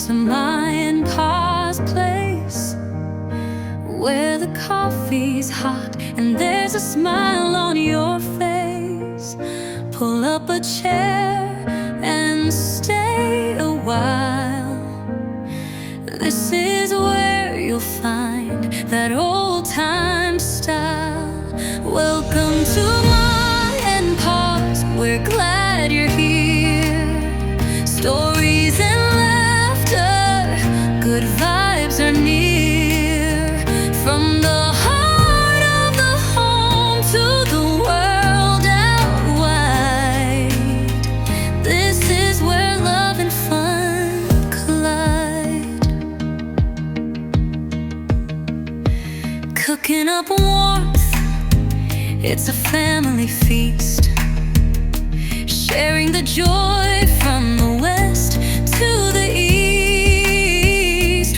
to my and Pa's place, where the coffee's hot and there's a smile on your face. Pull up a chair and stay a while. This is where you'll find that old-time style. Welcome to Ma and Pa's, we're glad you're here. Stories and laughter, good vibes are near. From the heart of the home to the world out wide, this is where love and fun collide. Cooking up warmth, it's a family feast, sharing the joy from the west to the east,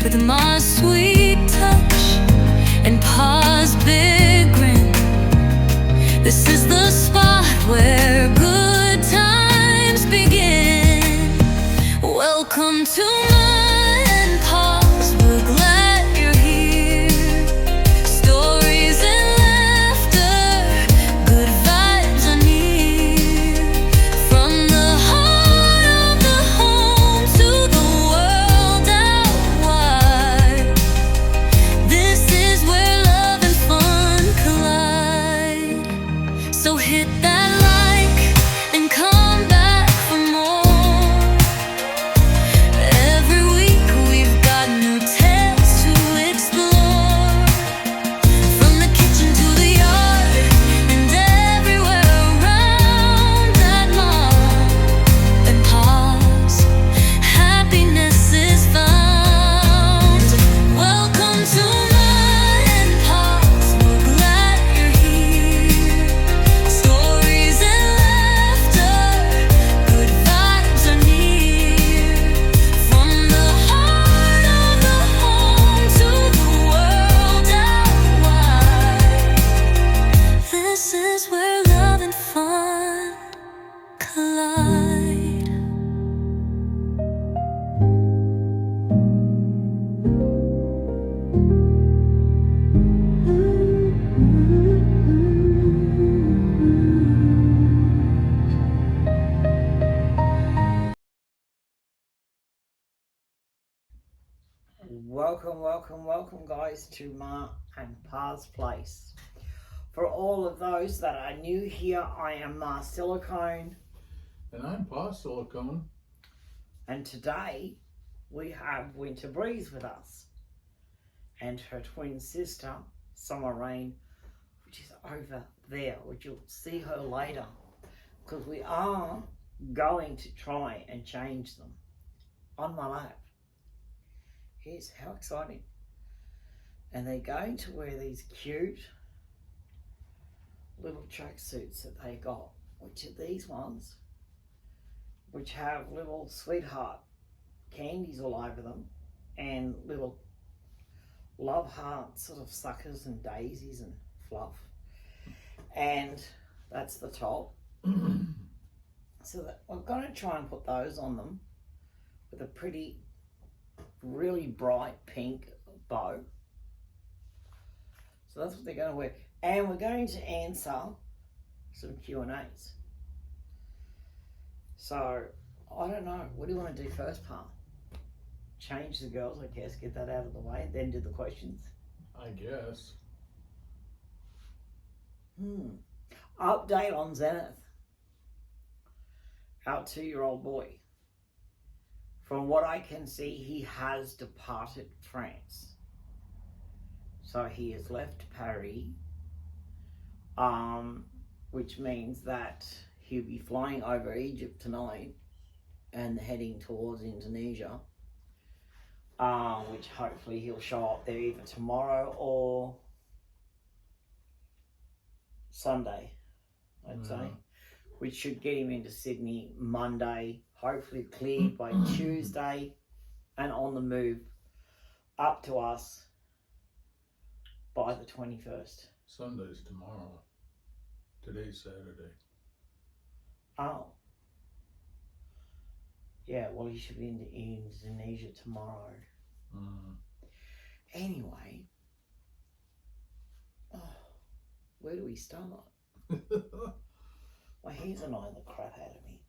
with Ma's sweet touch and Pa's big grin. This is the spot where good times begin. Welcome to Ma and Pa's, we're glad you're here. Stories and laughter, good vibes are near. From the heart of the home to the world out wide, this is where love and fun collide. So hit that like and come back for more. Every week we've got new tales to explore. From the kitchen to the yard and everywhere around that Mom and Pa's, happiness is found. Welcome to Ma and Pa's, we're glad you're here. Stories and laughter, good vibes are near. From the heart of the home to the world out wide, this is where love and fun collide. Welcome guys to Ma and Pa's place. For all of those that are new here, I am Ma Silicone, And I'm Pa Silicone. and today we have Winter Breeze with us and her twin sister Summer Rain, which is over there, which you'll see her later, because we are going to try and change them on my lap. Here's how exciting. And they're going to wear these cute little tracksuits that they got, which are these ones, which have little sweetheart candies all over them and little love heart sort of suckers and daisies and fluff. And that's the top. So that we're going to try and put those on them with a pretty, really bright pink bow. So that's what they're going to wear. And we're going to answer some Q&As. So, I don't know. What do you want to do first, Pa? Change the girls, I guess, get that out of the way, then do the questions. I guess. Update on Zenith. Our 2-year-old boy. From what I can see, he has departed France. So he has left Paris, which means that he'll be flying over Egypt tonight and heading towards Indonesia, which hopefully he'll show up there either tomorrow or Sunday, I'd say, which should get him into Sydney Monday, hopefully cleared by Tuesday, and on the move up to us by the 21st. Sunday's tomorrow. Today's Saturday. Oh. Yeah, well, he should be in Indonesia tomorrow. Anyway, where do we start? My hair's annoying the crap out of me.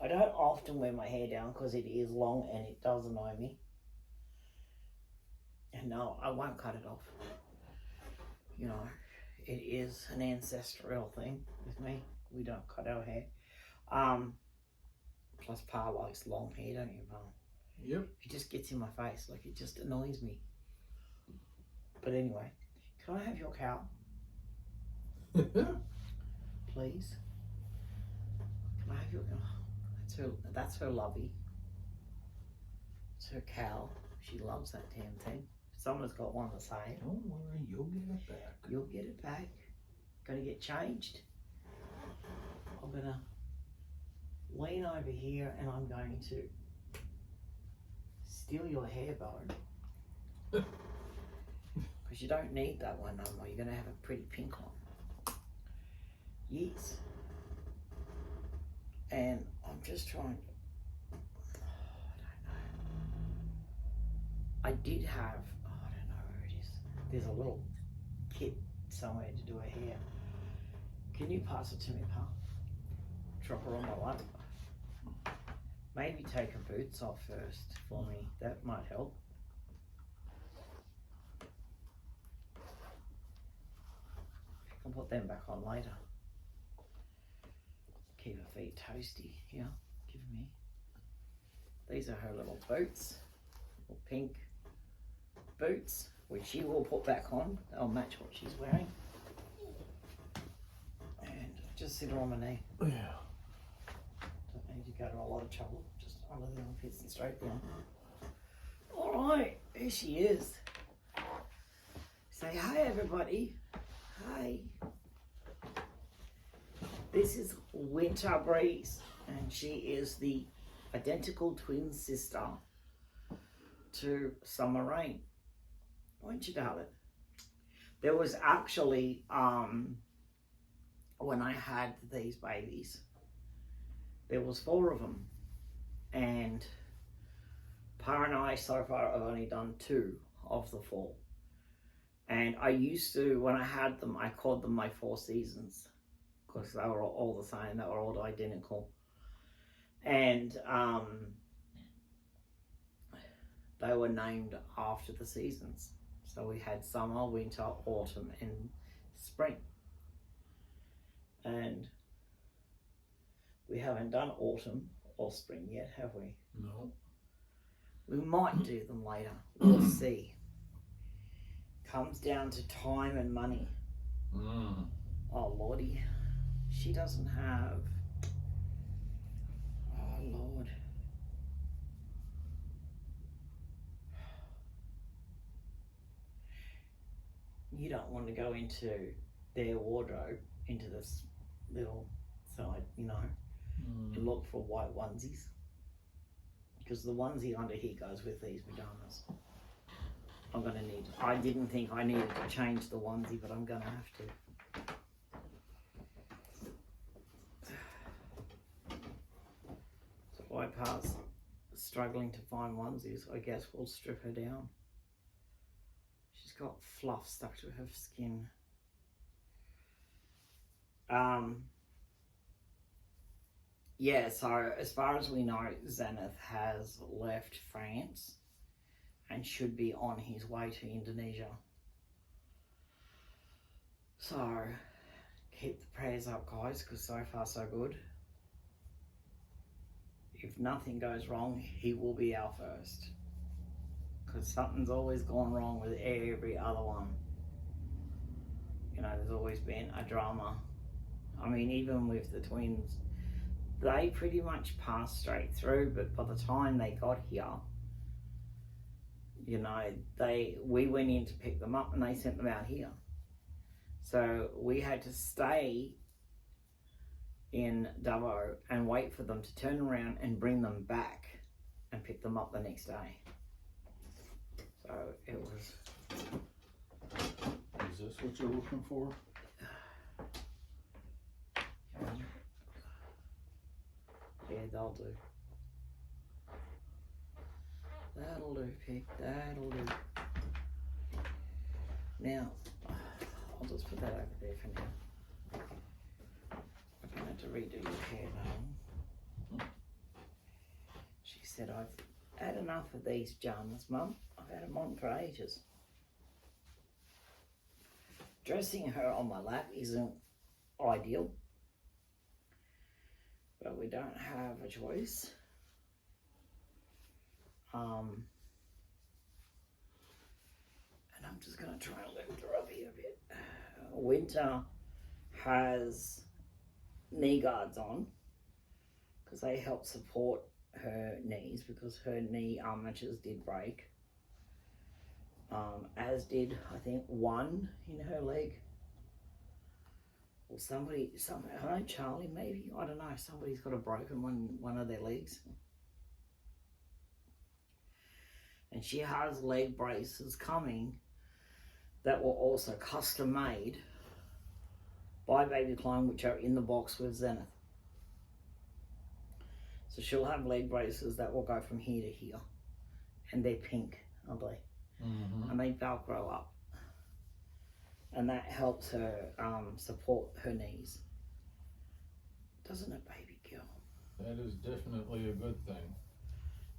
I don't often wear my hair down because it is long and it does annoy me. And no, I won't cut it off. You know, it is an ancestral thing with me. We don't cut our hair. Plus Pa likes long hair, don't you, Pa? Yep. It just gets in my face, like it just annoys me. But anyway, can I have your cow? Please? Can I have your cow? That's her lovey. It's her cow. She loves that damn thing. Someone's got one to say. Don't worry, you'll get it back. You'll get it back. Gonna get changed. I'm gonna lean over here and I'm going to steal your hair bow. Because you don't need that one no more. You're gonna have a pretty pink one. Yes. And I'm just trying to, I did have, I don't know where it is. There's a little kit somewhere to do her hair. Can you pass it to me, Pa? Drop her on my lap. Maybe take her boots off first for me. That might help. I'll put them back on later. Keep her feet toasty. Here, give me. These are her little boots. Little pink boots, which she will put back on. They'll match what she's wearing. And just sit her on my knee. Yeah. Don't need to go to a lot of trouble. Just under the armpits and straight down. Alright, here she is. Say hi, everybody. Hi. This is Winter Breeze, and she is the identical twin sister to Summer Rain. Weren't you, darling? There was actually, when I had these babies, there was 4 of them, and Pa and I so far have only done 2 of the 4. And I used to, when I had them, I called them my 4 seasons, because they were all the same, they were all identical. And they were named after the seasons. So we had summer, winter, autumn, and spring. And we haven't done autumn or spring yet, have we? No. We might do them later. We'll see. Comes down to time and money. Oh, Lordy. She doesn't have... Oh, Lord. You don't want to go into their wardrobe, into this little side, you know, and look for white onesies. Because the onesie under here goes with these pajamas. I'm going to need... I didn't think I needed to change the onesie, but I'm going to have to. So while Pa's struggling to find onesies, I guess we'll strip her down. She's got fluff stuck to her skin. Yeah, so as far as we know, Zenith has left France and should be on his way to Indonesia. So keep the prayers up, guys, because so far so good. If nothing goes wrong, he will be our first. Because something's always gone wrong with every other one. You know, there's always been a drama. I mean, even with the twins, they pretty much passed straight through, but by the time they got here, you know, we went in to pick them up and they sent them out here. So we had to stay in Dubbo and wait for them to turn around and bring them back and pick them up the next day. So it was... Is this what you're looking for? Yeah, they'll do. That'll do, pig. That'll do. Now, I'll just put that over there for now. I'm going to have to redo your hair now. She said, I've had enough of these jams, Mum. I've had them on for ages. Dressing her on my lap isn't ideal, but we don't have a choice. And I'm just going to try and lift her up here a bit. Winter has knee guards on because they help support her knees because her knee armatures did break. As did, I think, one in her leg. Or somebody, I don't know, Charlie maybe, I don't know, somebody's got a broken one of their legs. And she has leg braces coming that were also custom made by Baby Clone, which are in the box with Zenith. So she'll have leg braces that will go from here to here. And they're pink, aren't they? Mm-hmm. And they Velcro up. And that helps her support her knees. Doesn't it, baby girl? That is definitely a good thing.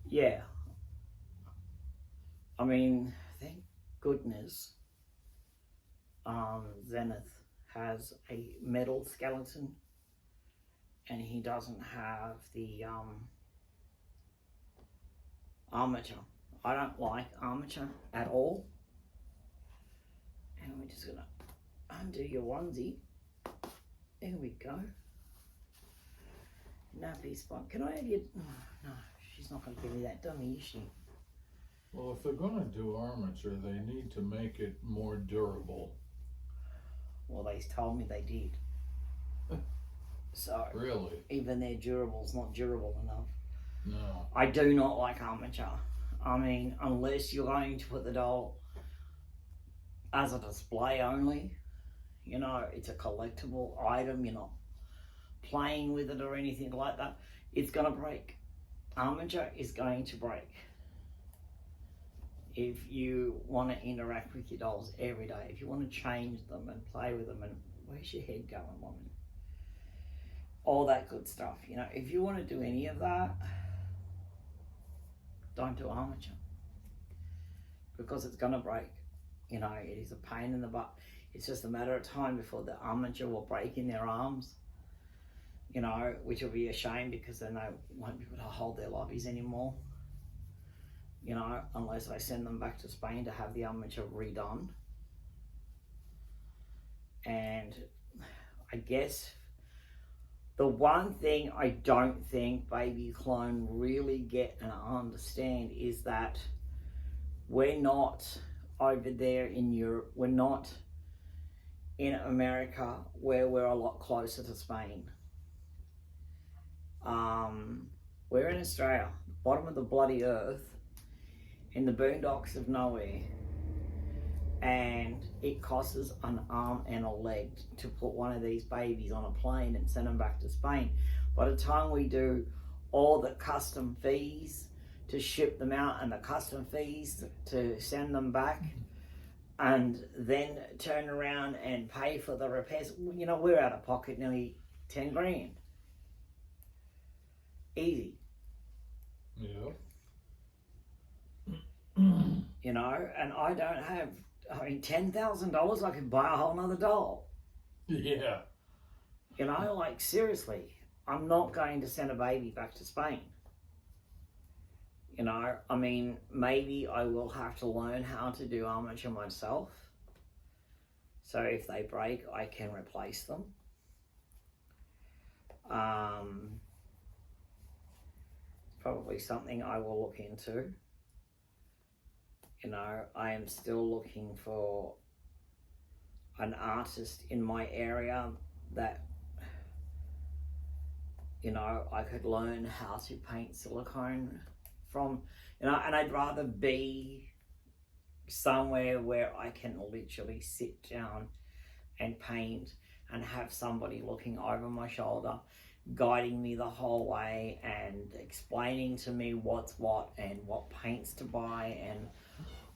Yeah. I mean, thank goodness Zenith has a metal skeleton and he doesn't have the armature. I don't like armature at all. And we're just gonna undo your onesie. There we go. Nappy spot. Can I have your... Oh, no, she's not gonna give me that dummy, is she? Well, if they're gonna do armature, they need to make it more durable. Well, they told me they did. So, Really? even their durable's not durable enough. No. I do not like armature. I mean, unless you're going to put the doll as a display only, you know, it's a collectible item, you're not playing with it or anything like that, it's going to break. Armature is going to break. If you want to interact with your dolls every day, if you want to change them and play with them, and where's your head going, woman? All that good stuff, you know, if you want to do any of that, don't do armature because it's going to break. You know, it is a pain in the butt. It's just a matter of time before the armature will break in their arms, you know, which will be a shame because then they won't be able to hold their lobbies anymore, you know, unless I send them back to Spain to have the armature redone. And I guess the one thing I don't think Baby Clone really get and understand is that we're not over there in Europe, we're not in America where we're a lot closer to Spain. We're in Australia, bottom of the bloody earth, in the boondocks of nowhere, and it costs us an arm and a leg to put one of these babies on a plane and send them back to Spain. By the time we do all the custom fees to ship them out and the custom fees to send them back, and then turn around and pay for the repairs, you know, we're out of pocket nearly 10 grand. Easy. Yeah. You know, and I don't have, I mean, $10,000, I could buy a whole nother doll. Yeah. You know, like seriously, I'm not going to send a baby back to Spain. You know, I mean, maybe I will have to learn how to do armature myself. So if they break, I can replace them. Probably something I will look into. You know, I am still looking for an artist in my area that, you know, I could learn how to paint silicone from, you know, and I'd rather be somewhere where I can literally sit down and paint and have somebody looking over my shoulder guiding me the whole way and explaining to me what's what and what paints to buy and,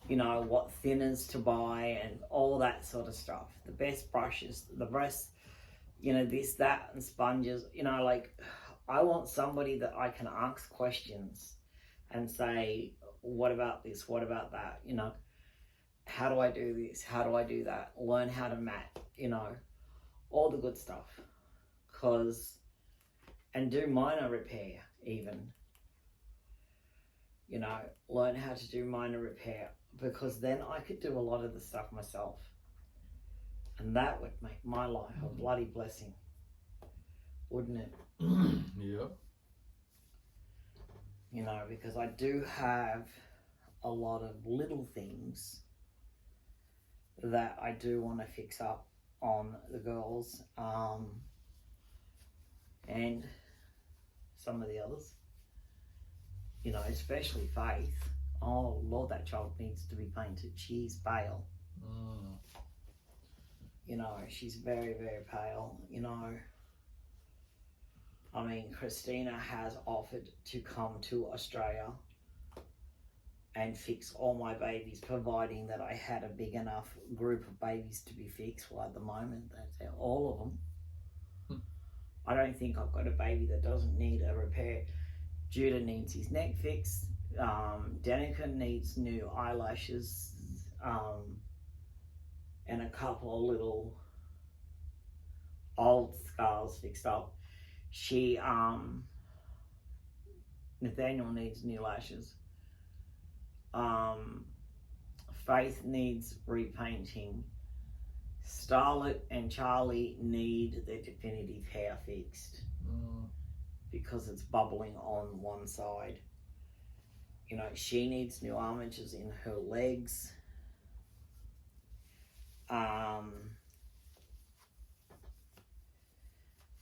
you know, what thinners to buy and all that sort of stuff. The best brushes, the best, you know, this, that, and sponges. You know, like, I want somebody that I can ask questions and say, what about this? What about that? You know, how do I do this? How do I do that? Learn how to mat, you know, all the good stuff. And do minor repair even. You know, learn how to do minor repair, because then I could do a lot of the stuff myself. And that would make my life a bloody blessing, wouldn't it? Yep. You know, because I do have a lot of little things that I do want to fix up on the girls, and some of the others. You know, especially Faith. Oh Lord, that child needs to be painted. She's pale. You know, she's very, very pale. You know, I mean, Christina has offered to come to Australia and fix all my babies, providing that I had a big enough group of babies to be fixed. Well, at the moment, that's all of them. I don't think I've got a baby that doesn't need a repair. Judah needs his neck fixed. Danica needs new eyelashes, and a couple of little old scars fixed up. Nathaniel needs new lashes. Faith needs repainting. Starlet and Charlie need their definitive hair fixed because it's bubbling on one side. You know, she needs new armatures in her legs.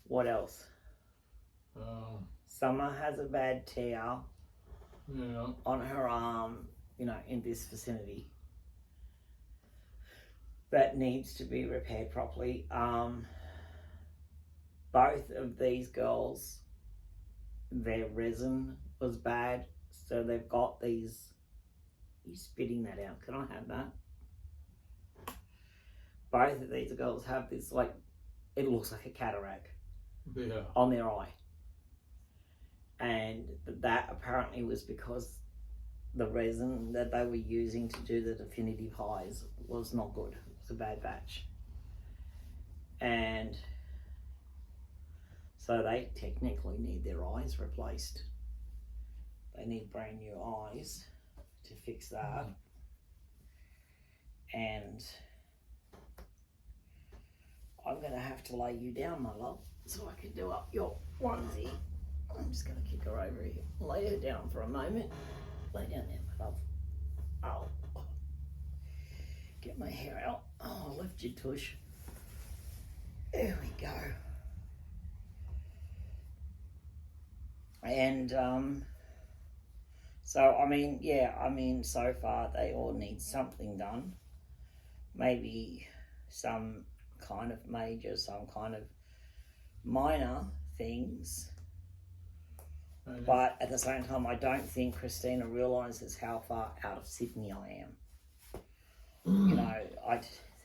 What else? Summer has a bad tear on her arm, you know, in this vicinity. That needs to be repaired properly. Both of these girls, their resin was bad, so they've got these. You spitting that out? Can I have that? Both of these girls have this, like, it looks like a cataract on their eye, and that apparently was because the resin that they were using to do the definitive highs was not good. It was a bad batch, and so they technically need their eyes replaced. They need brand new eyes to fix that. And I'm going to have to lay you down, my love, so I can do up your onesie. I'm just going to kick her over here. Lay her down for a moment. Lay down there, my love. Oh. Get my hair out. Oh, lift your tush. There we go. And, so, I mean, so far they all need something done. Maybe some kind of major, some kind of minor things. But at the same time, I don't think Christina realises how far out of Sydney I am. You know,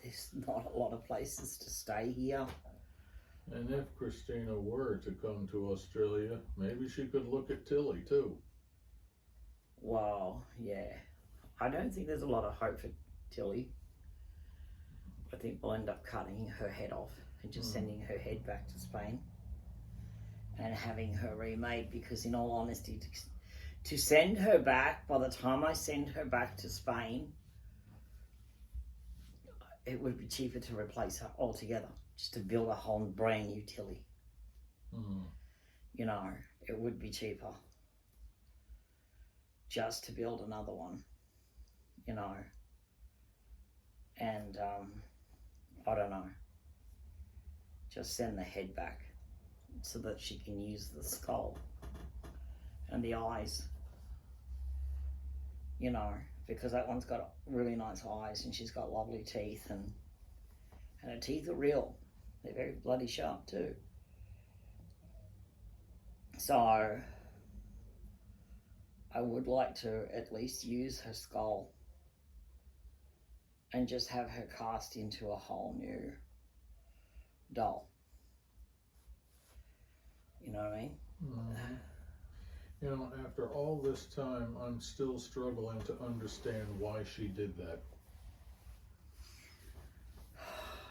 there's not a lot of places to stay here. And if Christina were to come to Australia, maybe she could look at Tilly too. Well, yeah. I don't think there's a lot of hope for Tilly. I think we'll end up cutting her head off and just sending her head back to Spain and having her remade, because in all honesty, to send her back, by the time I send her back to Spain, it would be cheaper to replace her altogether, just to build a whole brand new Tilly. You know, it would be cheaper just to build another one, you know. And I don't know, just send the head back so that she can use the skull and the eyes, you know, because that one's got really nice eyes and she's got lovely teeth, and her teeth are real. They're very bloody sharp too. So I would like to at least use her skull and just have her cast into a whole new doll. You know what I mean? Mhm. You know, after all this time, I'm still struggling to understand why she did that.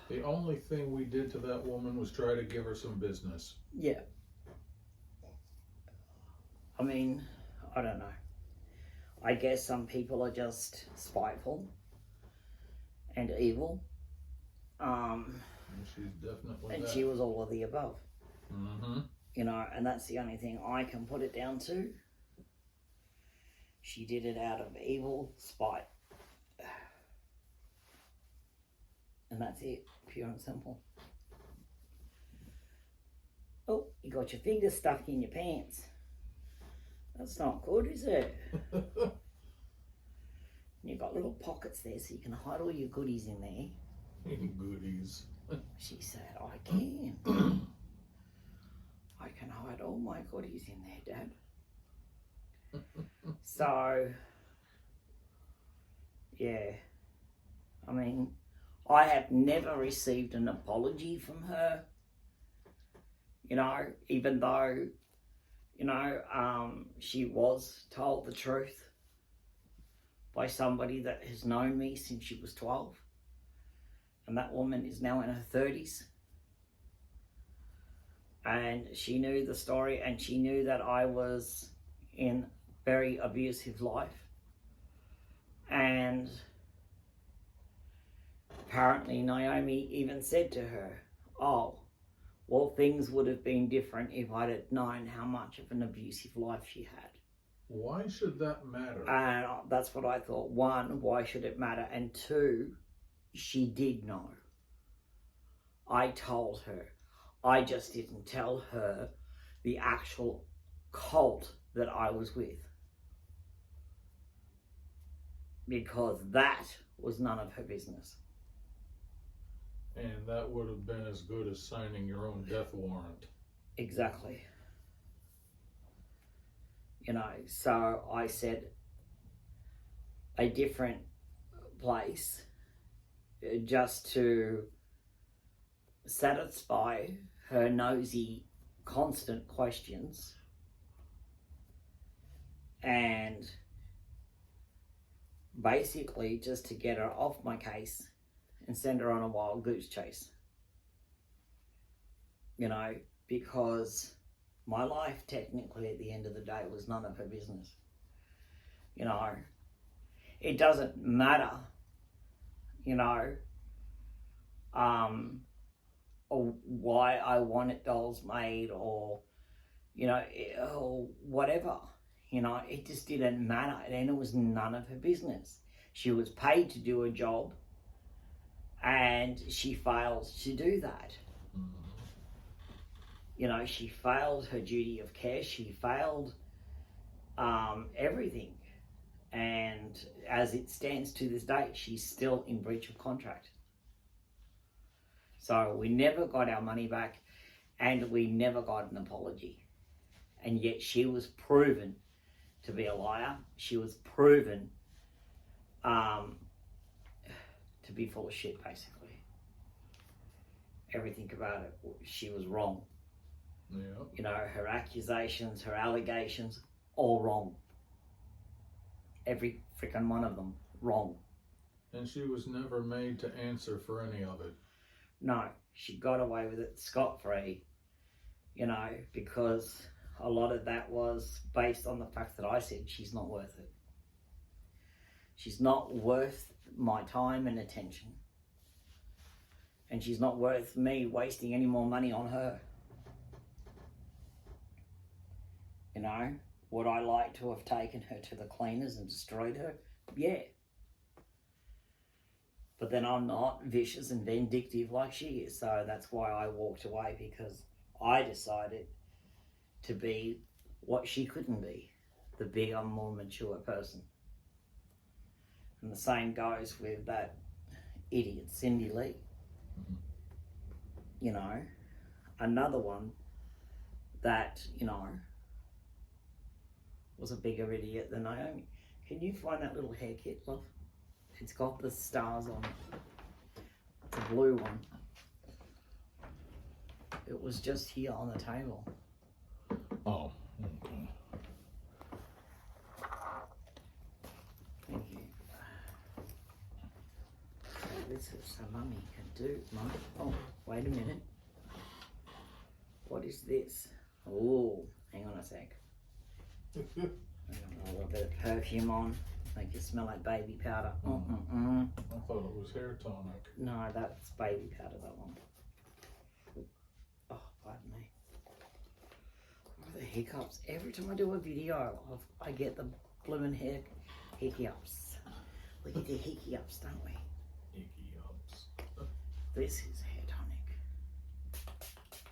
The only thing we did to that woman was try to give her some business. Yeah. I mean, I don't know. I guess some people are just spiteful and evil. And she's definitely And that. she was all of the above. Mm-hmm. You know, and that's the only thing I can put it down to. She did it out of evil spite. And that's it, pure and simple. Oh, you got your fingers stuck in your pants. That's not good, is it? You've got little pockets there so you can hide all your goodies in there. Goodies. She said, I can. I can hide all my goodies in there, Dad. So, yeah. I mean, I have never received an apology from her. You know, even though, you know, she was told the truth by somebody that has known me since she was 12. And that woman is now in her 30s. And she knew the story, and she knew that I was in very abusive life. And apparently Naomi even said to her, oh, well, things would have been different if I'd have known how much of an abusive life she had. Why should that matter? And that's what I thought. One, why should it matter? And two, she did know. I told her. I just didn't tell her the actual cult that I was with. Because that was none of her business. And that would have been as good as signing your own death warrant. Exactly. You know, so I said a different place just to satisfy her nosy, constant questions and basically just to get her off my case and send her on a wild goose chase. You know, because my life technically at the end of the day was none of her business. You know, it doesn't matter, you know, or why I wanted dolls made or, you know, or whatever. You know, it just didn't matter, and it was none of her business. She was paid to do a job, and she failed to do that. Mm-hmm. You know, she failed her duty of care. She failed everything. And as it stands to this day, she's still in breach of contract. So we never got our money back, and we never got an apology. And yet she was proven to be a liar. She was proven to be full of shit, basically. Everything about it, she was wrong. Yeah. You know, her accusations, her allegations, all wrong. Every freaking one of them wrong. And she was never made to answer for any of it. No, she got away with it scot-free, you know, because a lot of that was based on the fact that I said she's not worth it. She's not worth my time and attention. And she's not worth me wasting any more money on her. You know, would I like to have taken her to the cleaners and destroyed her? Yeah. But then I'm not vicious and vindictive like she is. So that's why I walked away, because I decided to be what she couldn't be, the bigger, more mature person. And the same goes with that idiot Cindy Lee. Mm-hmm. You know, another one that, you know, was a bigger idiot than Naomi. Can you find that little hair kit, love? It's got the stars on it. It's a blue one. It was just here on the table. Oh, okay. Thank you. So this is so Mummy can do, Mum. Oh, wait a minute. What is this? Oh, hang on a sec. I'm gonna put a little bit of perfume on. Make you smell like baby powder. I thought it was hair tonic. No, that's baby powder, that one. Oh, pardon me. Oh, the hiccups. Every time I do a video, I get the blooming hiccups. We get the hiccups, don't we? Hiccups. This is hair tonic.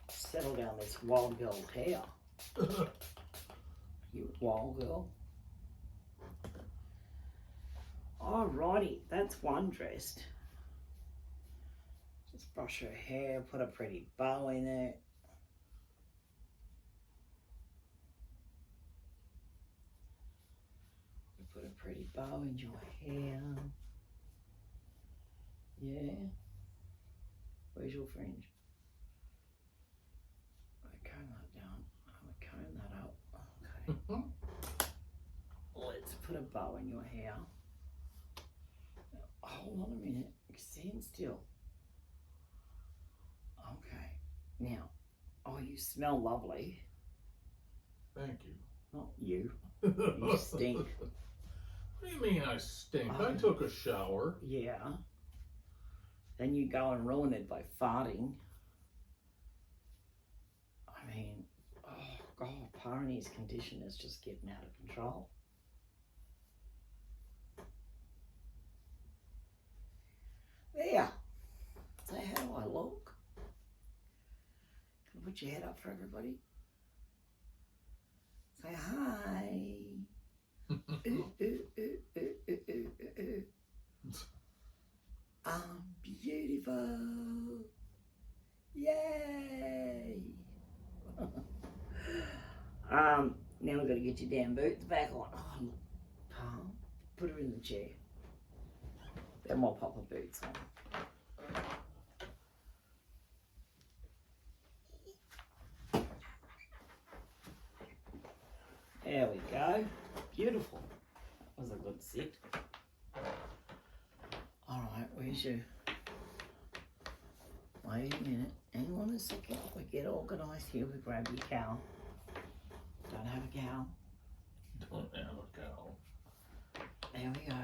Settle down this wild girl hair. You wild girl. Alrighty, that's one dressed. Just brush her hair, put a pretty bow in it. Put a pretty bow in your hair. Yeah. Where's your fringe? I comb that down. I'm gonna comb that up. Okay. Let's put a bow in your hair. Hold on a minute. Stand still. Okay. Now, oh, you smell lovely. Thank you. Not you. You stink. What do you mean I stink? I took a shower. Yeah. Then you go and ruin it by farting. I mean, oh God, Parney's condition is just getting out of control. There. So how do I look? Can I put your head up for everybody? Say hi. Ooh, ooh, ooh, ooh, ooh, ooh, ooh. I'm beautiful. Yay. Now we've got to get your damn boots back on. Oh, look, Palm, put her in the chair. Then we'll pop her boots on. There we go. Beautiful. That was a good sit. Alright, where's your... Wait a minute. Hang on a second. We get organised here. We grab your cowl. Don't have a cowl. Don't have a cowl. There we go.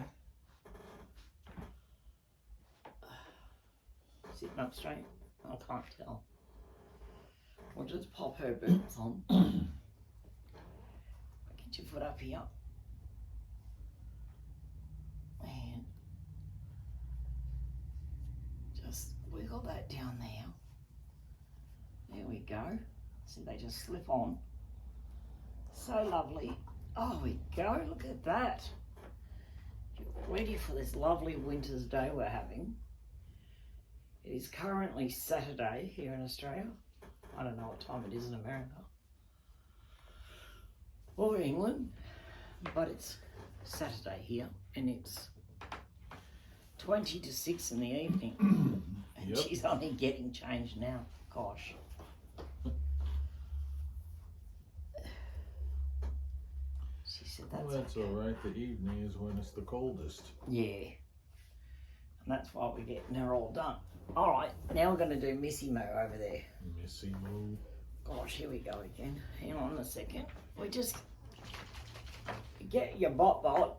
Sitting up straight? I can't tell. We'll just pop her boots on. Get your foot up here. And just wiggle that down there. There we go. See, they just slip on. So lovely. Oh, we go. Look at that. You're ready for this lovely winter's day we're having. It is currently Saturday here in Australia. I don't know what time it is in America or England, but it's Saturday here and it's 20 to 6 in the evening. And Yep. She's only getting changed now. Gosh. She said that's Well, that's okay. all right. The evening is when it's the coldest. Yeah. And that's why we're getting her all done. All right, now we're going to do Missy Mo over there. Missy Moo. Gosh, here we go again. Hang on a second. We just get your bot,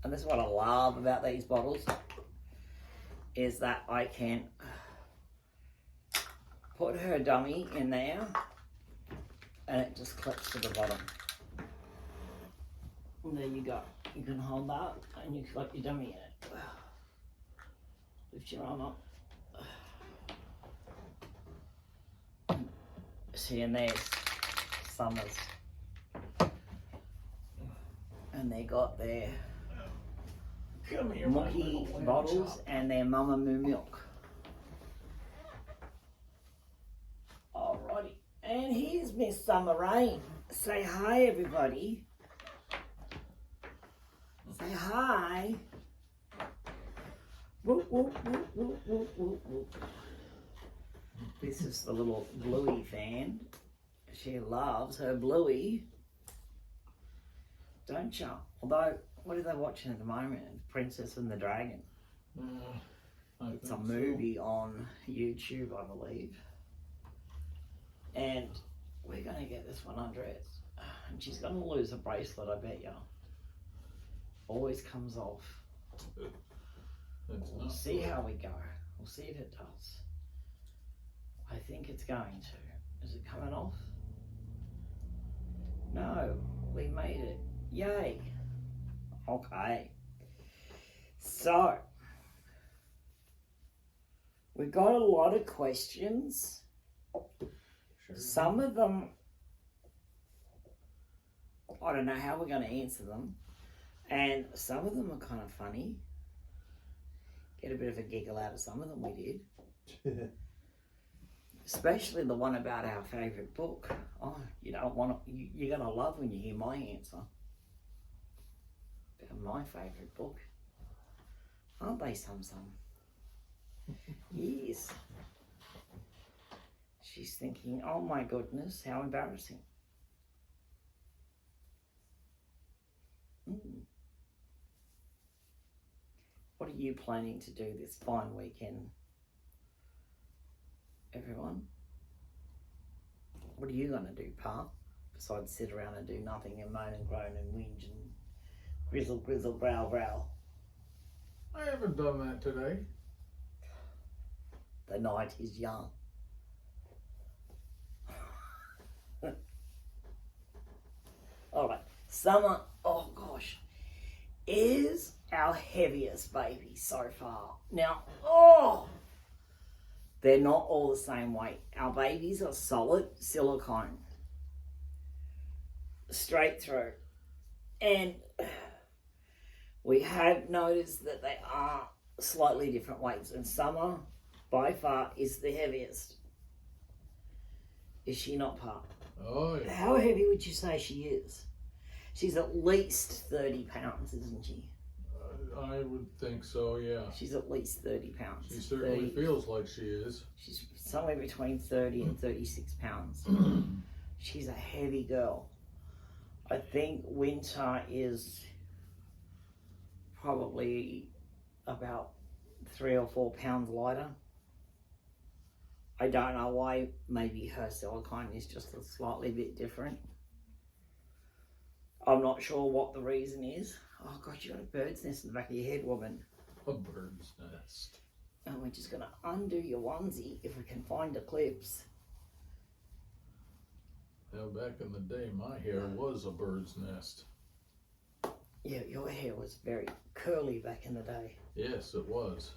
and this is what I love about these bottles, is that I can put her dummy in there, and it just clips to the bottom. And there you go. You can hold that, and you clip your dummy in it. Lift your arm up. See, and there's Summers. And they got their Come here, monkey bottles and their Mama Moo milk. Alrighty. And here's Miss Summer Rain. Say hi, everybody. Say hi. Whoop, whoop, whoop, whoop, whoop, whoop, whoop. This is the little Bluey fan. She loves her Bluey. Don't you? Although, what are they watching at the moment? Princess and the Dragon. It's a movie on YouTube, I believe. And we're going to get this one undressed. And she's going to lose a bracelet, I bet you. Always comes off. We'll see how we go. We'll see if it does. I think it's going to. Is it coming off? No, we made it. Yay. Okay. So, we got a lot of questions. Sure. Some of them, I don't know how we're going to answer them. And some of them are kind of funny. Get a bit of a giggle out of some of them, we did. Especially the one about our favourite book. Oh, you don't want to, you're going to love when you hear my answer. About my favourite book. Aren't they some? Yes. She's thinking, oh my goodness, how embarrassing. What are you planning to do this fine weekend, everyone? What are you going to do, Pa? Besides sit around and do nothing and moan and groan and whinge and grizzle, grizzle, growl, growl. I haven't done that today. The night is young. All right, Summer, oh gosh, is our heaviest baby so far. Now, they're not all the same weight. Our babies are solid silicone, straight through. And we have noticed that they are slightly different weights. And Summer, by far, is the heaviest. Is she not, Pa? Oh, yeah. How heavy would you say she is? She's at least 30 pounds, isn't she? I would think so, yeah. She's at least 30 pounds. She certainly feels like she is. She's somewhere between 30 and 36 pounds. She's a heavy girl. I think Winter is probably about 3 or 4 pounds lighter. I don't know why. Maybe her silicone is just a slightly bit different. I'm not sure what the reason is. Oh God, you got a bird's nest in the back of your head, woman. A bird's nest. And we're just gonna undo your onesie if we can find the clips. Now, back in the day, my hair was a bird's nest. Yeah, your hair was very curly back in the day. Yes, it was.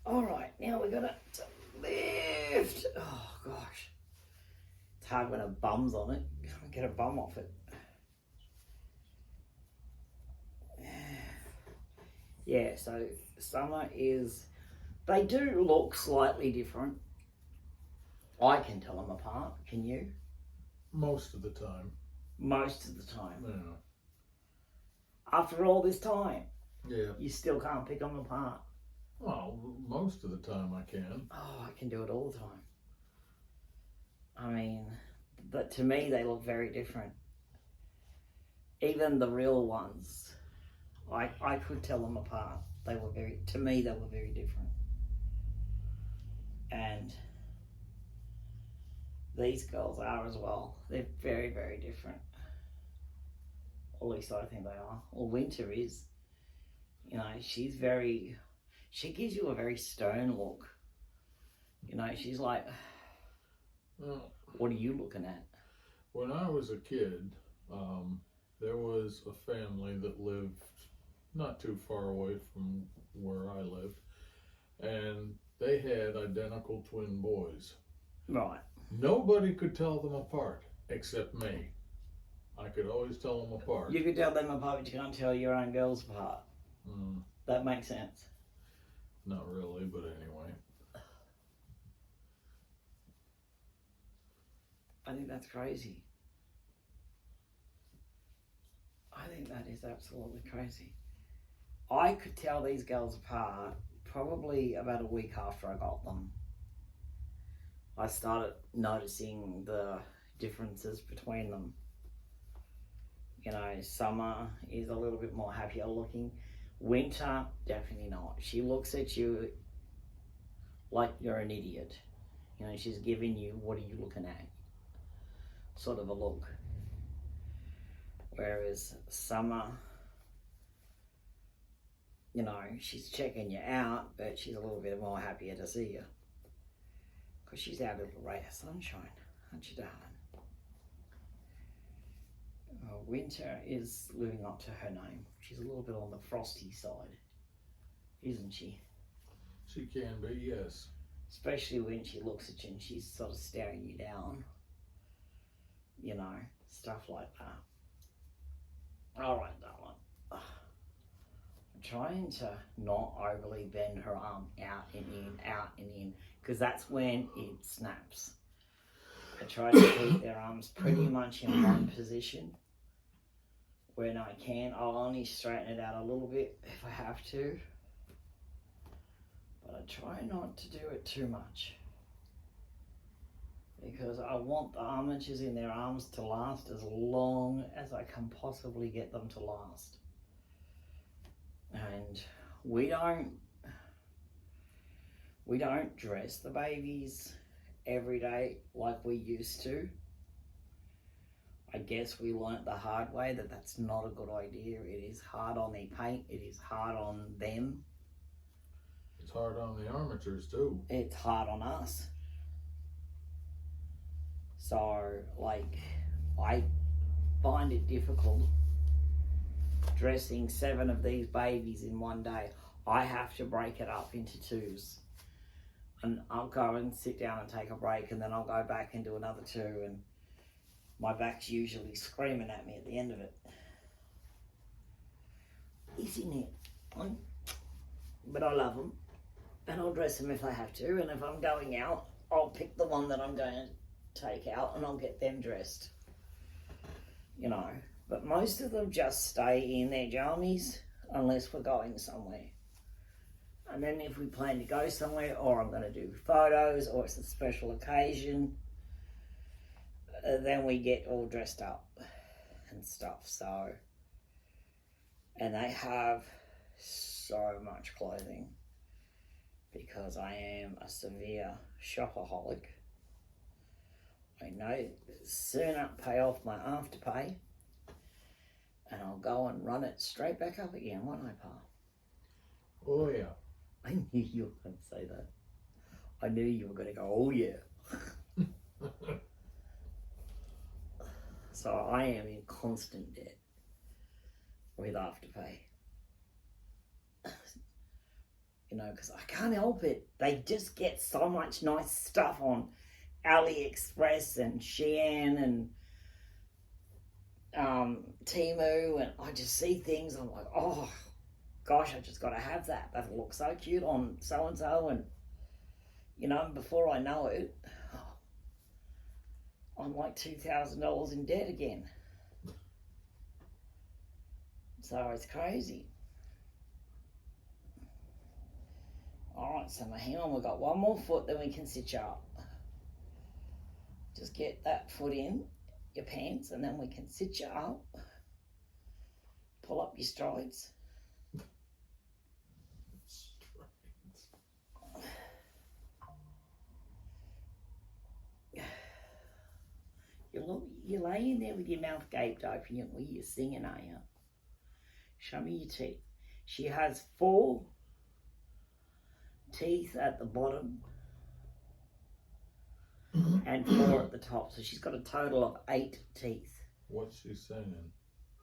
All right, now we gotta lift. Oh gosh, it's hard when a bum's on it. Can't get a bum off it. Yeah, so Summer is. They do look slightly different. I can tell them apart. Can you? Most of the time. Most of the time. Yeah. After all this time, Yeah. you still can't pick them apart. Well, most of the time I can. Oh, I can do it all the time. I mean, but to me, they look very different. Even the real ones, I could tell them apart. They were to me, they were very different. And these girls are as well. They're very, very different. At least I think they are. Well, Winter is. You know, she gives you a very stern look. You know, she's like, Well, what are you looking at? when I was a kid, there was a family that lived not too far away from where I lived, and they had identical twin boys. Right. Nobody could tell them apart except me. I could always tell them apart. You could tell them apart, but you can't tell your own girls apart. That makes sense. Not really, but anyway. I think that's crazy. That is absolutely crazy. I could tell these girls apart probably about a week after I got them. I started noticing the differences between them. You know, Summer is a little bit more happier looking. Winter, definitely not. She looks at you like you're an idiot. You know, she's giving you, what are you looking at? Sort of a look. Whereas Summer, you know, she's checking you out, but she's a little bit more happier to see you. Because she's our little ray of sunshine, aren't you, darling? Winter is living up to her name. She's a little bit on the frosty side, isn't she? She can be, yes. Especially when she looks at you and she's sort of staring you down. You know, stuff like that. All right, darling. I'm trying to not overly bend her arm out and in, because that's when it snaps. I try to keep their arms pretty much in one position. When I can, I'll only straighten it out a little bit if I have to. But I try not to do it too much. Because I want the armatures in their arms to last as long as I can possibly get them to last. And we don't dress the babies every day like we used to. I guess we learnt the hard way that that's not a good idea. It is hard on their paint. It is hard on them. It's hard on the armatures too. It's hard on us. So, like, I find it difficult dressing 7 of these babies in one day. I have to break it up into 2s. And I'll go and sit down and take a break, and then I'll go back and do another 2, and my back's usually screaming at me at the end of it. Isn't it? But I love them, and I'll dress them if I have to, and if I'm going out, I'll pick the one that I'm going to take out and I'll get them dressed. You know, but most of them just stay in their jammies unless we're going somewhere. And then if we plan to go somewhere, or I'm going to do photos, or it's a special occasion, then we get all dressed up and stuff. So, and they have so much clothing because I am a severe shopaholic. I know sooner pay off my afterpay and I'll go and run it straight back up again, won't I, Pa? Oh yeah. I knew you were going to say that. I knew you were going to go, oh yeah. So I am in constant debt with Afterpay. You know, because I can't help it. They just get so much nice stuff on AliExpress and Shein and Temu, and I just see things, I'm like, oh gosh, I just got to have that. That looks so cute on so-and-so, and you know, before I know it, I'm like $2,000 in debt again. So it's crazy. Alright, so hang on, we've got one more foot, then we can sit you up. Just get that foot in your pants and then we can sit you up. Pull up your strides. You're laying there with your mouth gaped open. You're singing, are you? Show me your teeth. She has 4 teeth at the bottom and 4 at the top. So she's got a total of 8 teeth. What's she singing?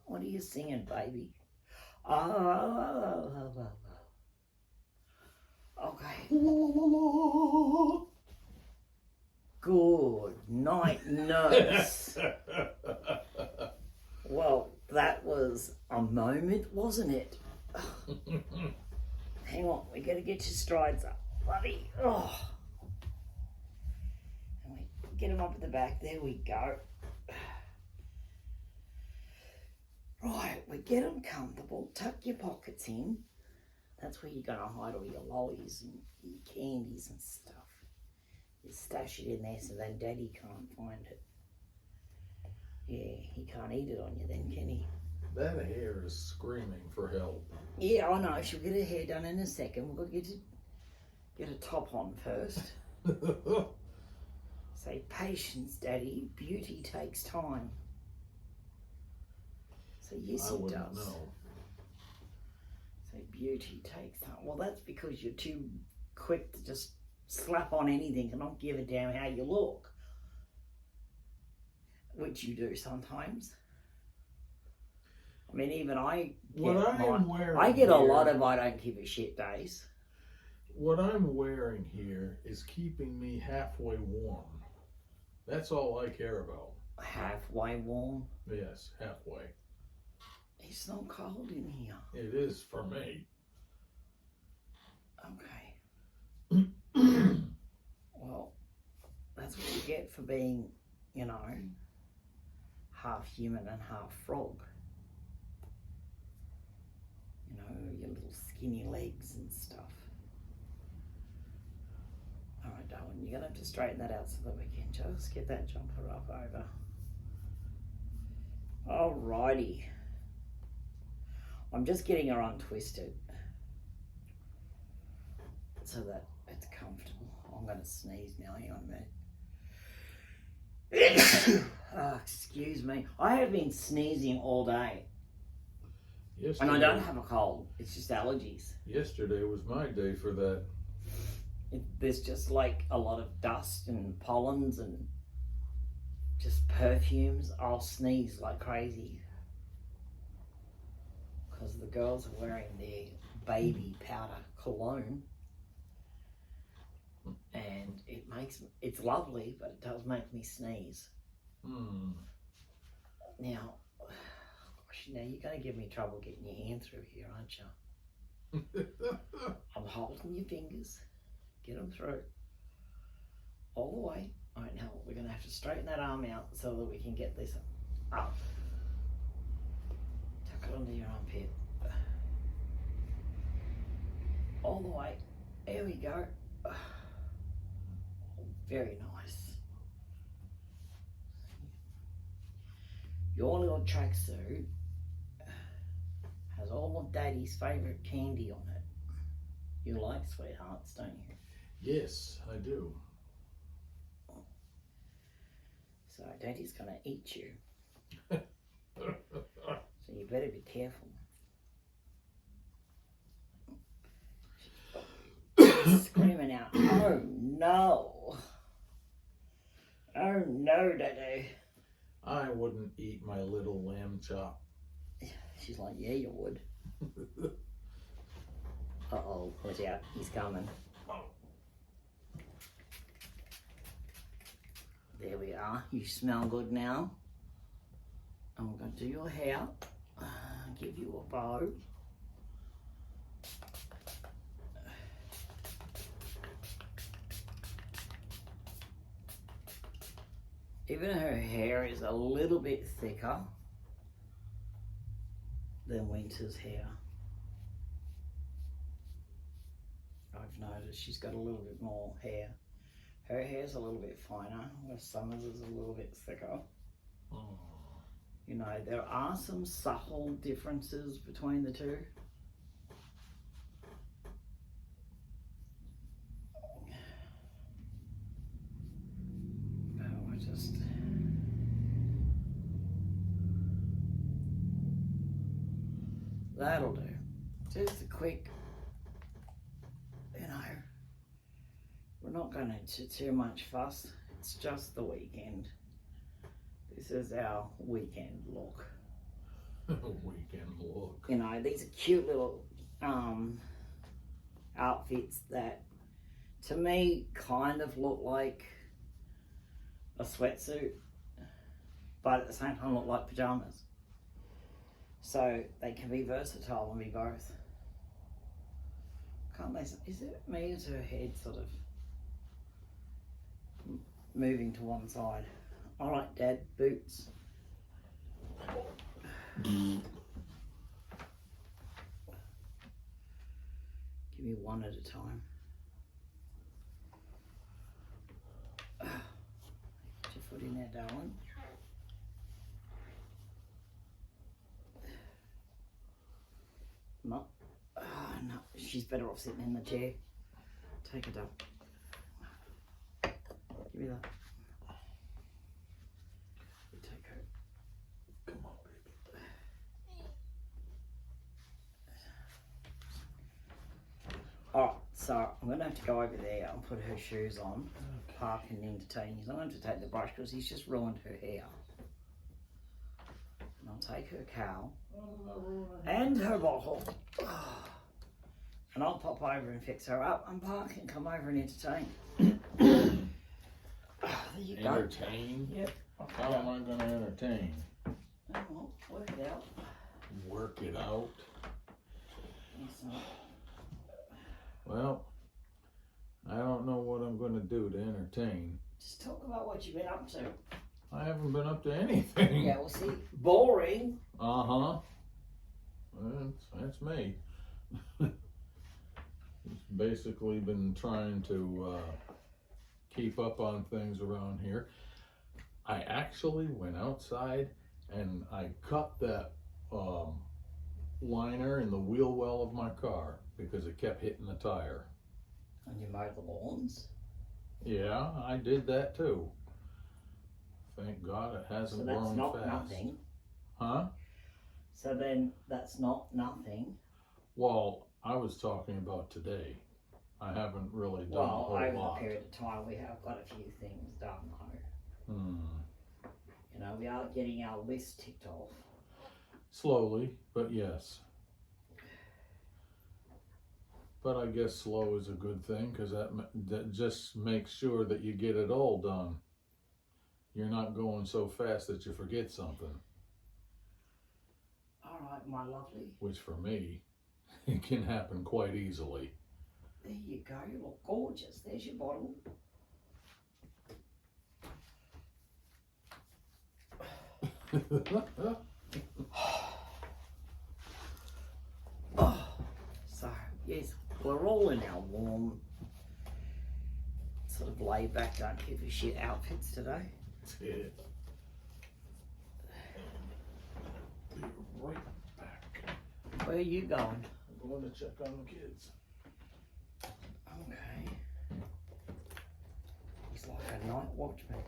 What are you singing, baby? Oh. Okay. Good night, nurse. Well, that was a moment, wasn't it? Hang on, we gotta get your strides up, buddy. Oh. And we get them up at the back. There we go. Right, we're get them comfortable, tuck your pockets in. That's where you're going to hide all your lollies and your candies and stuff. You stash it in there so then Daddy can't find it. Yeah, he can't eat it on you then, can he? That hair is screaming for help. Yeah, I know. She'll get her hair done in a second. We've got to get a top on first. Say, patience, Daddy. Beauty takes time. So yes, it does. Know. Say, beauty takes time. Well, that's because you're too quick to just slap on anything and not give a damn how you look. Which you do sometimes. I mean, even I get a lot of I don't give a shit days. What I'm wearing here is keeping me halfway warm. That's all I care about. Halfway warm? Yes, halfway. It's not cold in here. It is for me. Okay. Well, that's what you get for being, you know, half human and half frog. You know, your little skinny legs and stuff. All right, darling, you're going to have to straighten that out so that we can just get that jumper up over. Alrighty. I'm just getting her untwisted so that it's comfortable. I'm going to sneeze now. Hang on a minute. Oh, excuse me. I have been sneezing all day. Yesterday, And I don't have a cold. It's just allergies. Yesterday was my day for that. There's just like a lot of dust and pollens and just perfumes. I'll sneeze like crazy. Because the girls are wearing their baby powder cologne. And it's lovely, but it does make me sneeze. Now, gosh, now you're going to give me trouble getting your hand through here, aren't you? I'm holding your fingers. Get them through. All the way. All right, now we're going to have to straighten that arm out so that we can get this up. Tuck it under your armpit. All the way. There we go. Very nice. Your little tracksuit has all of Daddy's favourite candy on it. You like sweethearts, don't you? Yes, I do. So Daddy's going to eat you. So you better be careful. She's screaming out, oh no. Oh no, Daddy. I wouldn't eat my little lamb chop. She's like, yeah, you would. Uh-oh, watch out, he's coming. There we are. You smell good now. I'm going to do your hair. Give you a bow. Even her hair is a little bit thicker than Winter's hair. I've noticed she's got a little bit more hair. Her hair's a little bit finer, where Summer's is a little bit thicker. Oh. You know, there are some subtle differences between the two. Oh, I just... That'll do. Just a quick, you know, we're not going to too much fuss. It's just the weekend. This is our weekend look. Weekend look. You know, these are cute little outfits that, to me, kind of look like a sweatsuit, but at the same time look like pajamas. So they can be versatile and be both. Can't they? Is it me? Is her head sort of moving to one side? All right, Dad, boots. one at a time. Put your foot in there, darling. No. No, she's better off sitting in the chair. Take it up. Give me that. Take her. Come on, baby. Alright, so I'm going to have to go over there and put her shoes on, park and entertain. He's not going to take the brush because he's just ruined her hair. And I'll take her cow and her bottle. And I'll pop over and fix her up and park and come over and entertain. There you go. Entertain? Yep. How am I going to entertain? Well, work it out. Work it out? Yes, sir. Well, I don't know what I'm going to do to entertain. Just talk about what you've been up to. I haven't been up to anything. Yeah, well, see, boring. Uh-huh. That's me. Just basically been trying to keep up on things around here. I actually went outside and I cut that liner in the wheel well of my car because it kept hitting the tire. And you mowed the lawns. Yeah, I did that too. Thank God it hasn't So that's grown not fast. nothing. Huh? So then that's not nothing. Well, I was talking about today. I haven't really done a whole Over lot. a period of time we have got a few things done though. You know, we are getting our list ticked off. Slowly, but yes. But I guess slow is a good thing because that just makes sure that you get it all done. You're not going so fast that you forget something. All right, my lovely. Which for me, it can happen quite easily. There you go. You look gorgeous. There's your bottle. So, yes, we're all in our warm, sort of laid back, don't give a shit outfits today. That's it. Be right back. Where are you going? I'm going to check on the kids. Okay. He's like a night watchman.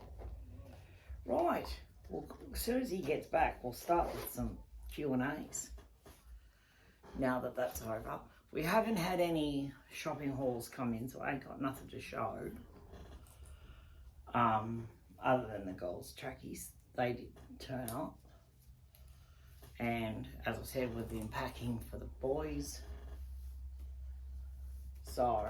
Right. Well, as soon as he gets back, we'll start with some Q&As. Now that that's over. We haven't had any shopping hauls come in, so I ain't got nothing to show. Other than the girls' trackies, they did turn up. And as I said, we've been packing for the boys. So,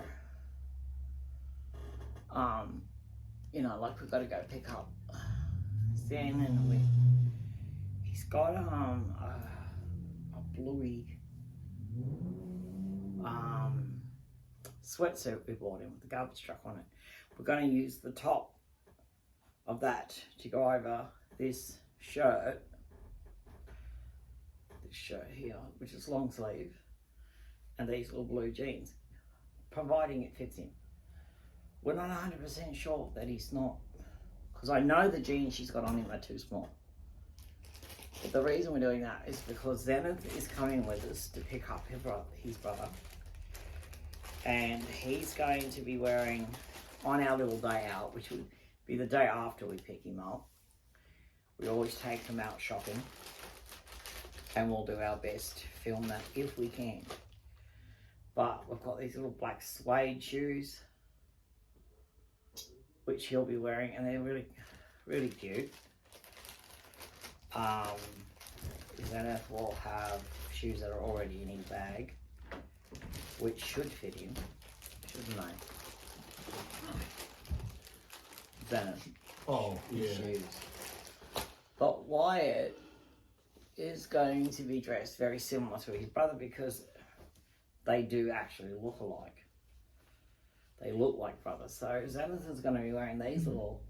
you know, like we've got to go pick up Zen, and he's got a bluey sweatsuit we bought him with the garbage truck on it. We're going to use the top of that to go over this shirt here, which is long sleeve, and these little blue jeans, providing it fits him. We're not 100% sure that he's not, because I know the jeans she's got on him are too small. But the reason we're doing that is because Zenith is coming with us to pick up his brother. And he's going to be wearing, on our little day out, which would be the day after we pick him up, we always take him out shopping. And we'll do our best to film that if we can. But we've got these little black suede shoes, which he'll be wearing, and they're really, really cute. Zenith will have shoes that are already in his bag, which should fit him, shouldn't they? Zenith. Oh, yeah. Shoes. But Wyatt is going to be dressed very similar to his brother because they do actually look alike. They look like brothers. So Zenith is going to be wearing these little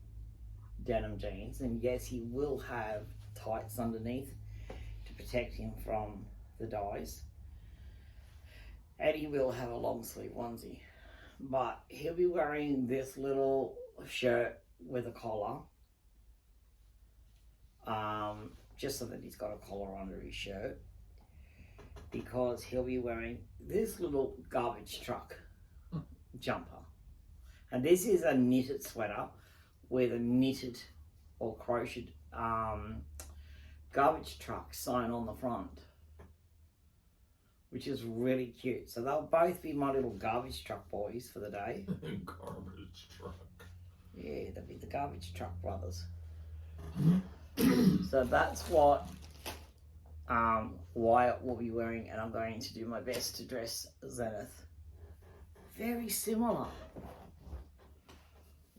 denim jeans, and yes, he will have tights underneath to protect him from the dyes. And he will have a long sleeve onesie. But he'll be wearing this little shirt with a collar. Just so that he's got a collar under his shirt. Because he'll be wearing this little garbage truck jumper. And this is a knitted sweater with a knitted or crocheted garbage truck sign on the front, which is really cute. So they'll both be my little garbage truck boys for the day. Garbage truck. Yeah, they'll be the garbage truck brothers. So that's what Wyatt will be wearing, and I'm going to do my best to dress Zenith. Very similar.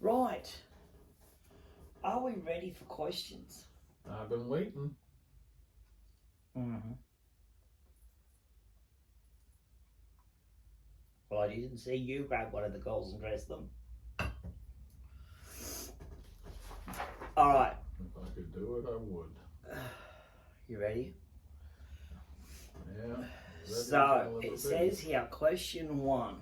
Right. Are we ready for questions? I've been waiting. Mm-hmm. Well, I didn't see you grab one of the girls and dress them. All right. If I could do it, I would. You ready? Yeah. So it says here, question 1.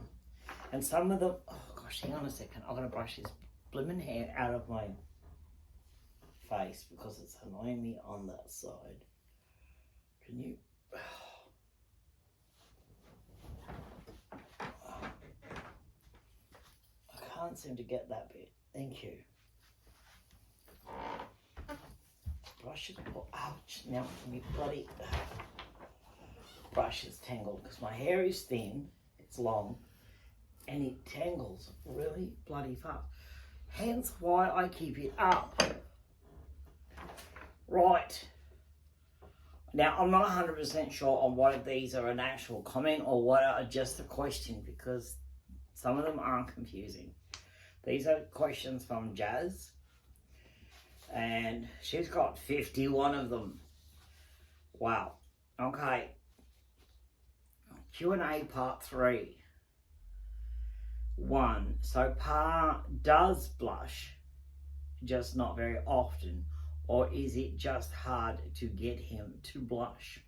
And some of them, oh gosh, hang on a second. I'm going to brush this blooming hair out of my face because it's annoying me on that side. Can you? I can't seem to get that bit. Thank you. Brush it. Oh, ouch. Now my bloody brush is tangled because my hair is thin, it's long, and it tangles really bloody fast. Hence why I keep it up. Right. Now, I'm not 100% sure on what of these are an actual comment or what are just a question, because some of them are confusing. These are questions from Jazz, and she's got 51 of them. Wow. Okay. Q&A part 3. 1. So Pa does blush, just not very often, or is it just hard to get him to blush?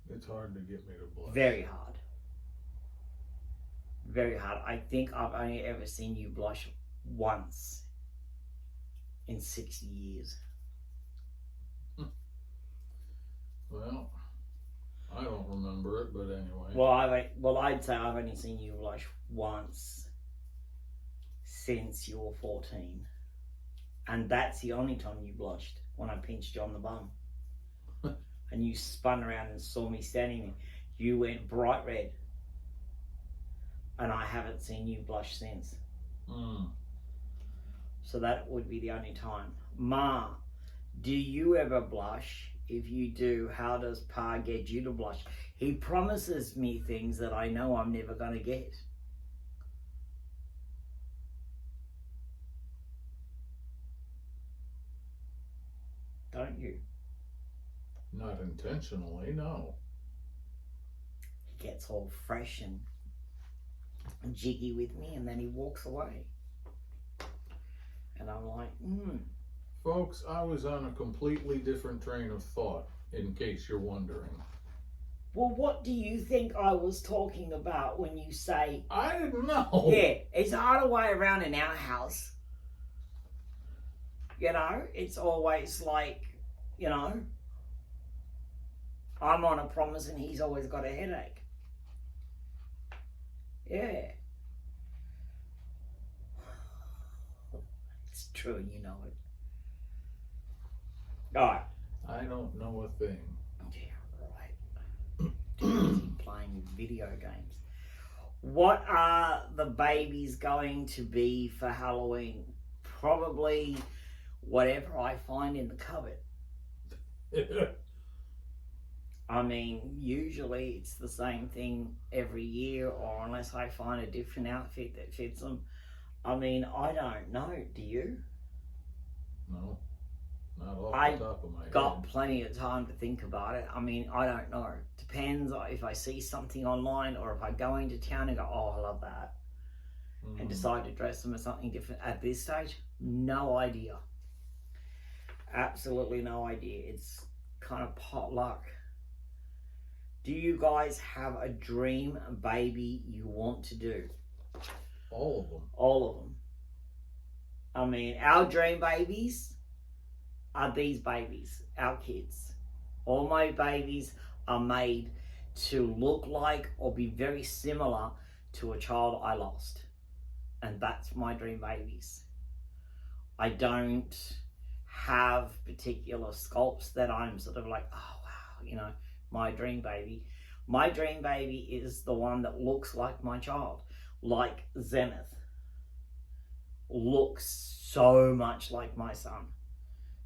It's hard to get me to blush. Very hard. Very hard. I think I've only ever seen you blush once in 60 years. Well, I don't remember it, but anyway. I'd say I've only seen you blush once since you were 14. And that's the only time you blushed, when I pinched you on the bum. And you spun around and saw me standing there. You went bright red. And I haven't seen you blush since. So that would be the only time. Ma, do you ever blush? If you do, how does Pa get you to blush? He promises me things that I know I'm never going to get. Don't you? Not intentionally, no. He gets all fresh and jiggy with me, and then he walks away. And I'm like, Folks, I was on a completely different train of thought, in case you're wondering. Well, what do you think I was talking about when you say... I didn't know. Yeah, it's a harder way around in our house. You know, it's always like, you know, I'm on a promise and he's always got a headache. Yeah. It's true and you know it. Alright. I don't know a thing. Yeah, right. Playing video games. What are the babies going to be for Halloween? Probably whatever I find in the cupboard. I mean, usually it's the same thing every year, or unless I find a different outfit that fits them. I mean, I don't know. Do you? No. Not off the top of my head. Got plenty of time to think about it. I mean, I don't know. Depends if I see something online or if I go into town and go, oh, I love that. And decide to dress them as something different. At this stage, no idea. Absolutely no idea. It's kind of potluck. Do you guys have a dream baby you want to do? All of them. All of them. I mean, our dream babies are these babies, our kids. All my babies are made to look like or be very similar to a child I lost. And that's my dream babies. I don't have particular sculpts that I'm sort of like, oh wow, you know, my dream baby. My dream baby is the one that looks like my child, like Zenith. Looks so much like my son.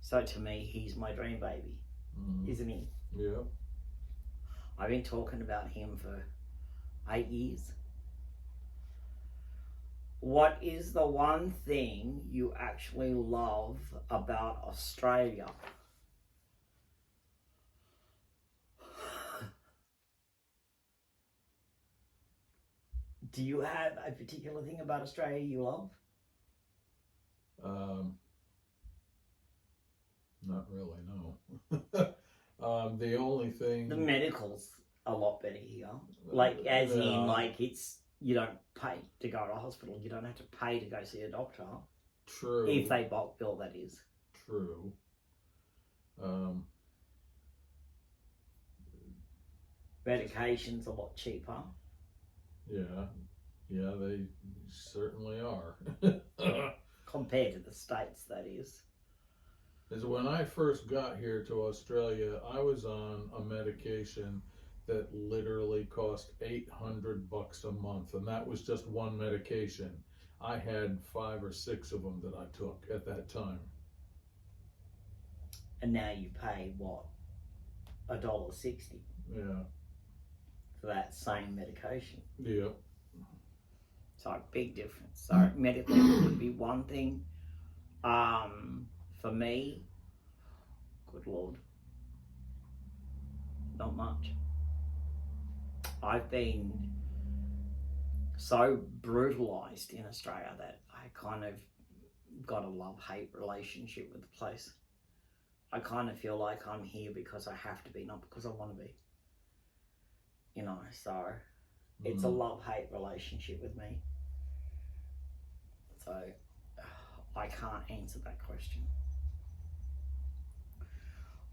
So to me, he's my dream baby, isn't he? Yeah. I've been talking about him for 8 years. What is the one thing you actually love about Australia? Do you have a particular thing about Australia you love? Not really, no. The only thing... The medical's a lot better here. Like, as in, like, it's, you don't pay to go to a hospital. You don't have to pay to go see a doctor. True. If they bulk bill, that is. True. Medication's a lot cheaper. Yeah. Yeah, they certainly are. Compared to the States, that is. Is when I first got here to Australia, I was on a medication that literally cost $800 a month, and that was just one medication. I had 5 or 6 of them that I took at that time. And now you pay what? $1.60 Yeah. for that same medication. Yeah. So a big difference. So medical would be one thing. For me, good Lord, not much. I've been so brutalised in Australia that I kind of got a love-hate relationship with the place. I kind of feel like I'm here because I have to be, not because I want to be. You know, so it's a love-hate relationship with me. So I can't answer that question.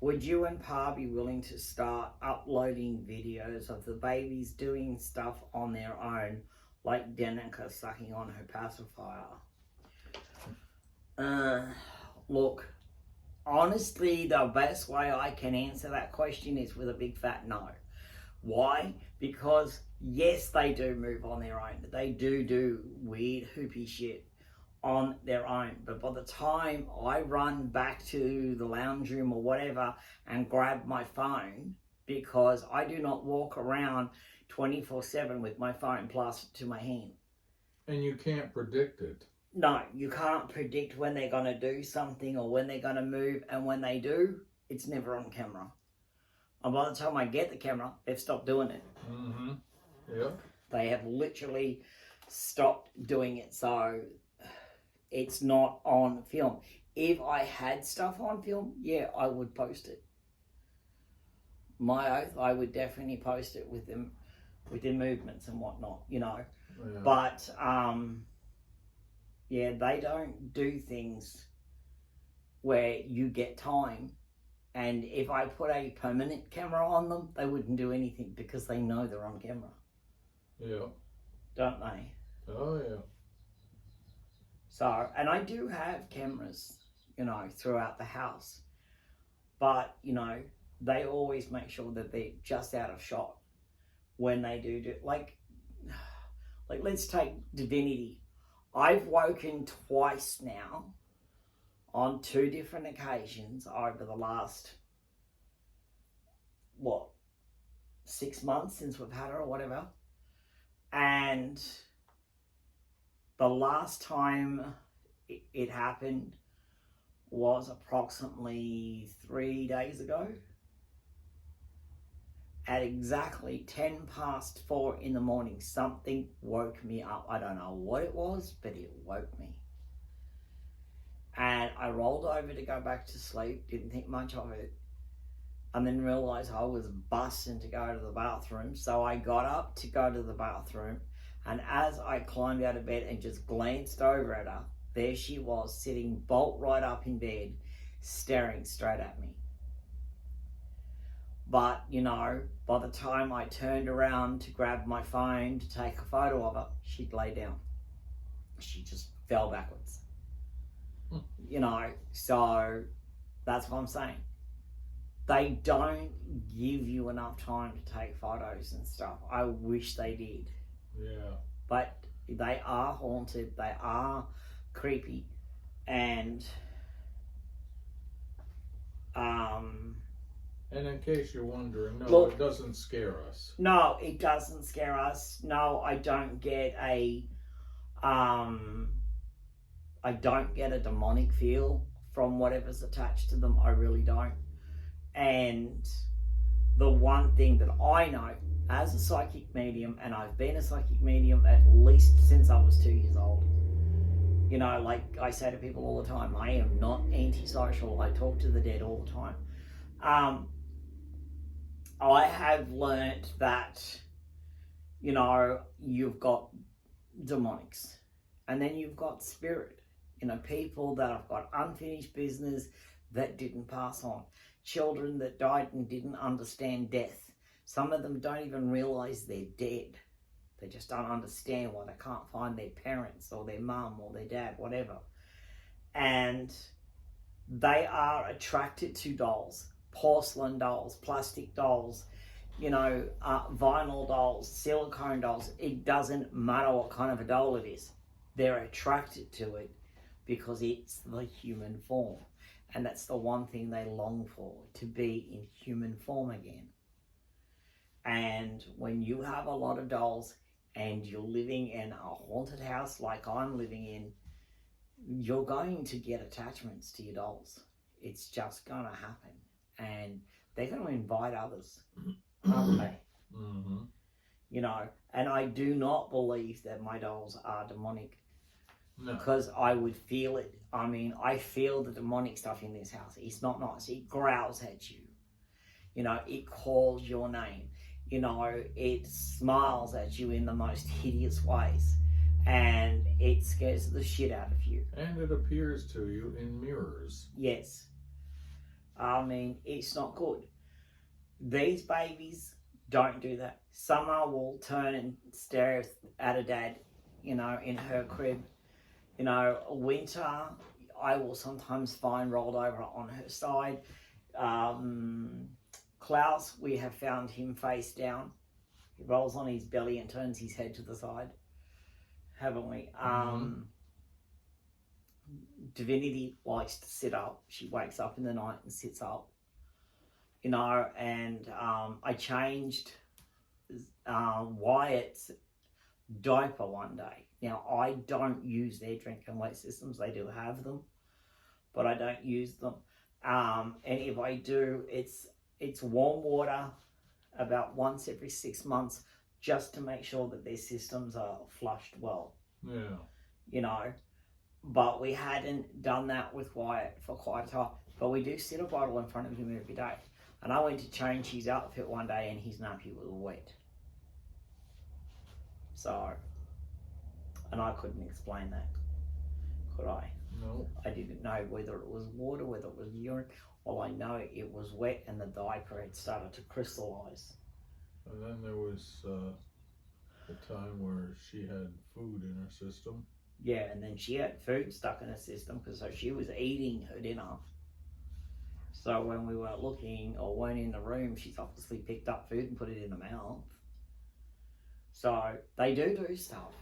Would you and Pa be willing to start uploading videos of the babies doing stuff on their own, like Danica sucking on her pacifier? Look, honestly, the best way I can answer that question is with a big fat no. Why? Because yes, they do move on their own. They do weird hoopy shit on their own, but by the time I run back to the lounge room or whatever and grab my phone, because I do not walk around 24/7 with my phone plastered to my hand. And you can't predict it. No, you can't predict when they're going to do something or when they're going to move, and when they do, it's never on camera. And by the time I get the camera, they've stopped doing it. Mm-hmm. Yep. They have literally stopped doing it, so it's not on film. If I had stuff on film, yeah, I would post it. My oath, I would definitely post it with them, with their movements and whatnot, you know. Yeah. But, yeah, they don't do things where you get time. And if I put a permanent camera on them, they wouldn't do anything because they know they're on camera. Yeah. Don't they? Oh, yeah. So, and I do have cameras, you know, throughout the house. But, you know, they always make sure that they're just out of shot when they do like let's take Divinity. I've woken twice now on 2 different occasions over the last, 6 months since we've had her or whatever. And the last time it happened was approximately 3 days ago. At exactly 4:10 in the morning, something woke me up. I don't know what it was, but it woke me. And I rolled over to go back to sleep, didn't think much of it. and then realised I was busting to go to the bathroom. So I got up to go to the bathroom, and as I climbed out of bed and just glanced over at her, there she was, sitting bolt right up in bed, staring straight at me. But, you know, by the time I turned around to grab my phone to take a photo of her, she'd lay down. She just fell backwards. You know, so that's what I'm saying. They don't give you enough time to take photos and stuff. I wish they did. Yeah. But they are haunted, they are creepy, and And in case you're wondering, no, Look, it doesn't scare us. no, it doesn't scare us. No, I don't get a demonic feel from whatever's attached to them. I really don't. And the one thing that I know as a psychic medium, and I've been a psychic medium at least since I was 2 years old. You know, like I say to people all the time, I am not antisocial. I talk to the dead all the time. I have learnt that, you know, you've got demonics, and then you've got spirit. You know, people that have got unfinished business that didn't pass on. Children that died and didn't understand death. Some of them don't even realise they're dead. They just don't understand why they can't find their parents or their mum or their dad, whatever. And they are attracted to dolls. Porcelain dolls, plastic dolls, you know, vinyl dolls, silicone dolls. It doesn't matter what kind of a doll it is. They're attracted to it because it's the human form. And that's the one thing they long for, to be in human form again. And when you have a lot of dolls and you're living in a haunted house like I'm living in, you're going to get attachments to your dolls. It's just going to happen. And they're going to invite others, aren't they? Mm-hmm. You know, and I do not believe that my dolls are demonic. No. Because I would feel it. I mean, I feel the demonic stuff in this house. It's not nice. It growls at you. You know, it calls your name. You know, it smiles at you in the most hideous ways. And it scares the shit out of you. And it appears to you in mirrors. Yes. I mean, it's not good. These babies don't do that. Summer will turn and stare at her dad, you know, in her crib. You know, Winter, I will sometimes find rolled over on her side. Klaus, we have found him face down. He rolls on his belly and turns his head to the side. Haven't we? Divinity likes to sit up. She wakes up in the night and sits up. You know, and I changed Wyatt's diaper one day. Now, I don't use their drink and wet systems. They do have them, but I don't use them. And if I do, it's warm water about once every 6 months, just to make sure that their systems are flushed well. Yeah. You know, but we hadn't done that with Wyatt for quite a time. But we do sit a bottle in front of him every day. And I went to change his outfit one day and his nappy was wet. So, and I couldn't explain that, could I? No. I didn't know whether it was water, whether it was urine. All I know, it was wet and the diaper had started to crystallize. And then there was a time where she had food in her system. Yeah, and then she had food stuck in her system because so she was eating her dinner. So when we weren't looking or weren't in the room, she's obviously picked up food and put it in her mouth. So they do stuff.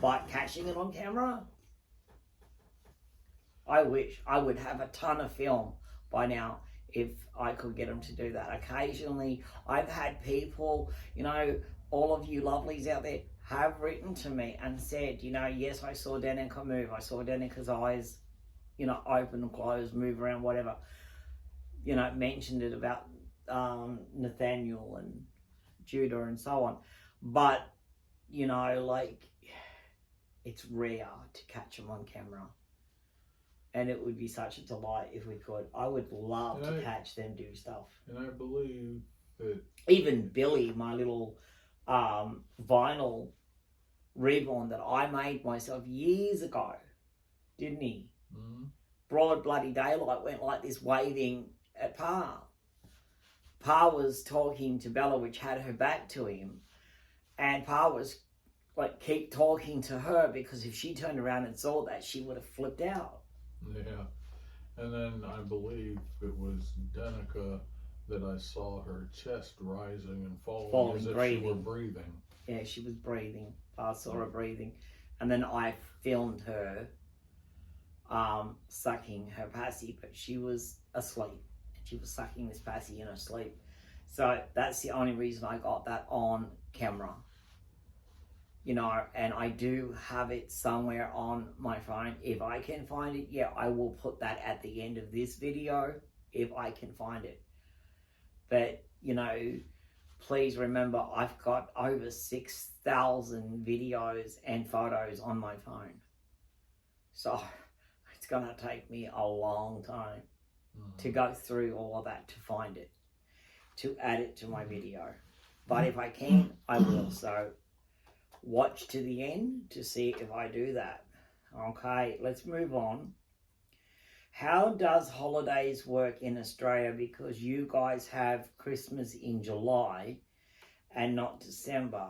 But catching it on camera, I wish I would have a ton of film by now if I could get them to do that. Occasionally, I've had people, you know, all of you lovelies out there have written to me and said, you know, yes, I saw Danica move. I saw Danica's eyes, you know, open and close, move around, whatever. You know, mentioned it about Nathaniel and Judah and so on. But, you know, like, it's rare to catch them on camera. And it would be such a delight if we could. I would love to catch them do stuff. And I believe that even Billy, my little vinyl reborn that I made myself years ago, didn't he? Mm-hmm. Broad bloody daylight went like this waving at Pa. Pa was talking to Bella, which had her back to him, and Pa was like keep talking to her because if she turned around and saw that, she would have flipped out. Yeah. And then I believe it was Danica that I saw her chest rising and falling as if she were breathing. Yeah, she was breathing. I saw her breathing. And then I filmed her sucking her passy, but she was asleep. She was sucking this passy in her sleep. So that's the only reason I got that on camera. You know, and I do have it somewhere on my phone. If I can find it, yeah, I will put that at the end of this video if I can find it. But, you know, please remember I've got over 6,000 videos and photos on my phone. So it's going to take me a long time to go through all of that to find it, to add it to my video. But if I can, I will. So watch to the end to see if I do that. Okay, let's move on. How does holidays work in Australia? Because you guys have Christmas in July and not December.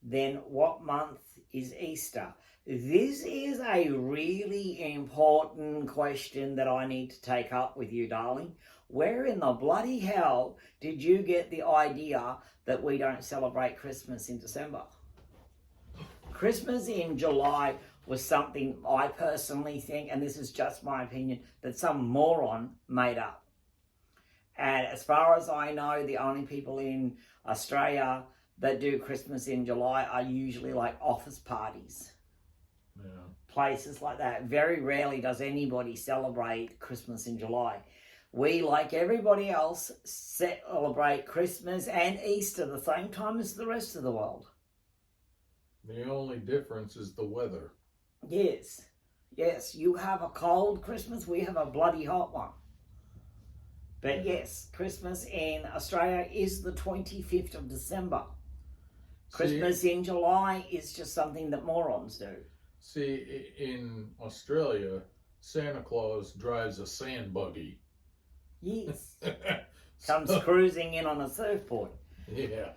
Then what month is Easter? This is a really important question that I need to take up with you, darling. Where in the bloody hell did you get the idea that we don't celebrate Christmas in December? Christmas in July was something I personally think, and this is just my opinion, that some moron made up. And as far as I know, the only people in Australia that do Christmas in July are usually like office parties. Yeah. Places like that. Very rarely does anybody celebrate Christmas in July. We, like everybody else, celebrate Christmas and Easter the same time as the rest of the world. The only difference is the weather. Yes. Yes, you have a cold Christmas, we have a bloody hot one. But yes, Christmas in Australia is the 25th of December. Christmas in July is just something that morons do. See, in Australia, Santa Claus drives a sand buggy. Yes. Comes cruising in on a surfboard. Yeah.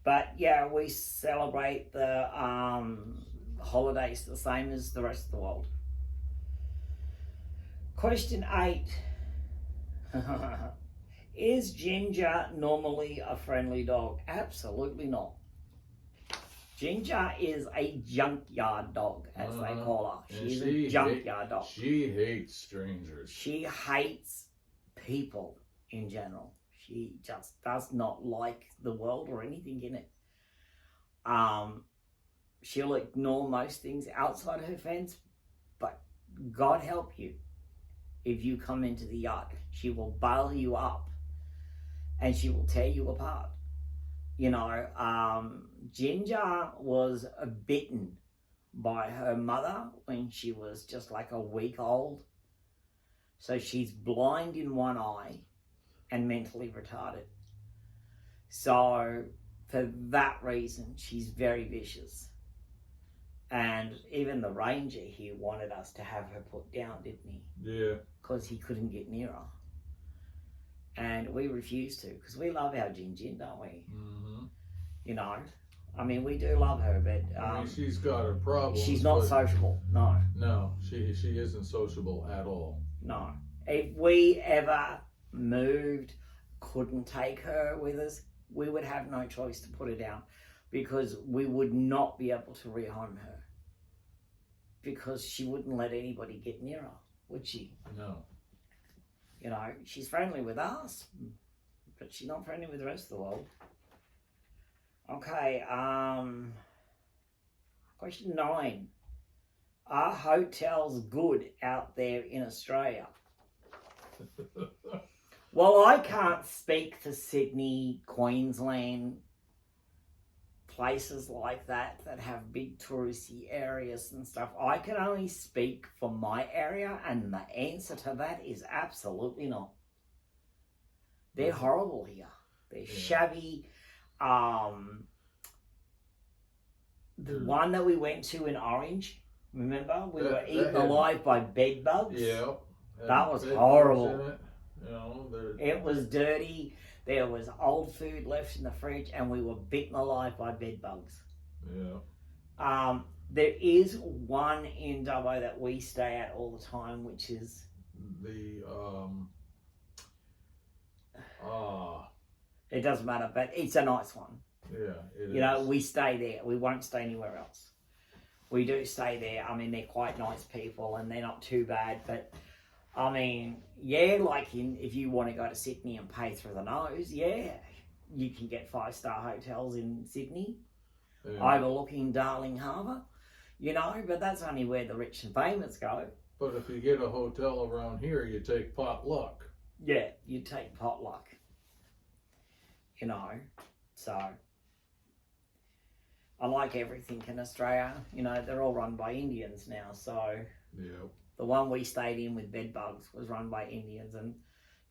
But yeah, we celebrate the holidays the same as the rest of the world. Question 8. Is Ginger normally a friendly dog? Absolutely not. Ginger is a junkyard dog, as they call her. She's a junkyard dog. She hates strangers. She hates people in general. She just does not like the world or anything in it. She'll ignore most things outside her fence, but God help you if you come into the yard. She will bail you up and she will tear you apart. You know, Ginger was bitten by her mother when she was just like a week old. So she's blind in one eye and mentally retarded. So for that reason, she's very vicious. And even the ranger here wanted us to have her put down, didn't he? Yeah. Because he couldn't get near her. And we refused to, because we love our Gin, don't we? Mm-hmm. You know, I mean, we do love her, but I mean, she's got her problems. She's not sociable. No. No, she isn't sociable at all. No. If we ever moved, couldn't take her with us, we would have no choice to put her down, because we would not be able to rehome her, because she wouldn't let anybody get near her, would she? No. You know, she's friendly with us, but she's not friendly with the rest of the world. Okay, question 9. Are hotels good out there in Australia? Well, I can't speak for Sydney, Queensland, places like that have big touristy areas and stuff. I can only speak for my area, and the answer to that is absolutely not. They're horrible here. They're shabby. The one that we went to in Orange, remember? We were eaten alive by bed bugs. Yeah. That was horrible. It. You know, it was dirty. There was old food left in the fridge, and we were bitten alive by bed bugs. Yeah. There is one in Dubbo that we stay at all the time, which is the it doesn't matter, but it's a nice one. Yeah, it you know, we stay there. We won't stay anywhere else. We do stay there. I mean, they're quite nice people, and they're not too bad. But I mean, yeah, like if you want to go to Sydney and pay through the nose, yeah, you can get 5-star hotels in Sydney, overlooking Darling Harbour. You know, but that's only where the rich and famous go. But if you get a hotel around here, you take potluck. Yeah, you take potluck. You know, so I like everything in Australia. You know, they're all run by Indians now. So the one we stayed in with bed bugs was run by Indians, and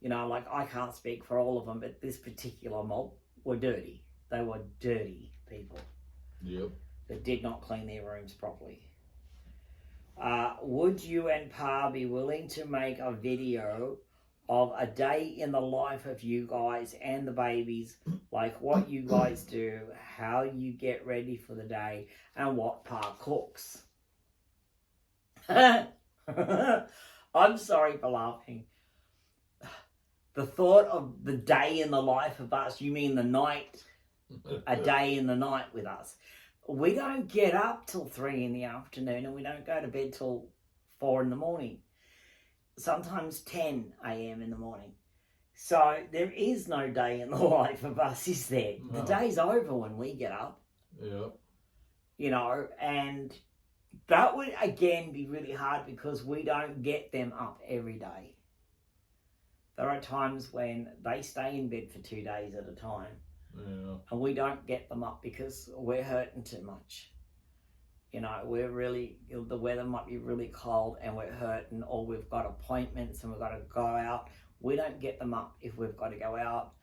you know, like I can't speak for all of them, but this particular mob were dirty. They were dirty people. Yep. That did not clean their rooms properly. Would you and Pa be willing to make a video of a day in the life of you guys and the babies, like what you guys do, how you get ready for the day, and what Pa cooks? I'm sorry for laughing. The thought of the day in the life of us, you mean the night, a day in the night with us. We don't get up till 3 in the afternoon, and we don't go to bed till 4 in the morning. Sometimes 10 a.m. in the morning. So there is no day in the life of us, is there? No. The day's over when we get up. Yeah. You know, and that would again be really hard because we don't get them up every day. There are times when they stay in bed for 2 days at a time. Yeah. And we don't get them up because we're hurting too much. You know, the weather might be really cold and we're hurting, or we've got appointments and we've got to go out. We don't get them up if we've got to go out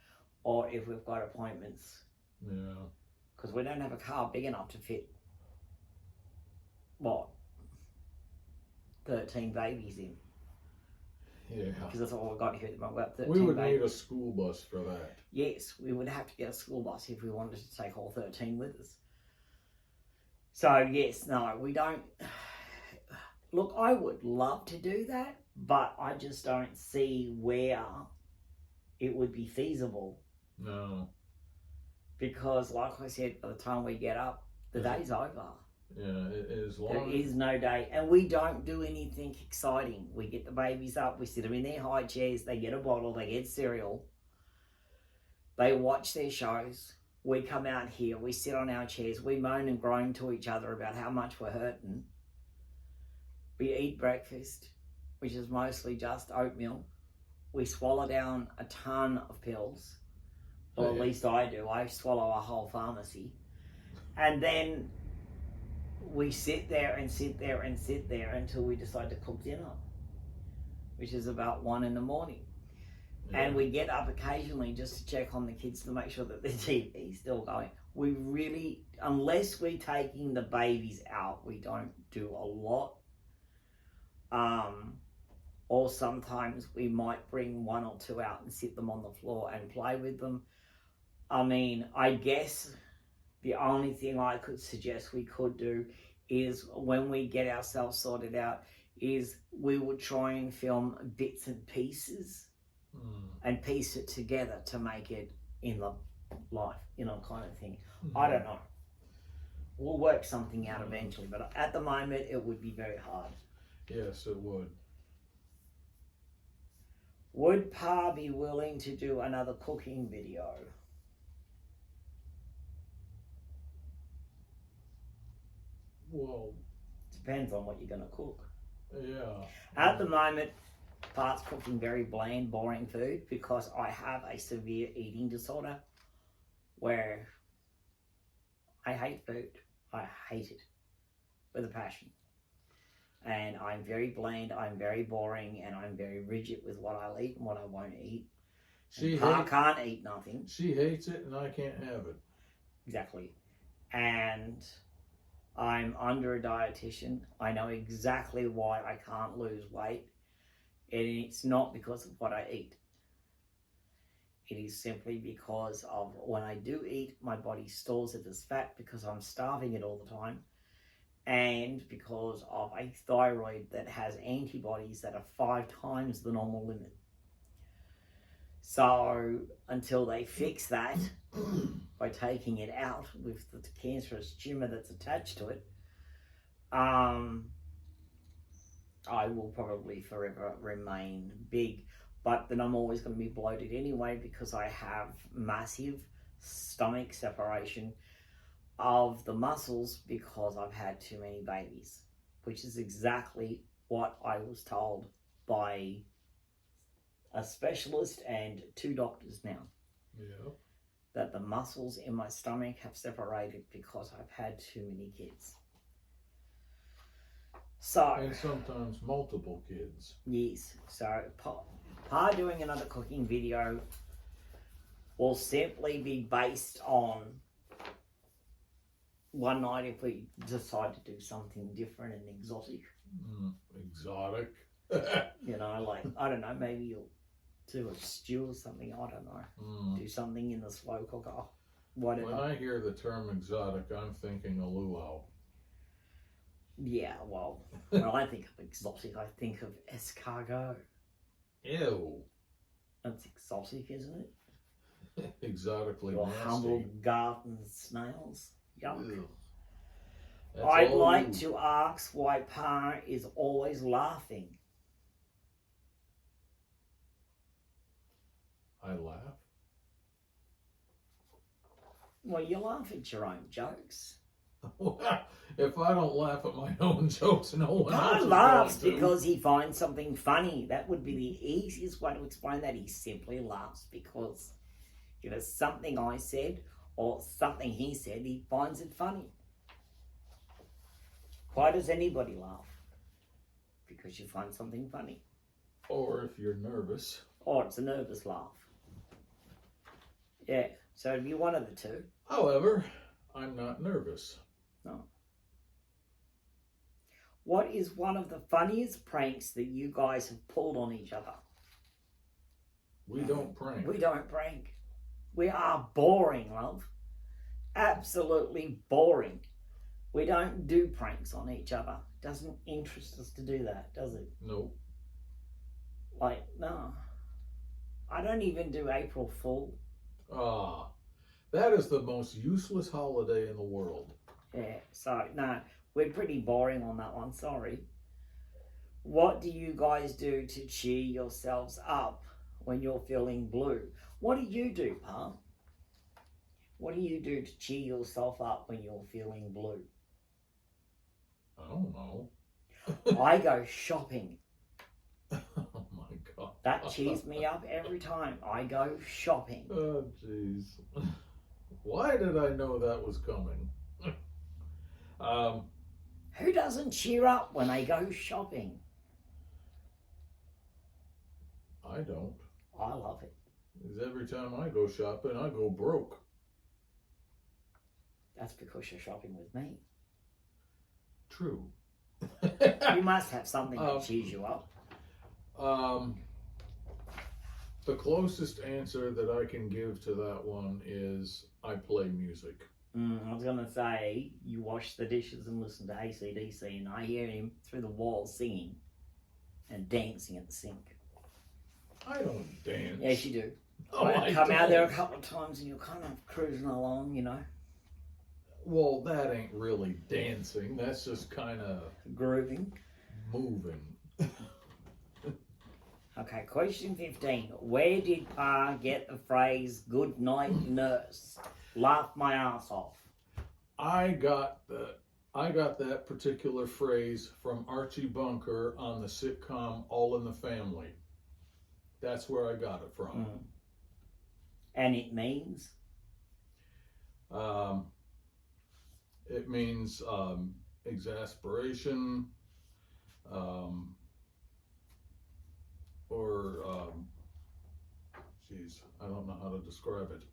or if we've got appointments. Yeah. Because we don't have a car big enough to fit, 13 babies in. Yeah. Because that's all we've got here at the moment. We've got 13 we would babies. need a school bus for that. Yes, we would have to get a school bus if we wanted to take all 13 with us. So, yes, no, we don't. Look, I would love to do that, but I just don't see where it would be feasible. No. Because, like I said, by the time we get up, the day's over. Yeah, it is long. There is no day. And we don't do anything exciting. We get the babies up, we sit them in their high chairs, they get a bottle, they get cereal. They watch their shows. We come out here, we sit on our chairs, we moan and groan to each other about how much we're hurting. We eat breakfast, which is mostly just oatmeal. We swallow down a ton of pills. Or at least I do. I swallow a whole pharmacy. And then we sit there and sit there and sit there until we decide to cook dinner, which is about 1 in the morning. Yeah. And we get up occasionally just to check on the kids to make sure that the TV's still going. We really, unless we're taking the babies out, we don't do a lot. Or sometimes we might bring 1 or 2 out and sit them on the floor and play with them. I mean, I guess the only thing I could suggest we could do is when we get ourselves sorted out is we would try and film bits and pieces and piece it together to make it in the life, you know, kind of thing. I don't know. We'll work something out eventually, but at the moment it would be very hard. Yes, it would. Would Pa be willing to do another cooking video? Well, depends on what you're going to cook. Yeah. At the moment, Pa's cooking very bland, boring food because I have a severe eating disorder where I hate food. I hate it with a passion. And I'm very bland, I'm very boring, and I'm very rigid with what I'll eat and what I won't eat. Can't eat nothing. She hates it and I can't have it. Exactly. And I'm under a dietitian. I know exactly why I can't lose weight. And it's not because of what I eat. It is simply because of when I do eat, my body stores it as fat because I'm starving it all the time. And because of a thyroid that has antibodies that are 5 times the normal limit. So until they fix that by taking it out with the cancerous tumour that's attached to it, I will probably forever remain big. But then I'm always going to be bloated anyway because I have massive stomach separation of the muscles because I've had too many babies, which is exactly what I was told by a specialist and 2 doctors now. Yeah. That the muscles in my stomach have separated because I've had too many kids. So, and sometimes multiple kids. Yes. So, Pa doing another cooking video will simply be based on one night if we decide to do something different and exotic. Exotic. You know, like, I don't know, maybe you'll do a stew or something, I don't know. Do something in the slow cooker, whatever. When I hear the term exotic, I'm thinking a luau. Yeah, well, when I think of exotic, I think of escargot. Ew. That's exotic, isn't it? Exotically Or nasty. humble garden snails. Yuck. Ew. I'd like to ask why Pa is always laughing. I laugh. Well, you laugh at your own jokes. If I don't laugh at my own jokes, no one else Pa is laughs going to. because he finds something funny. That would be the easiest way to explain that. He simply laughs because if it's something I said or something he said, he finds it funny. Why does anybody laugh? Because you find something funny. Or if you're nervous. Or it's a nervous laugh. Yeah, so it'd be one of the two. However, I'm not nervous. No. What is one of the funniest pranks that you guys have pulled on each other? We don't prank. We don't prank. We are boring, love. Absolutely boring. We don't do pranks on each other. Doesn't interest us to do that, does it? Nope. Like, no. I don't even do April Fool. Ah, that is the most useless holiday in the world. Yeah, so, no, we're pretty boring on that one, sorry. What do you guys do to cheer yourselves up when you're feeling blue? What do you do, Pa? What do you do to cheer yourself up when you're feeling blue? I don't know. I go shopping. Oh my God. That cheers me up every time. I go shopping. Oh jeez. Why did I know that was coming? Who doesn't cheer up when they go shopping? I don't. I love it. Because every time I go shopping, I go broke. That's because you're shopping with me. True. You must have something that cheers you up. The closest answer that I can give to that one is I play music. I was going to say, you wash the dishes and listen to AC/DC, and I hear him through the wall singing and dancing at the sink. I don't dance. Yes, you do. Oh, I I come out there a don't. couple of times and you're kind of cruising along, you know. Well, that ain't really dancing. That's just kind of Grooving. moving. Okay, question 15. Where did Pa get the phrase, good night nurse? Laugh my ass off. I got that particular phrase from Archie Bunker on the sitcom All in the Family. That's where I got it from. And it means? it means exasperation, or geez, I don't know how to describe it.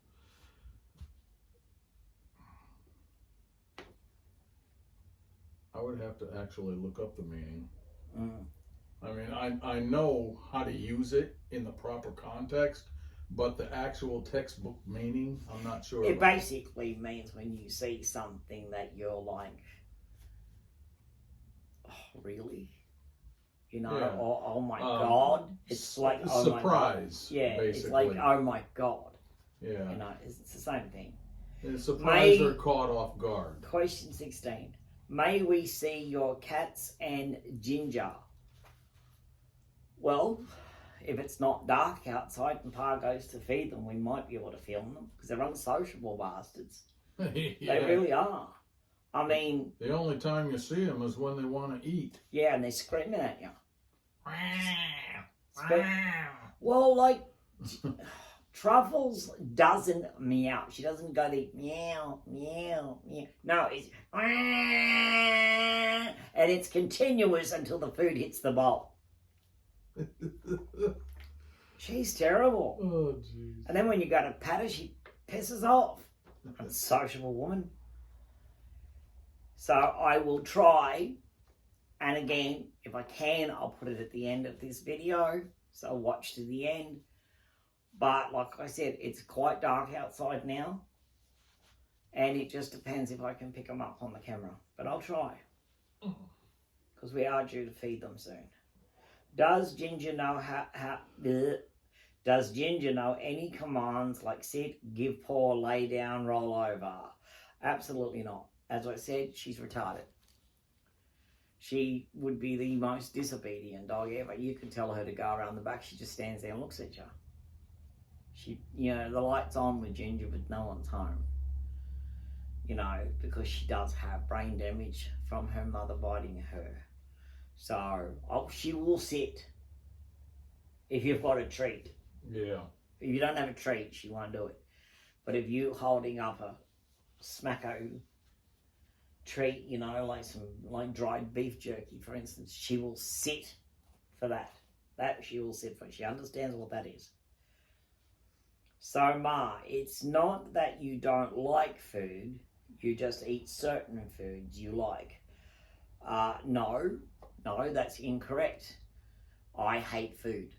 I would have to actually look up the meaning. I mean, I know how to use it in the proper context, but the actual textbook meaning, I'm not sure. It basically means when you see something that you're like, oh, really? You know, Yeah. oh my God. It's like, oh surprise. My God. Yeah, basically. it's like, oh my God. Yeah. You know, it's the same thing. And surprised or caught off guard. Question 16. May we see your cats and Ginger? Well, if it's not dark outside and Pa goes to feed them, we might be able to film them because they're unsociable bastards. Yeah. They really are. I mean, the only time you see them is when they want to eat. Yeah, and they're screaming at you. Well, like, Truffles doesn't meow. She doesn't go the meow, meow, meow. No, it's and it's continuous until the food hits the bowl. She's terrible. Oh, jeez. And then when you go to pat her, she pisses off. Unsociable woman. So I will try, and again, if I can, I'll put it at the end of this video, so watch to the end. But like I said, it's quite dark outside now, and it just depends if I can pick them up on the camera. But I'll try, because we are due to feed them soon. Does Ginger know Does Ginger know any commands like sit, give paw, lay down, roll over? Absolutely not. As I said, she's retarded. She would be the most disobedient dog ever. You could tell her to go around the back. She just stands there and looks at you. She, you know, the light's on with Ginger, but no one's home. You know, because she does have brain damage from her mother biting her. So, she will sit if you've got a treat. Yeah. If you don't have a treat, she won't do it. But if you're holding up a smacko treat, you know, like dried beef jerky, for instance, she will sit for that. That she will sit for. She understands what that is. So, Ma, it's not that you don't like food, you just eat certain foods you like. No, that's incorrect. I hate food.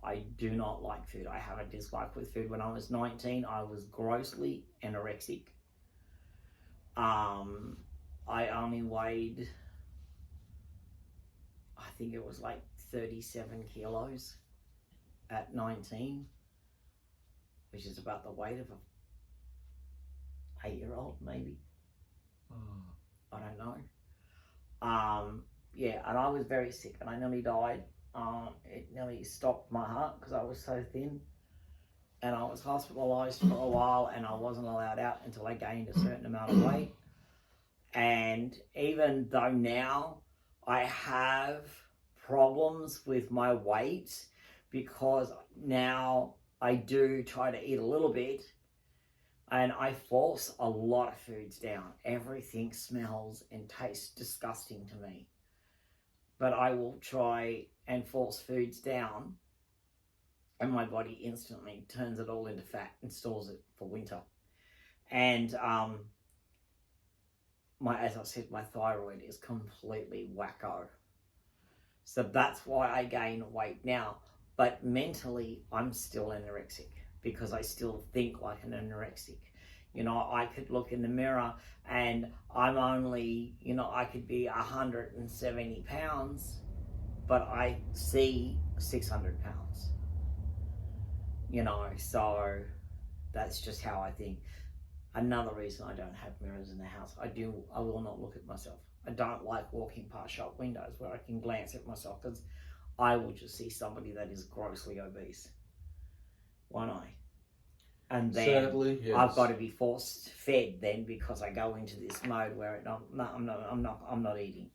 I do not like food. I have a dislike with food. When I was 19, I was grossly anorexic. I only weighed, I think it was like 37 kilos at 19, which is about the weight of a 8-year-old, maybe. I don't know. Yeah, and I was very sick, and I nearly died. It nearly stopped my heart because I was so thin, and I was hospitalized for a while, and I wasn't allowed out until I gained a certain amount of weight. And even though now I have problems with my weight, because now I do try to eat a little bit, and I force a lot of foods down. Everything smells and tastes disgusting to me. But I will try and force foods down, and my body instantly turns it all into fat and stores it for winter. And as I said, my thyroid is completely wacko. So that's why I gain weight now. But mentally, I'm still anorexic because I still think like an anorexic. You know, I could look in the mirror and I'm only, you know, I could be 170 pounds, but I see 600 pounds. You know, so that's just how I think. Another reason I don't have mirrors in the house, I will not look at myself. I don't like walking past shop windows where I can glance at myself because I will just see somebody that is grossly obese. Won't I? And then sadly, yes. I've got to be forced fed then because I go into this mode where I'm not eating.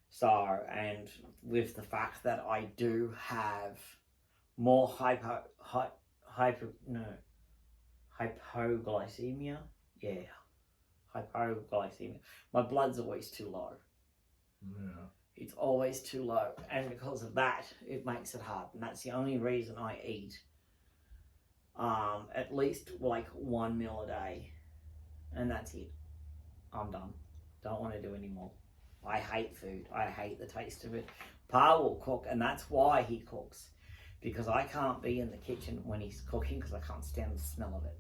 So, and with the fact that I do have more hypoglycemia, hypoglycemia. My blood's always too low. Yeah. It's always too low, and because of that, it makes it hard. And that's the only reason I eat at least like 1 meal a day, and that's it. I'm done. Don't want to do any more. I hate food. I hate the taste of it. Pa will cook, and that's why he cooks, because I can't be in the kitchen when he's cooking because I can't stand the smell of it.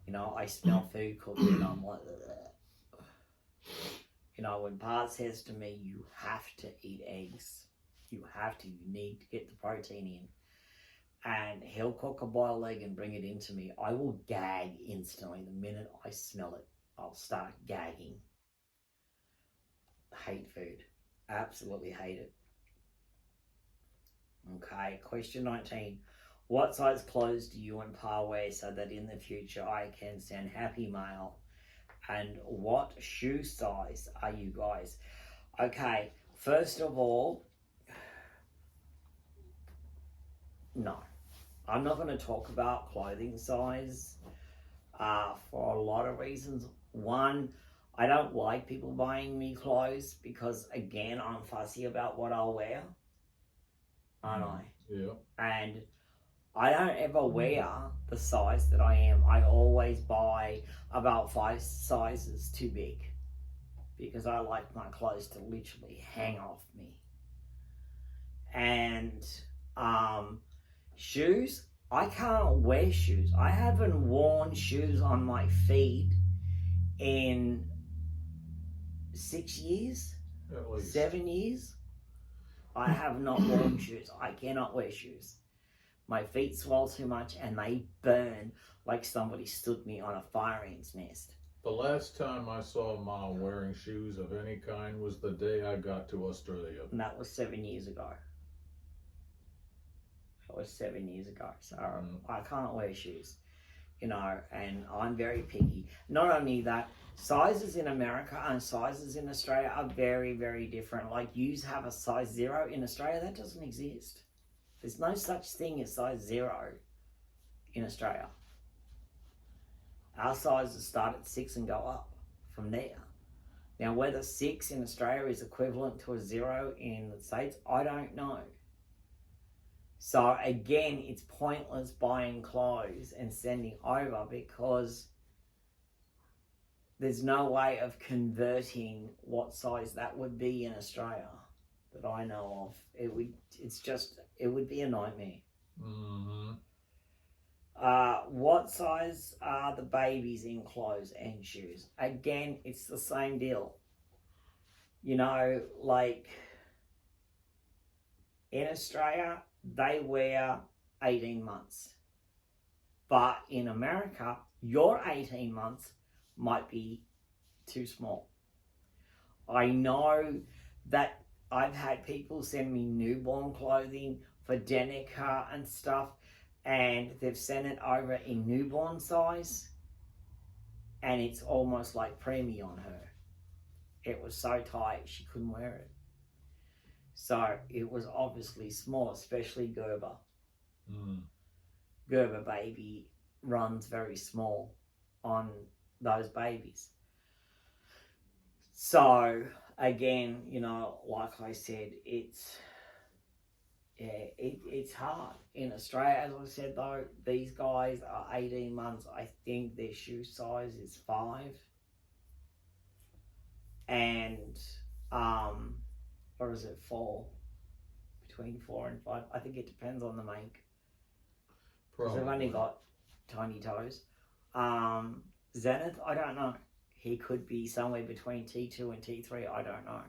You know, I smell food cooking and I'm like, ugh. You know, when Pa says to me, you have to eat eggs. You have to. You need to get the protein in. And he'll cook a boiled egg and bring it into me. I will gag instantly the minute I smell it. I'll start gagging. Hate food. Absolutely hate it. Okay, question 19. What size clothes do you and Pa wear so that in the future I can send happy mail? And what shoe size are you guys? Okay, first of all, no. I'm not going to talk about clothing size for a lot of reasons. One, I don't like people buying me clothes because, again, I'm fussy about what I'll wear, aren't I? Yeah. And I don't ever wear the size that I am. I always buy about 5 sizes too big because I like my clothes to literally hang off me. And shoes, I can't wear shoes. I haven't worn shoes on my feet in 6 years, At least. 7 years. I have not worn shoes. I cannot wear shoes. My feet swell too much and they burn like somebody stood me on a fire ant's nest. The last time I saw Ma wearing shoes of any kind was the day I got to Australia. And that was 7 years ago. That was 7 years ago. So I can't wear shoes, you know, and I'm very picky. Not only that, sizes in America and sizes in Australia are very, very different. Like, you have a size 0 in Australia, that doesn't exist. There's no such thing as size 0 in Australia. Our sizes start at 6 and go up from there. Now, whether 6 in Australia is equivalent to a 0 in the States, I don't know. So again, it's pointless buying clothes and sending over because there's no way of converting what size that would be in Australia that I know of. It would be a nightmare. Mm-hmm. What size are the babies in clothes and shoes? Again, it's the same deal. You know, like in Australia, they wear 18 months. But in America, your 18 months might be too small. I know that I've had people send me newborn clothing for Denica and stuff, and they've sent it over in newborn size, and it's almost like preemie on her. It was so tight she couldn't wear it. So it was obviously small, especially Gerber. Gerber baby runs very small on those babies. So again, you know, like I said, it's hard. In Australia, as I said though, these guys are 18 months. I think their shoe size is 5. And or is it 4? Between 4 and 5. I think it depends on the make. Because they've only got tiny toes. Zenith, I don't know. He could be somewhere between T2 and T3. I don't know.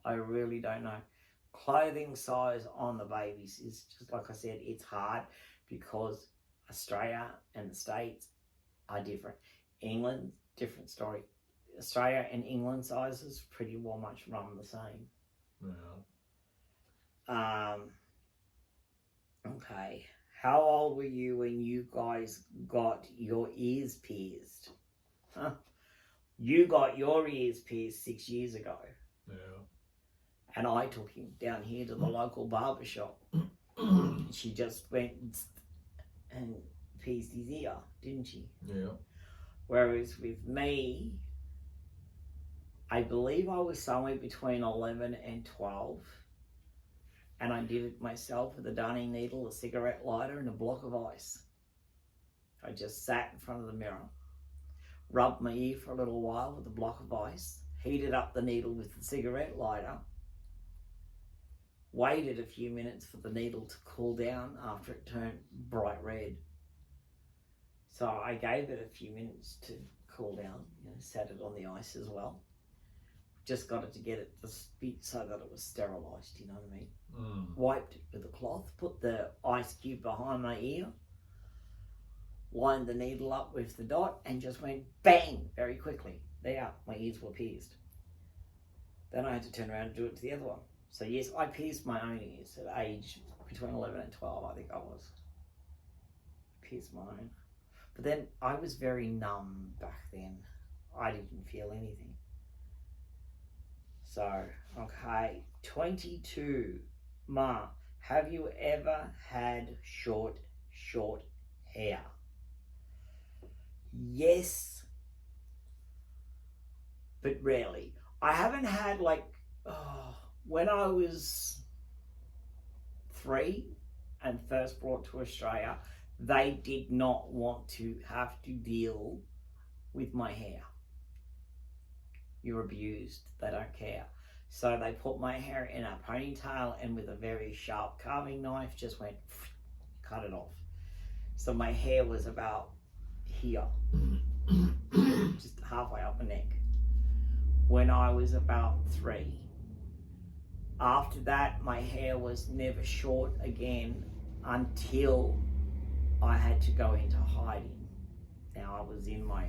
I really don't know. Clothing size on the babies is just like I said, it's hard because Australia and the States are different. England, different story. Australia and England sizes pretty well much run the same. Yeah. Okay. How old were you when you guys got your ears pierced? Huh? You got your ears pierced 6 years ago. Yeah. And I took him down here to the local barber shop. She just went and pierced his ear, didn't she? Yeah. Whereas with me, I believe I was somewhere between 11 and 12. And I did it myself with a darning needle, a cigarette lighter, and a block of ice. I just sat in front of the mirror, rubbed my ear for a little while with a block of ice, heated up the needle with the cigarette lighter, waited a few minutes for the needle to cool down after it turned bright red. So I gave it a few minutes to cool down, sat it on the ice as well. Just got it to get it to spit so that it was sterilised, you know what I mean? Wiped it with a cloth, put the ice cube behind my ear, lined the needle up with the dot, and just went bang very quickly. There, my ears were pierced. Then I had to turn around and do it to the other one. So yes, I pierced my own ears at age between 11 and 12, I think I was. Pierced my own. But then I was very numb back then. I didn't feel anything. So, okay, 22. Ma, have you ever had short hair? Yes, but rarely. I haven't had when I was 3 and first brought to Australia, they did not want to have to deal with my hair. You're abused, they don't care. So they put my hair in a ponytail and with a very sharp carving knife just went, cut it off. So my hair was about here, just halfway up my neck, when I was about 3. After that, my hair was never short again until I had to go into hiding. Now I was in my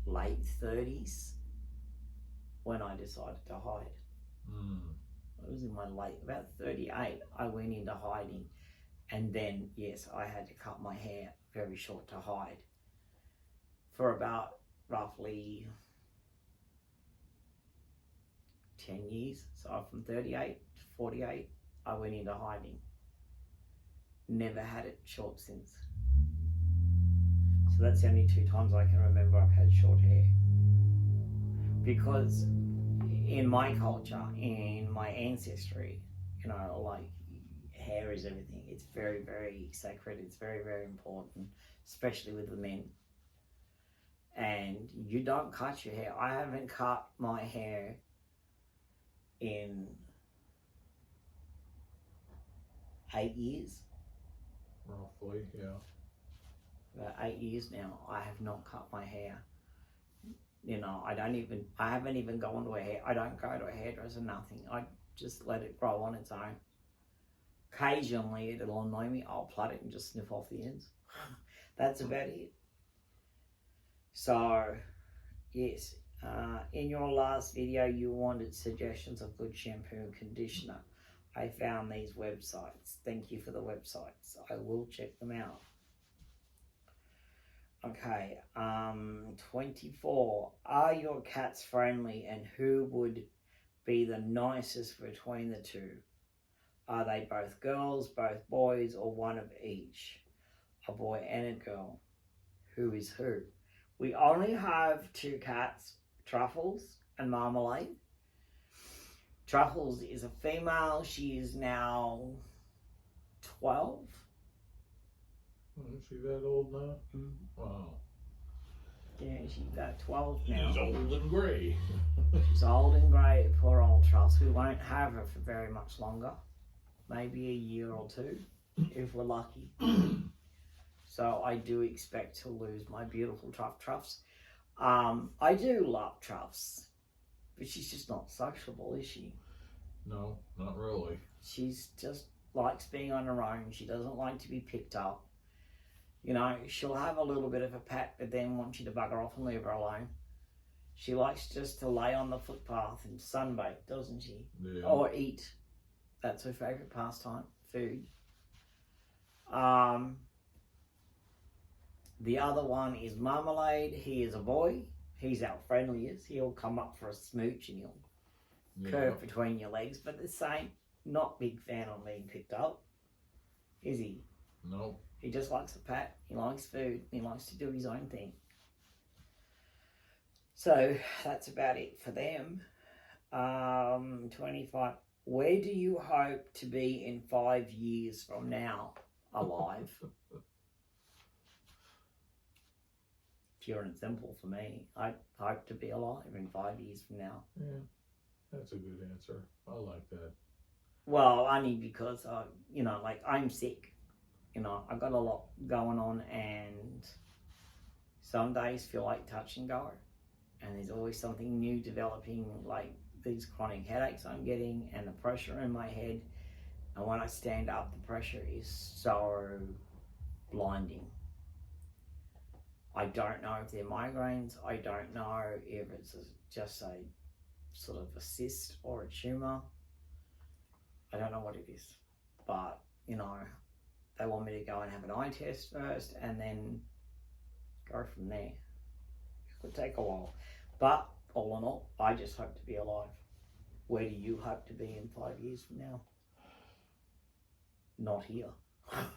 late 30s when I decided to hide. I was in my about 38, I went into hiding. And then, yes, I had to cut my hair very short to hide. For about roughly 10 years. So from 38 to 48, I went into hiding. Never had it short since. So that's the only 2 times I can remember I've had short hair. Because in my culture, in my ancestry, hair is everything. It's very, very sacred. It's very, very important, especially with the men. And you don't cut your hair. I haven't cut my hair in 8 years. Roughly, yeah. About 8 years now, I have not cut my hair. I haven't even gone to I don't go to a hairdresser, nothing. I just let it grow on its own. Occasionally it'll annoy me, I'll plait it and just snip off the ends. That's about it. So, yes, in your last video you wanted suggestions of good shampoo and conditioner. I found these websites. Thank you for the websites. I will check them out. Okay, 24. Are your cats friendly, and who would be the nicest between the 2? Are they both girls, both boys, or one of each? A boy and a girl. Who is who? We only have 2 cats, Truffles and Marmalade. Truffles is a female. She is now 12. Is she that old now? Wow. Yeah, she's about 12 now. She's old and grey. She's old and grey, poor old Truss. We won't have her for very much longer. Maybe a year or 2, if we're lucky. So I do expect to lose my beautiful Truffs. I do love Truffs, but she's just not sociable, is she? No, not really. She's just likes being on her own. She doesn't like to be picked up. She'll have a little bit of a pat, but then wants you to bugger off and leave her alone. She likes just to lay on the footpath and sunbake, doesn't she? Yeah. Or eat. That's her favourite pastime, food. The other one is Marmalade. He is a boy. He's our friendliest. He'll come up for a smooch and he'll curve between your legs. But the same, not big fan on being picked up, is he? No. He just likes a pat. He likes food. He likes to do his own thing. So that's about it for them. 25. Where do you hope to be in 5 years from now? Alive. Pure and simple for me. I hope to be alive in 5 years from now. Yeah, that's a good answer. I like that. Well, only because, I'm sick. I've got a lot going on, and some days feel like touch and go. And there's always something new developing, like these chronic headaches I'm getting and the pressure in my head. And when I stand up, the pressure is so blinding. I don't know if they're migraines. I don't know if it's just a sort of a cyst or a tumour. I don't know what it is. But, they want me to go and have an eye test first and then go from there. It could take a while. But all in all, I just hope to be alive. Where do you hope to be in 5 years from now? Not here.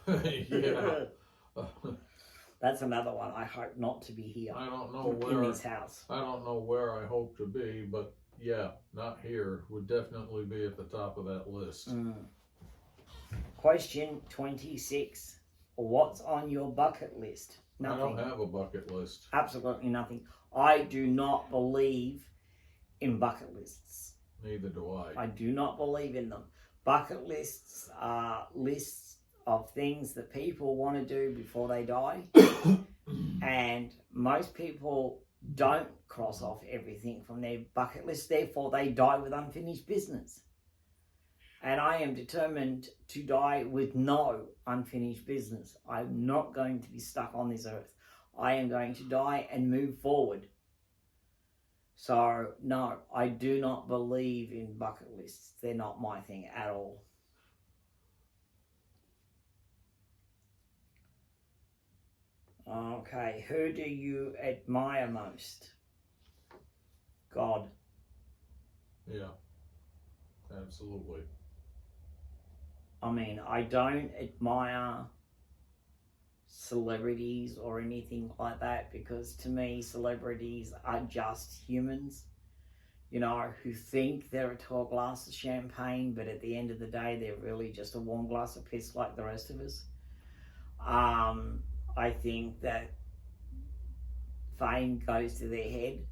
Yeah. That's another one. I hope not to be here. I don't know in this house. I don't know where I hope to be, but yeah, not here would definitely be at the top of that list. Question 26. What's on your bucket list? Nothing. I don't have a bucket list. Absolutely nothing. I do not believe in bucket lists. Neither do I. I do not believe in them. Bucket lists are lists of things that people want to do before they die. And most people don't cross off everything from their bucket list. Therefore, they die with unfinished business. And I am determined to die with no unfinished business. I'm not going to be stuck on this earth. I am going to die and move forward. So, no, I do not believe in bucket lists. They're not my thing at all. Okay, who do you admire most? God. Yeah, absolutely. I mean, I don't admire celebrities or anything like that, because to me, celebrities are just humans, who think they're a tall glass of champagne, but at the end of the day, they're really just a warm glass of piss like the rest of us. I think that fame goes to their head,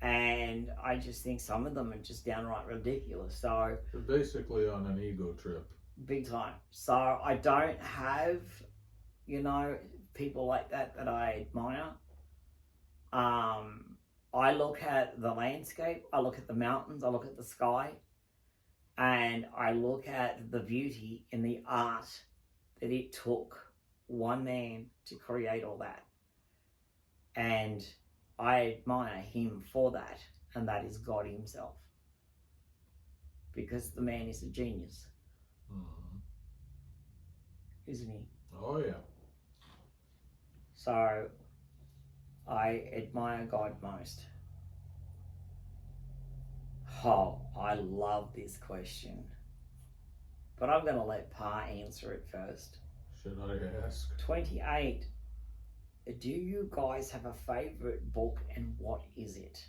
and I just think some of them are just downright ridiculous. So they're basically on an ego trip. Big time. So I don't have, people like that I admire. I look at the landscape, I look at the mountains, I look at the sky, and I look at the beauty in the art that it took one man to create all that. And I admire him for that, and that is God himself. Because the man is a genius. Mm-hmm. Isn't he? Oh, yeah. So, I admire God most. Oh, I love this question. But I'm going to let Pa answer it first. Should I ask? 28. Do you guys have a favourite book, and what is it?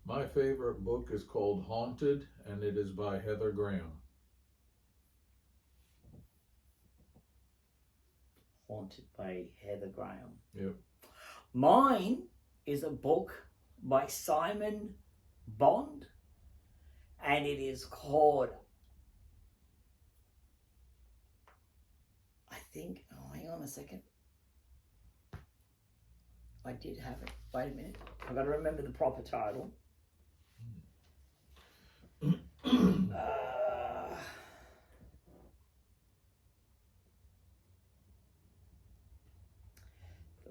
My favorite book is called Haunted, and it is by Heather Graham. Haunted by Heather Graham. Yep. Mine is a book by Simon Bond, and it is called, hang on a second. I did have it. Wait a minute. I've got to remember the proper title. The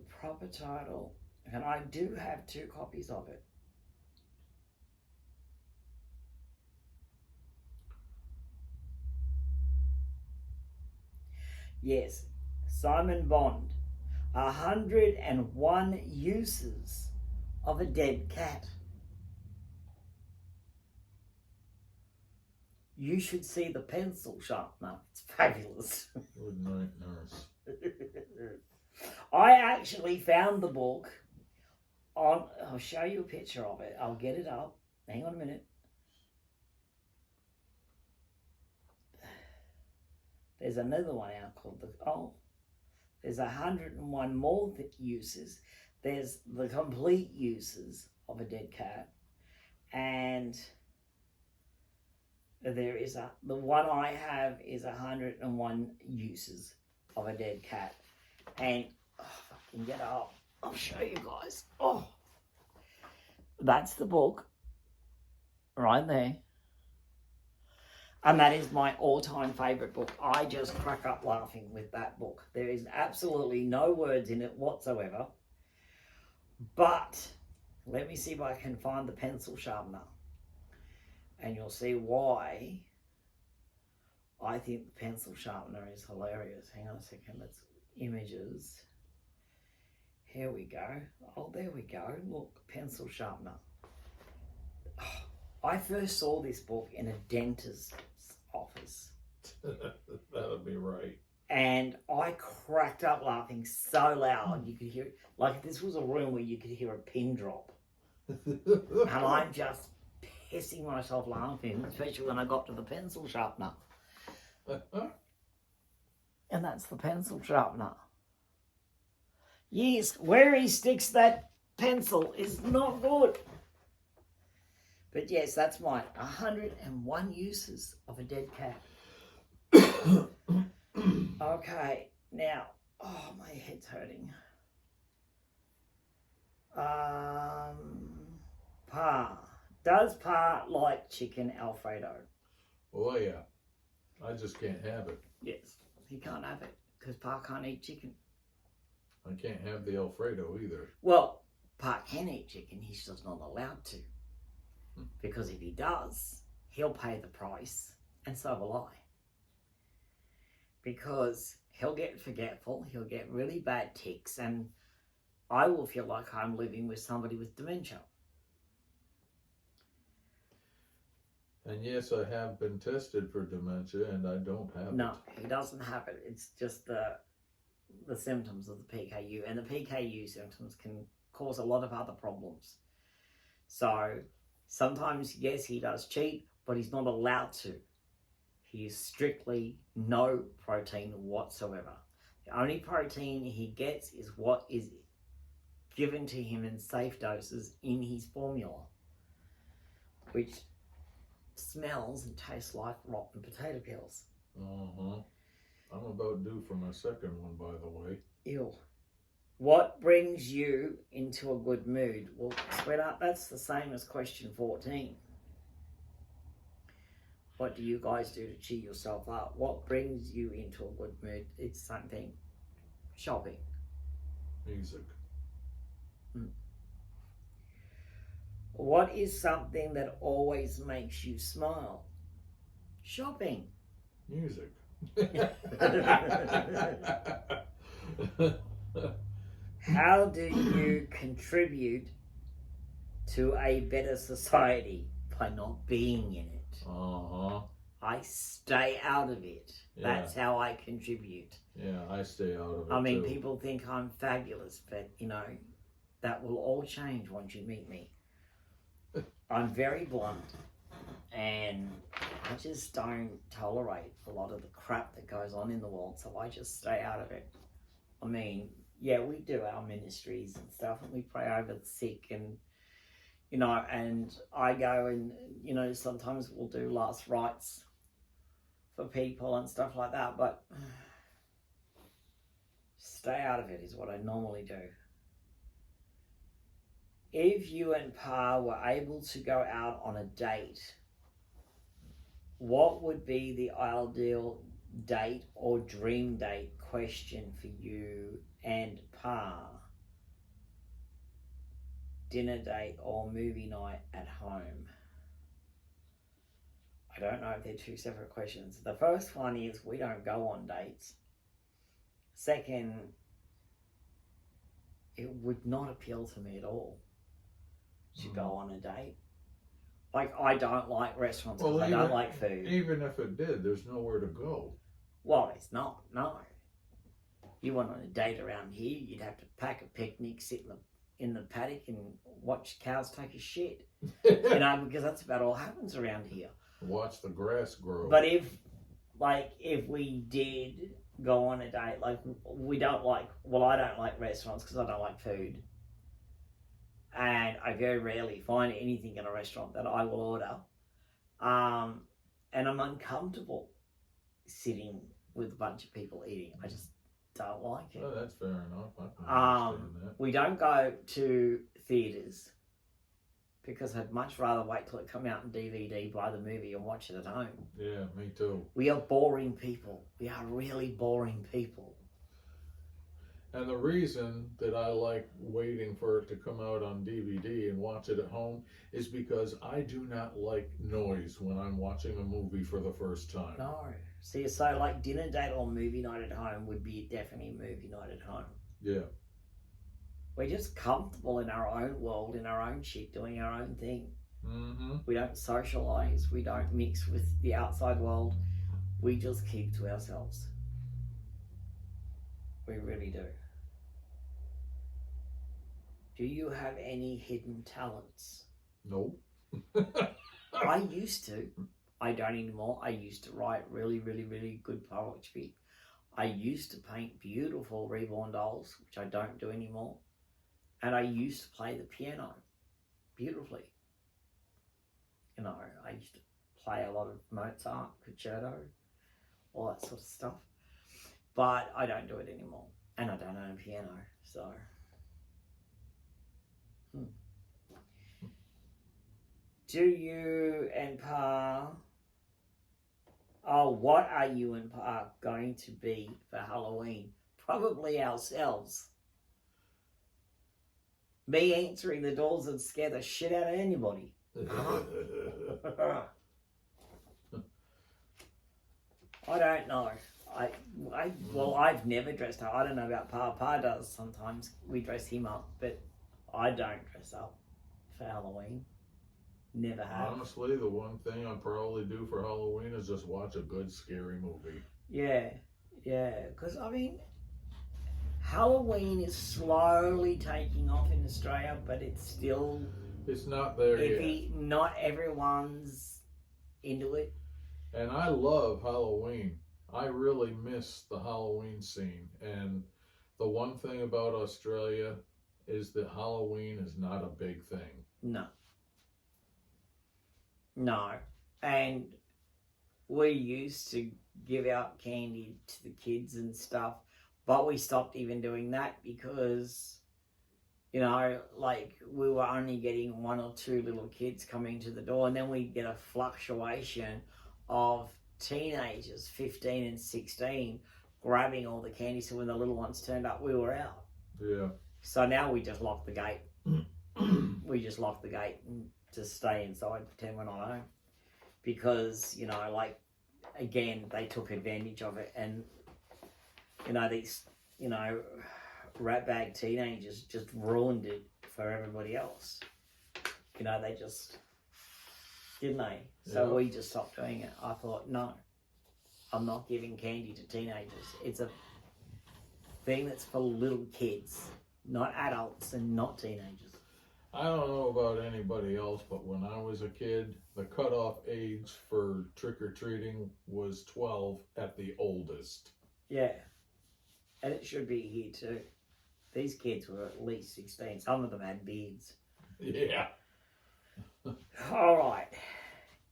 proper title, and I do have 2 copies of it. Yes, Simon Bond, 101 Uses of a Dead Cat. You should see the pencil sharpener. It's fabulous. Good night, nurse. I actually found the book on. I'll show you a picture of it. I'll get it up. Hang on a minute. There's another one out called there's 101 more uses. There's the complete uses of a dead cat, and there is the one I have is 101 uses of a dead cat, and if I can get up, I'll show you guys. Oh, that's the book right there. And that is my all-time favourite book. I just crack up laughing with that book. There is absolutely no words in it whatsoever. But let me see if I can find the pencil sharpener. And you'll see why I think the pencil sharpener is hilarious. Hang on a second. Let's images. Here we go. Oh, there we go. Look, pencil sharpener. Oh, I first saw this book in a dentist's office. That'll be right. And I cracked up laughing so loud you could hear it. Like this was a room where you could hear a pin drop. And I'm just pissing myself laughing, especially when I got to the pencil sharpener. And that's the pencil sharpener. Yes, where he sticks that pencil is not good. But yes, that's mine. 101 uses of a dead cat. Okay, now, oh, my head's hurting. Pa. Does Pa like chicken Alfredo? Oh, yeah. I just can't have it. Yes, he can't have it because Pa can't eat chicken. I can't have the Alfredo either. Well, Pa can eat chicken, he's just not allowed to. Because if he does, he'll pay the price, and so will I. Because he'll get forgetful, he'll get really bad tics, and I will feel like I'm living with somebody with dementia. And yes, I have been tested for dementia, and I don't have it. No, he doesn't have it. It's just the symptoms of the PKU, and the PKU symptoms can cause a lot of other problems. So sometimes, yes, he does cheat, but he's not allowed to. He is strictly no protein whatsoever. The only protein he gets is what is given to him in safe doses in his formula, which smells and tastes like rotten potato peels. Uh-huh. I'm about due for my second one, by the way. Ew. What brings you into a good mood? Well, sweetheart, that's the same as question 14. What do you guys do to cheer yourself up? What brings you into a good mood? It's the same thing. Shopping. Music. What is something that always makes you smile? Shopping. Music. How do you contribute to a better society? By not being in it. Uh-huh. I stay out of it. Yeah. That's how I contribute. Yeah, I stay out of it. I mean, too. people think I'm fabulous, but you know, that will all change once you meet me. I'm very blunt, and I just don't tolerate a lot of the crap that goes on in the world, so I just stay out of it. I mean, yeah, we do our ministries and stuff, and we pray over the sick, and you know, and I go and, you know, sometimes we'll do last rites for people and stuff like that, but stay out of it is what I normally do. If you and Pa were able to go out on a date, what would be the ideal date or dream date question for you and Pa? Dinner date or movie night at home? I don't know if they're two separate questions. The first one is we don't go on dates. Second, it would not appeal to me at all to go on a date. Like, I don't like restaurants because I don't like food. Even if it did, there's nowhere to go. Well, it's not, no. You went on a date around here, you'd have to pack a picnic, sit in the paddock and watch cows take a shit. Because that's about all happens around here. Watch the grass grow. But if we did go on a date, I don't like restaurants because I don't like food. And I very rarely find anything in a restaurant that I will order. And I'm uncomfortable sitting with a bunch of people eating. I just don't like it. Oh, that's fair enough. I can understand that. We don't go to theatres because I'd much rather wait till it come out in DVD, buy the movie and watch it at home. Yeah, me too. We are boring people. We are really boring people. And the reason that I like waiting for it to come out on DVD and watch it at home is because I do not like noise when I'm watching a movie for the first time. No. See, so like dinner date or movie night at home would be definitely movie night at home. Yeah. We're just comfortable in our own world, in our own shit, doing our own thing. Mm-hmm. We don't socialise. We don't mix with the outside world. We just keep to ourselves. We really do. Do you have any hidden talents? Nope. I used to. I don't anymore. I used to write really, really, really good poetry. I used to paint beautiful reborn dolls, which I don't do anymore. And I used to play the piano beautifully. I used to play a lot of Mozart, concerto, all that sort of stuff. But I don't do it anymore. And I don't own a piano, so... Do you and Pa... what are you and Pa going to be for Halloween? Probably ourselves. Me answering the doors would scare the shit out of anybody. I don't know. I've never dressed up. I don't know about Pa. Pa does sometimes. We dress him up, but I don't dress up for Halloween. Never have. Honestly, the one thing I'd probably do for Halloween is just watch a good scary movie. Yeah. Because, Halloween is slowly taking off in Australia, but it's not there yet. Not everyone's into it. And I love Halloween. I really miss the Halloween scene. And the one thing about Australia is that Halloween is not a big thing. No. And we used to give out candy to the kids and stuff, but we stopped even doing that because, we were only getting one or two little kids coming to the door, and then we'd get a fluctuation of teenagers, 15 and 16, grabbing all the candy, so when the little ones turned up, we were out. Yeah. So now we just lock the gate. We just lock the gate and just stay inside, pretend we're not home. Because, again, they took advantage of it, and, these, ratbag teenagers just ruined it for everybody else. They just, didn't they? So we just stopped doing it. I thought, no, I'm not giving candy to teenagers. It's a thing that's for little kids, not adults and not teenagers. I don't know about anybody else, but when I was a kid, the cutoff age for trick-or-treating was 12 at the oldest. Yeah. And it should be here too. These kids were at least 16. Some of them had beards. Yeah. All right.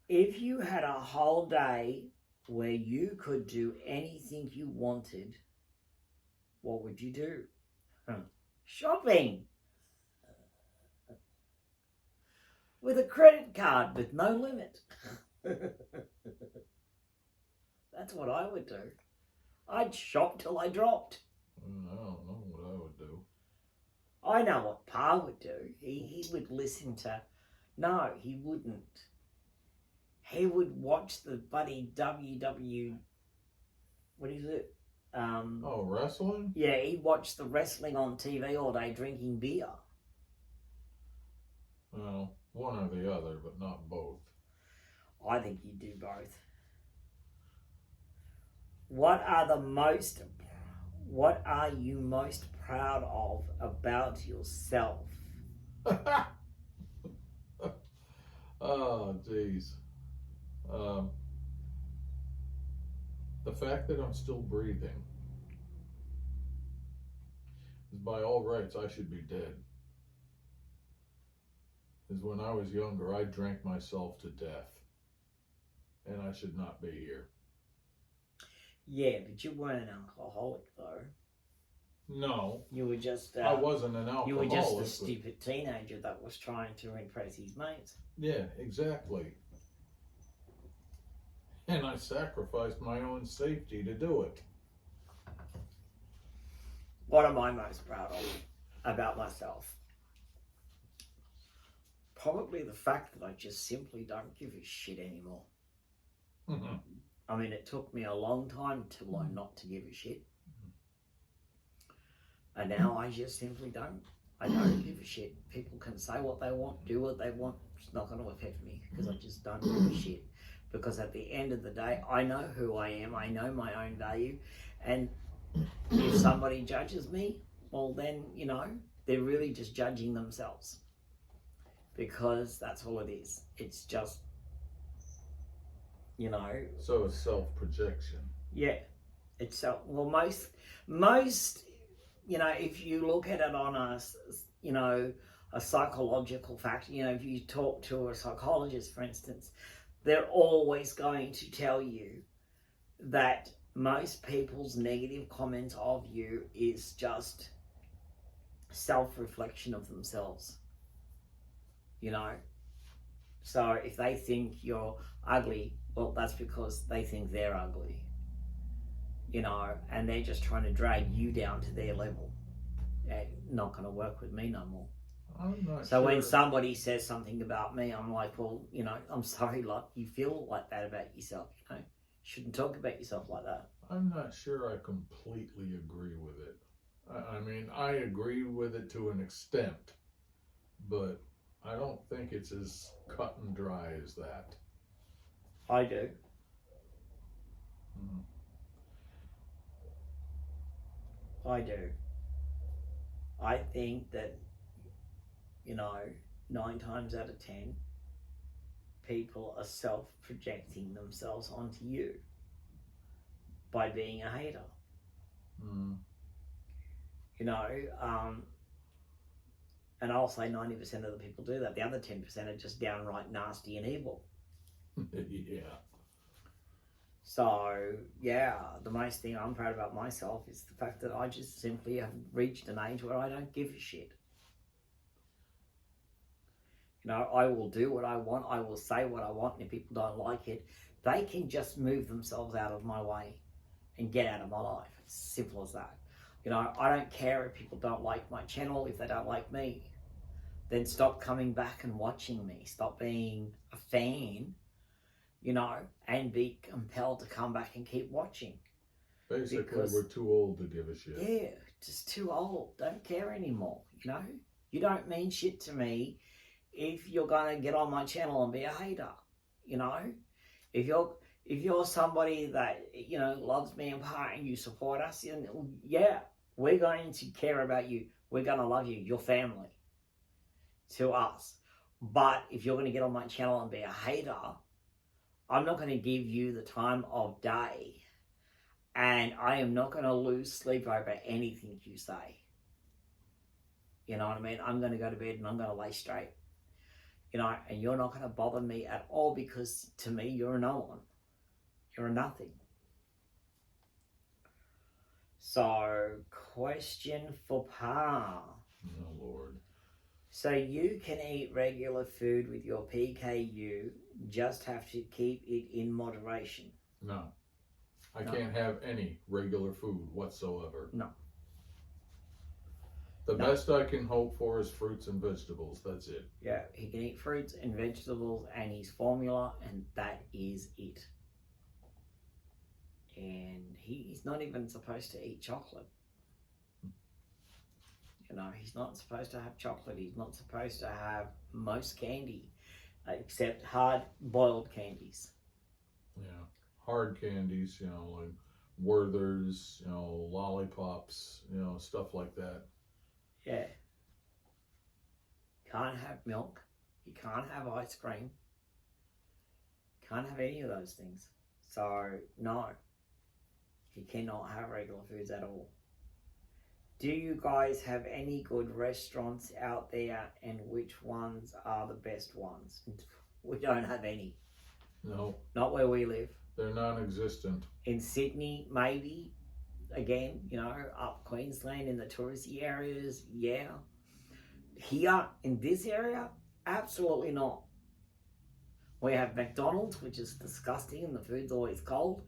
If you had a whole day where you could do anything you wanted, what would you do? Shopping. With a credit card with no limit. That's what I would do. I'd shop till I dropped. I don't know what I would do. I know what Pa would do. He would listen to... No, he wouldn't. He would watch the bloody WW... What is it? Wrestling? Yeah, he'd watch the wrestling on TV all day drinking beer. Well, one or the other, but not both. I think you'd do both. What are the most What are you most proud of about yourself? Oh, jeez. The fact that I'm still breathing. By all rights, I should be dead. Is when I was younger, I drank myself to death. And I should not be here. Yeah, but you weren't an alcoholic, though. No. You were just... I wasn't an alcoholic. You were just a stupid teenager that was trying to impress his mates. Yeah, exactly. And I sacrificed my own safety to do it. What am I most proud of about myself? Probably the fact that I just simply don't give a shit anymore. Mm-hmm. I mean, it took me a long time to learn not to give a shit. And now I just simply don't. I don't give a shit. People can say what they want, do what they want. It's not going to affect me because I just don't give a shit. Because at the end of the day, I know who I am. I know my own value. And if somebody judges me, well then, you know, they're really just judging themselves. Because that's all it is. It's just, you know. So it's self-projection. Yeah. It's self. Well, most, you know, if you look at it on a, you know, a psychological factor, you know, if you talk to a psychologist, for instance, they're always going to tell you that most people's negative comments of you is just self-reflection of themselves. You know? So if they think you're ugly, well, that's because they think they're ugly. You know, and they're just trying to drag you down to their level. Not going to work with me no more. I'm not So sure. when somebody says something about me, I'm like, well, you know, I'm sorry, like, you feel like that about yourself, you know? Shouldn't talk about yourself like that. I'm not sure I completely agree with it. I mean, I agree with it to an extent, but I don't think it's as cut and dry as that. I do. Mm-hmm. I do. I think that, you know, 9 times out of 10, people are self-projecting themselves onto you by being a hater. Mm. You know, and I'll say 90% of the people do that. The other 10% are just downright nasty and evil. Yeah. So, yeah, the most thing I'm proud about myself is the fact that I just simply have reached an age where I don't give a shit. You know, I will do what I want, I will say what I want, and if people don't like it, they can just move themselves out of my way and get out of my life. It's simple as that. You know, I don't care if people don't like my channel, if they don't like me. Then stop coming back and watching me. Stop being a fan, you know, and be compelled to come back and keep watching. Basically, Because, we're too old to give a shit. Yeah, just too old. Don't care anymore, you know? You don't mean shit to me if you're going to get on my channel and be a hater, you know? If you're somebody that, you know, loves me and part and you support us, and yeah, we're going to care about you. We're going to love you. Your family to us. But if you're going to get on my channel and be a hater, I'm not going to give you the time of day, and I am not going to lose sleep over anything you say. You know what I mean? I'm going to go to bed and I'm going to lay straight. You know, and you're not going to bother me at all because to me, you're a no one. You're a nothing. So, question for Pa. Oh, Lord. So you can eat regular food with your PKU, just have to keep it in moderation. No. I can't have any regular food whatsoever. No. The best I can hope for is fruits and vegetables. That's it. Yeah, he can eat fruits and vegetables and his formula, and that is it. And he's not even supposed to eat chocolate. You know, he's not supposed to have chocolate. He's not supposed to have most candy, except hard-boiled candies. Yeah. Hard candies, you know, like Werthers, lollipops, stuff like that. Yeah. Can't have milk. You can't have ice cream. Can't have any of those things. So, no. You cannot have regular foods at all. Do you guys have any good restaurants out there, and which ones are the best ones? We don't have any. No. Not where we live. They're non-existent. In Sydney, maybe. Again, up Queensland in the touristy areas, yeah. Here, in this area, absolutely not. We have McDonald's, which is disgusting and the food's always cold.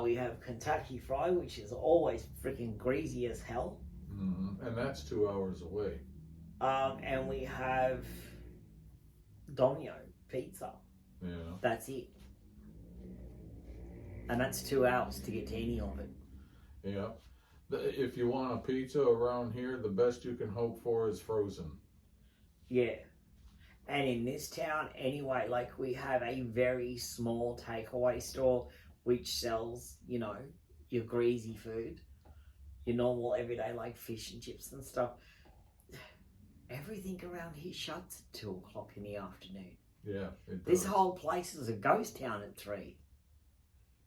We have Kentucky Fried, which is always freaking greasy as hell. Mm-hmm. And that's 2 hours away. And we have Domino Pizza. Yeah. That's it. And that's 2 hours to get to any of it. Yeah. If you want a pizza around here, the best you can hope for is frozen. Yeah. And in this town, anyway, like we have a very small takeaway store which sells, your greasy food, your normal everyday like fish and chips and stuff. Everything around here shuts at 2 o'clock in the afternoon. Yeah, it does. This whole place is a ghost town at 3.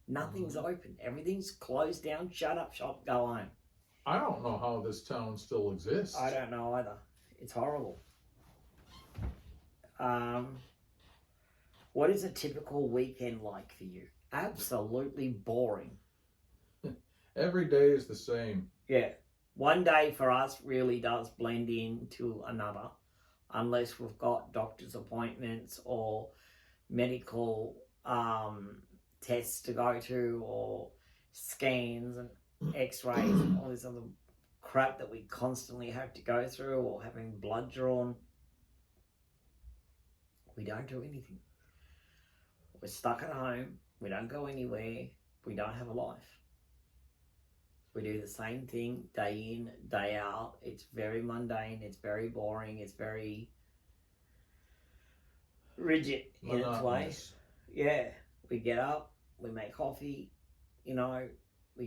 Nothing's open. Everything's closed down, shut up shop, go home. I don't know how this town still exists. I don't know either. It's horrible. What is a typical weekend like for you? Absolutely boring. Every day is the same. Yeah. One day for us really does blend into another, unless we've got doctor's appointments or medical tests to go to, or scans and x-rays and all this other crap that we constantly have to go through, or having blood drawn. We don't do anything. We're stuck at home. We don't go anywhere. We don't have a life. We do the same thing day in, day out. It's very mundane. It's very boring. It's very rigid in its way. Yeah. We get up. We make coffee. We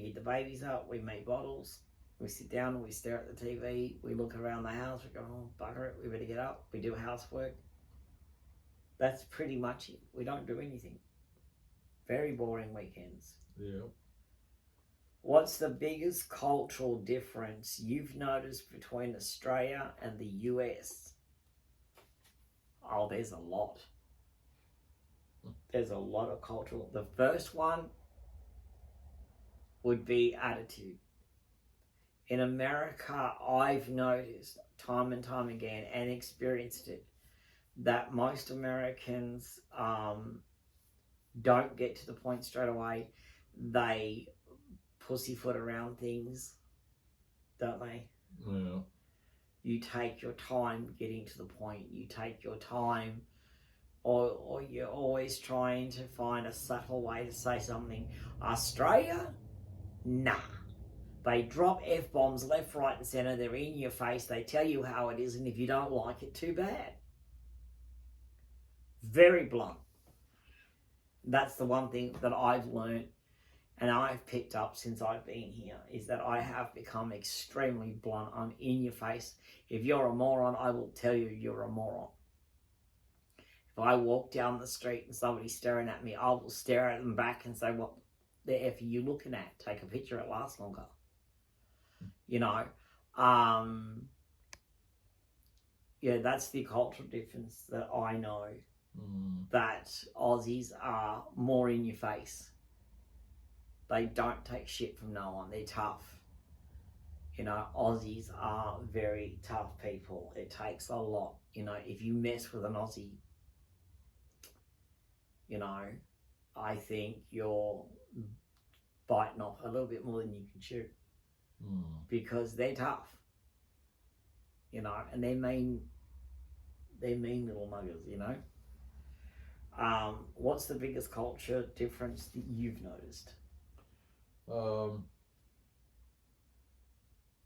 get the babies up. We make bottles. We sit down and we stare at the TV. We look around the house. We go, oh, bugger it. We better get up. We do housework. That's pretty much it. We don't do anything. Very boring weekends. Yeah. What's the biggest cultural difference you've noticed between Australia and the US? Oh, there's a lot. There's a lot of cultural. The first one would be attitude. In America, I've noticed time and time again and experienced it, that most Americans don't get to the point straight away. They pussyfoot around things, don't they? Yeah. You take your time getting to the point. You take your time, or you're always trying to find a subtle way to say something. Australia? Nah. They drop F-bombs left, right and centre. They're in your face. They tell you how it is, and if you don't like it, too bad. Very blunt. That's the one thing that I've learned and I've picked up since I've been here, is that I have become extremely blunt. I'm in your face. If you're a moron, I will tell you you're a moron. If I walk down the street and somebody's staring at me, I will stare at them back and say, what the F are you looking at? Take a picture, it lasts longer. Yeah, that's the cultural difference that I know. That Aussies are more in your face. They don't take shit from no one. They're tough. Aussies are very tough people. It takes a lot. If you mess with an Aussie, I think you're biting off a little bit more than you can chew. Because they're tough. And they're mean little muggers, What's the biggest culture difference that you've noticed?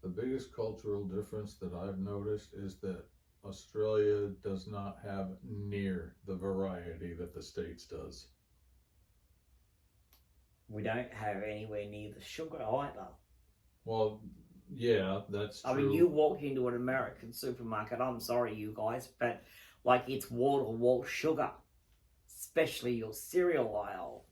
The biggest cultural difference that I've noticed is that Australia does not have near the variety that the States does. We don't have anywhere near the sugar either. Well, yeah, that's true. I mean, you walk into an American supermarket, I'm sorry, you guys, but like it's wall to wall sugar, especially your cereal aisle.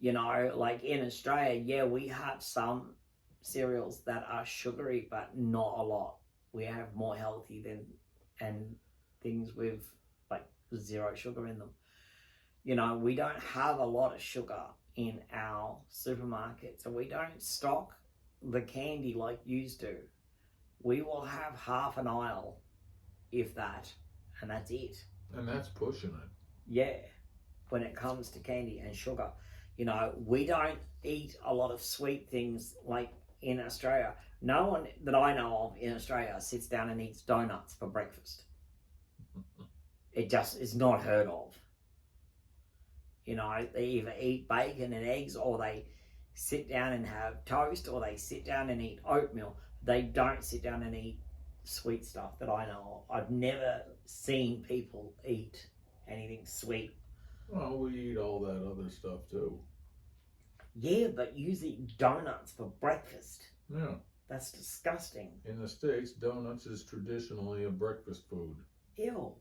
You know, like in Australia, yeah, we have some cereals that are sugary, but not a lot. We have more healthy and things with like zero sugar in them. You know, we don't have a lot of sugar in our supermarkets, and we don't stock the candy like yous do. We will have half an aisle, if that, and that's it. And that's pushing it. Yeah, when it comes to candy and sugar. You know, we don't eat a lot of sweet things like in Australia. No one that I know of in Australia sits down and eats donuts for breakfast. It just is not heard of. You know, they either eat bacon and eggs, or they sit down and have toast, or they sit down and eat oatmeal. They don't sit down and eat sweet stuff that I know of. I've never seen people eat anything sweet. Well, we eat all that other stuff too. Yeah, but you eat donuts for breakfast. Yeah. That's disgusting. In the States, donuts is traditionally a breakfast food. Ew.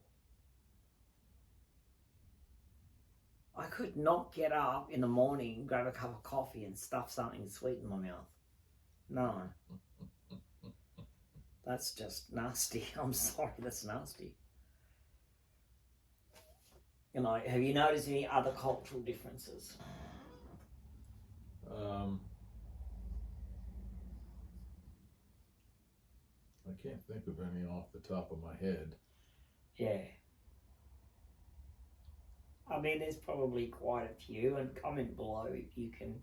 I could not get up in the morning, grab a cup of coffee and stuff something sweet in my mouth. No. That's just nasty. I'm sorry, that's nasty. You know, have you noticed any other cultural differences? I can't think of any off the top of my head. Yeah. I mean, there's probably quite a few, and comment below if you can,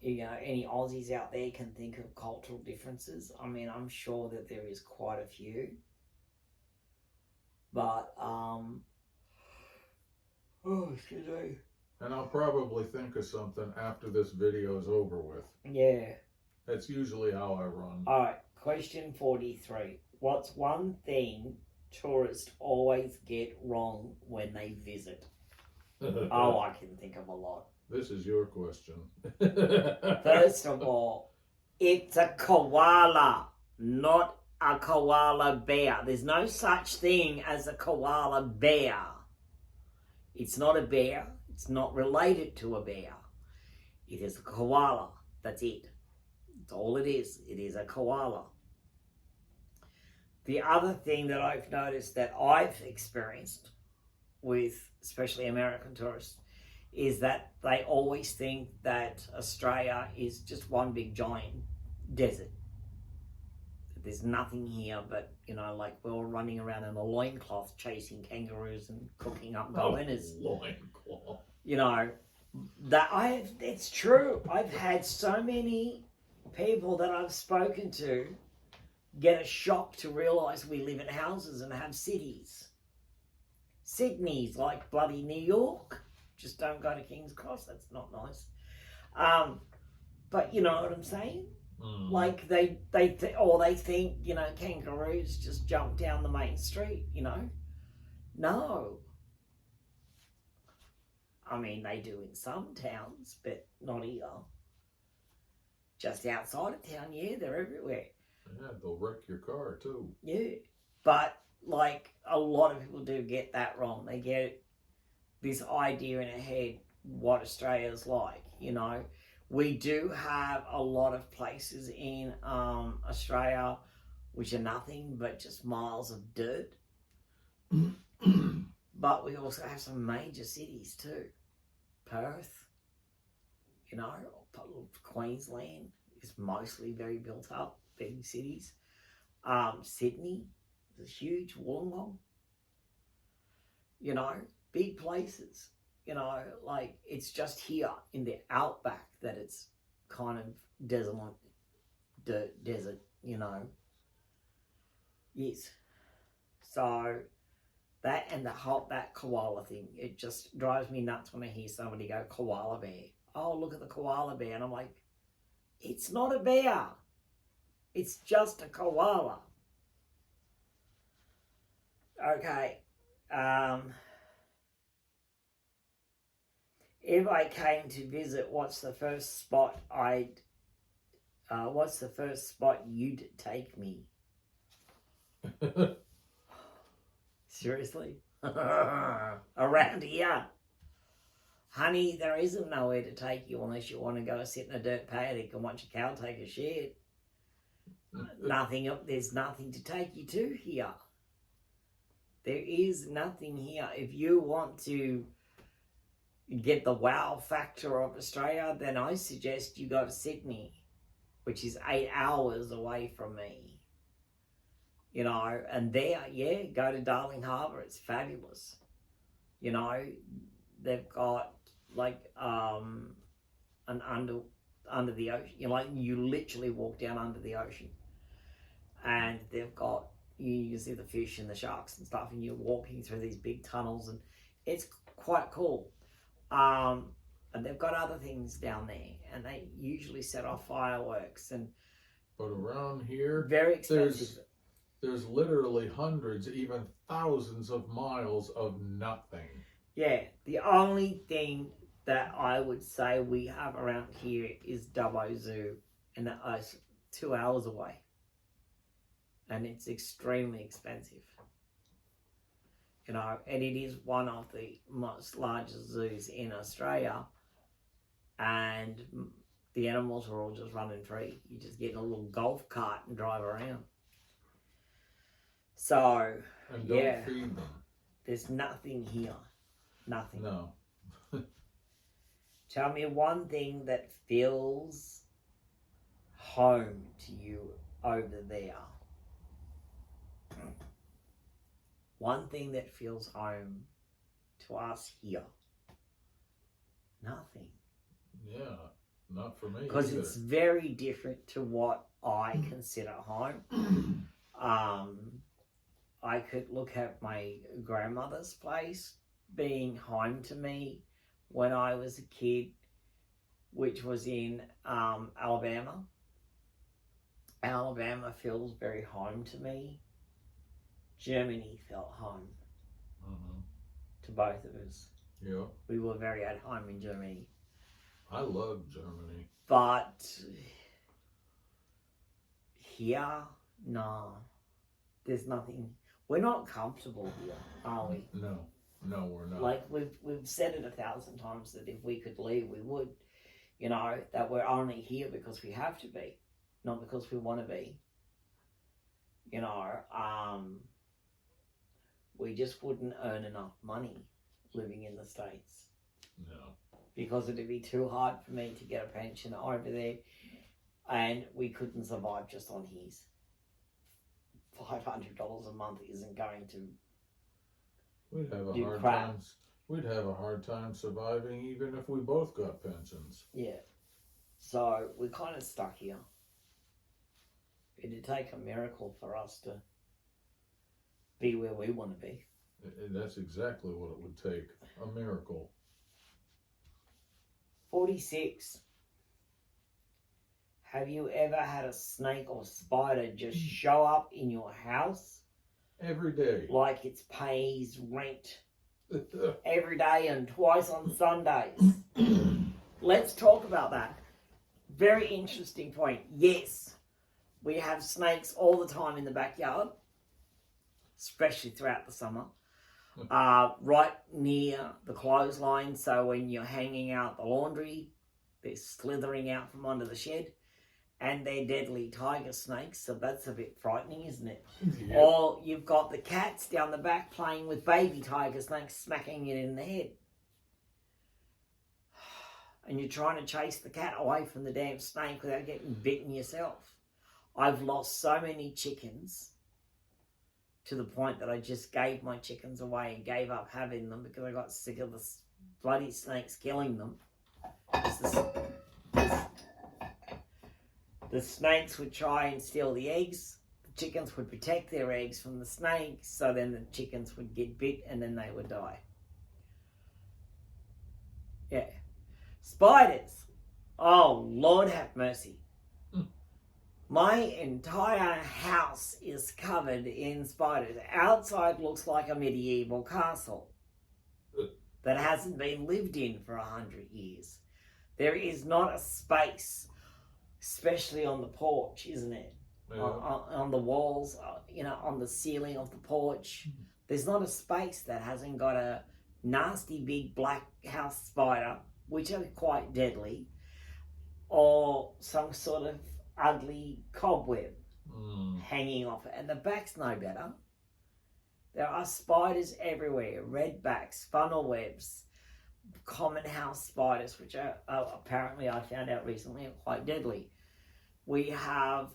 you know, any Aussies out there can think of cultural differences. I mean, I'm sure that there is quite a few. But, oh, excuse me. And I'll probably think of something after this video is over with. Yeah. That's usually how I run. All right, question 43. What's one thing tourists always get wrong when they visit? Oh, I can think of a lot. This is your question. First of all, it's a koala, not a koala bear. There's no such thing as a koala bear. It's not a bear. It's not related to a bear. It is a koala. That's it. That's all it is. It is a koala. The other thing that I've noticed that I've experienced with especially American tourists is that they always think that Australia is just one big giant desert. There's nothing here but, you know, like we're all running around in a loincloth chasing kangaroos and cooking up goannas. Loincloth. You know, it's true. I've had so many people that I've spoken to get a shock to realise we live in houses and have cities. Sydney's like bloody New York. Just don't go to King's Cross. That's not nice. But you know what I'm saying? Like they think, you know, kangaroos just jump down the main street, you know. No. I mean, they do in some towns, but not here. Just outside of town, yeah, they're everywhere. Yeah, they'll wreck your car too. Yeah. But like a lot of people do get that wrong. They get this idea in their head what Australia's like, you know. We do have a lot of places in Australia which are nothing but just miles of dirt. But we also have some major cities too. Perth, you know, Queensland is mostly very built up, big cities. Sydney is huge, Wollongong, you know, big places. You know, like it's just here in the outback that it's kind of desolate, desert, you know. Yes. So that and that koala thing, it just drives me nuts when I hear somebody go koala bear. Oh, look at the koala bear. And I'm like, it's not a bear. It's just a koala. Okay. if I came to visit, what's the first spot you'd take me? Seriously? Around here? Honey, there isn't nowhere to take you unless you want to go sit in a dirt paddock and watch a cow take a shit. There's nothing to take you to here. There is nothing here. If you want to get the wow factor of Australia, then I suggest you go to Sydney, which is 8 hours away from me. You know, and there, yeah, go to Darling Harbour. It's fabulous. You know, they've got like an under the ocean. You know, like you literally walk down under the ocean, and they've got you see the fish and the sharks and stuff, and you're walking through these big tunnels, and it's quite cool. And they've got other things down there, and they usually set off fireworks and. But around here, very expensive. There's literally hundreds, even thousands of miles of nothing. Yeah, the only thing that I would say we have around here is Dubbo Zoo, and that's 2 hours away. And it's extremely expensive. You know, and it is one of the most largest zoos in Australia. And the animals are all just running free. You just get in a little golf cart and drive around. So, and don't feed them. There's nothing here. Nothing. No. Tell me one thing that feels home to you over there. One thing that feels home to us here. Nothing. Yeah, not for me. Because it's very different to what I consider home. I could look at my grandmother's place being home to me when I was a kid, which was in Alabama. Alabama feels very home to me. Germany felt home to both of us. Yeah. We were very at home in Germany. I love Germany. But here, no. There's nothing. We're not comfortable here, are we? No, we're not. Like we've said it 1,000 times that if we could leave, we would. You know, that we're only here because we have to be, not because we want to be. You know, we just wouldn't earn enough money living in the States. No. Because it'd be too hard for me to get a pension over there, and we couldn't survive just on his. $500 a month isn't going to. We'd have do a hard crap. time. We'd have a hard time surviving even if we both got pensions. Yeah. So we're kind of stuck here. It'd take a miracle for us to be where we want to be. That's exactly what it would take. A miracle. 46. Have you ever had a snake or spider just show up in your house? Every day. Like it's pays rent. Every day and twice on Sundays. Let's talk about that. Very interesting point. Yes, we have snakes all the time in the backyard, especially throughout the summer. Right near the clothesline, so when you're hanging out the laundry, they're slithering out from under the shed. And they're deadly tiger snakes, so that's a bit frightening, isn't it? Yeah. Or you've got the cats down the back playing with baby tiger snakes, smacking it in the head. And you're trying to chase the cat away from the damn snake without getting bitten yourself. I've lost so many chickens to the point that I just gave my chickens away and gave up having them because I got sick of the bloody snakes killing them. The snakes would try and steal the eggs. The chickens would protect their eggs from the snakes, so then the chickens would get bit and then they would die. Yeah. Spiders. Oh, Lord have mercy. My entire house is covered in spiders. Outside looks like a medieval castle. that hasn't been lived in for 100 years. There is not a space, especially on the porch, isn't it? Yeah. On the walls, on the ceiling of the porch. There's not a space that hasn't got a nasty big black house spider, which are quite deadly, or some sort of ugly cobweb hanging off it. And the back's no better. There are spiders everywhere, redbacks, funnel webs, common house spiders, which are apparently, I found out recently, are quite deadly. We have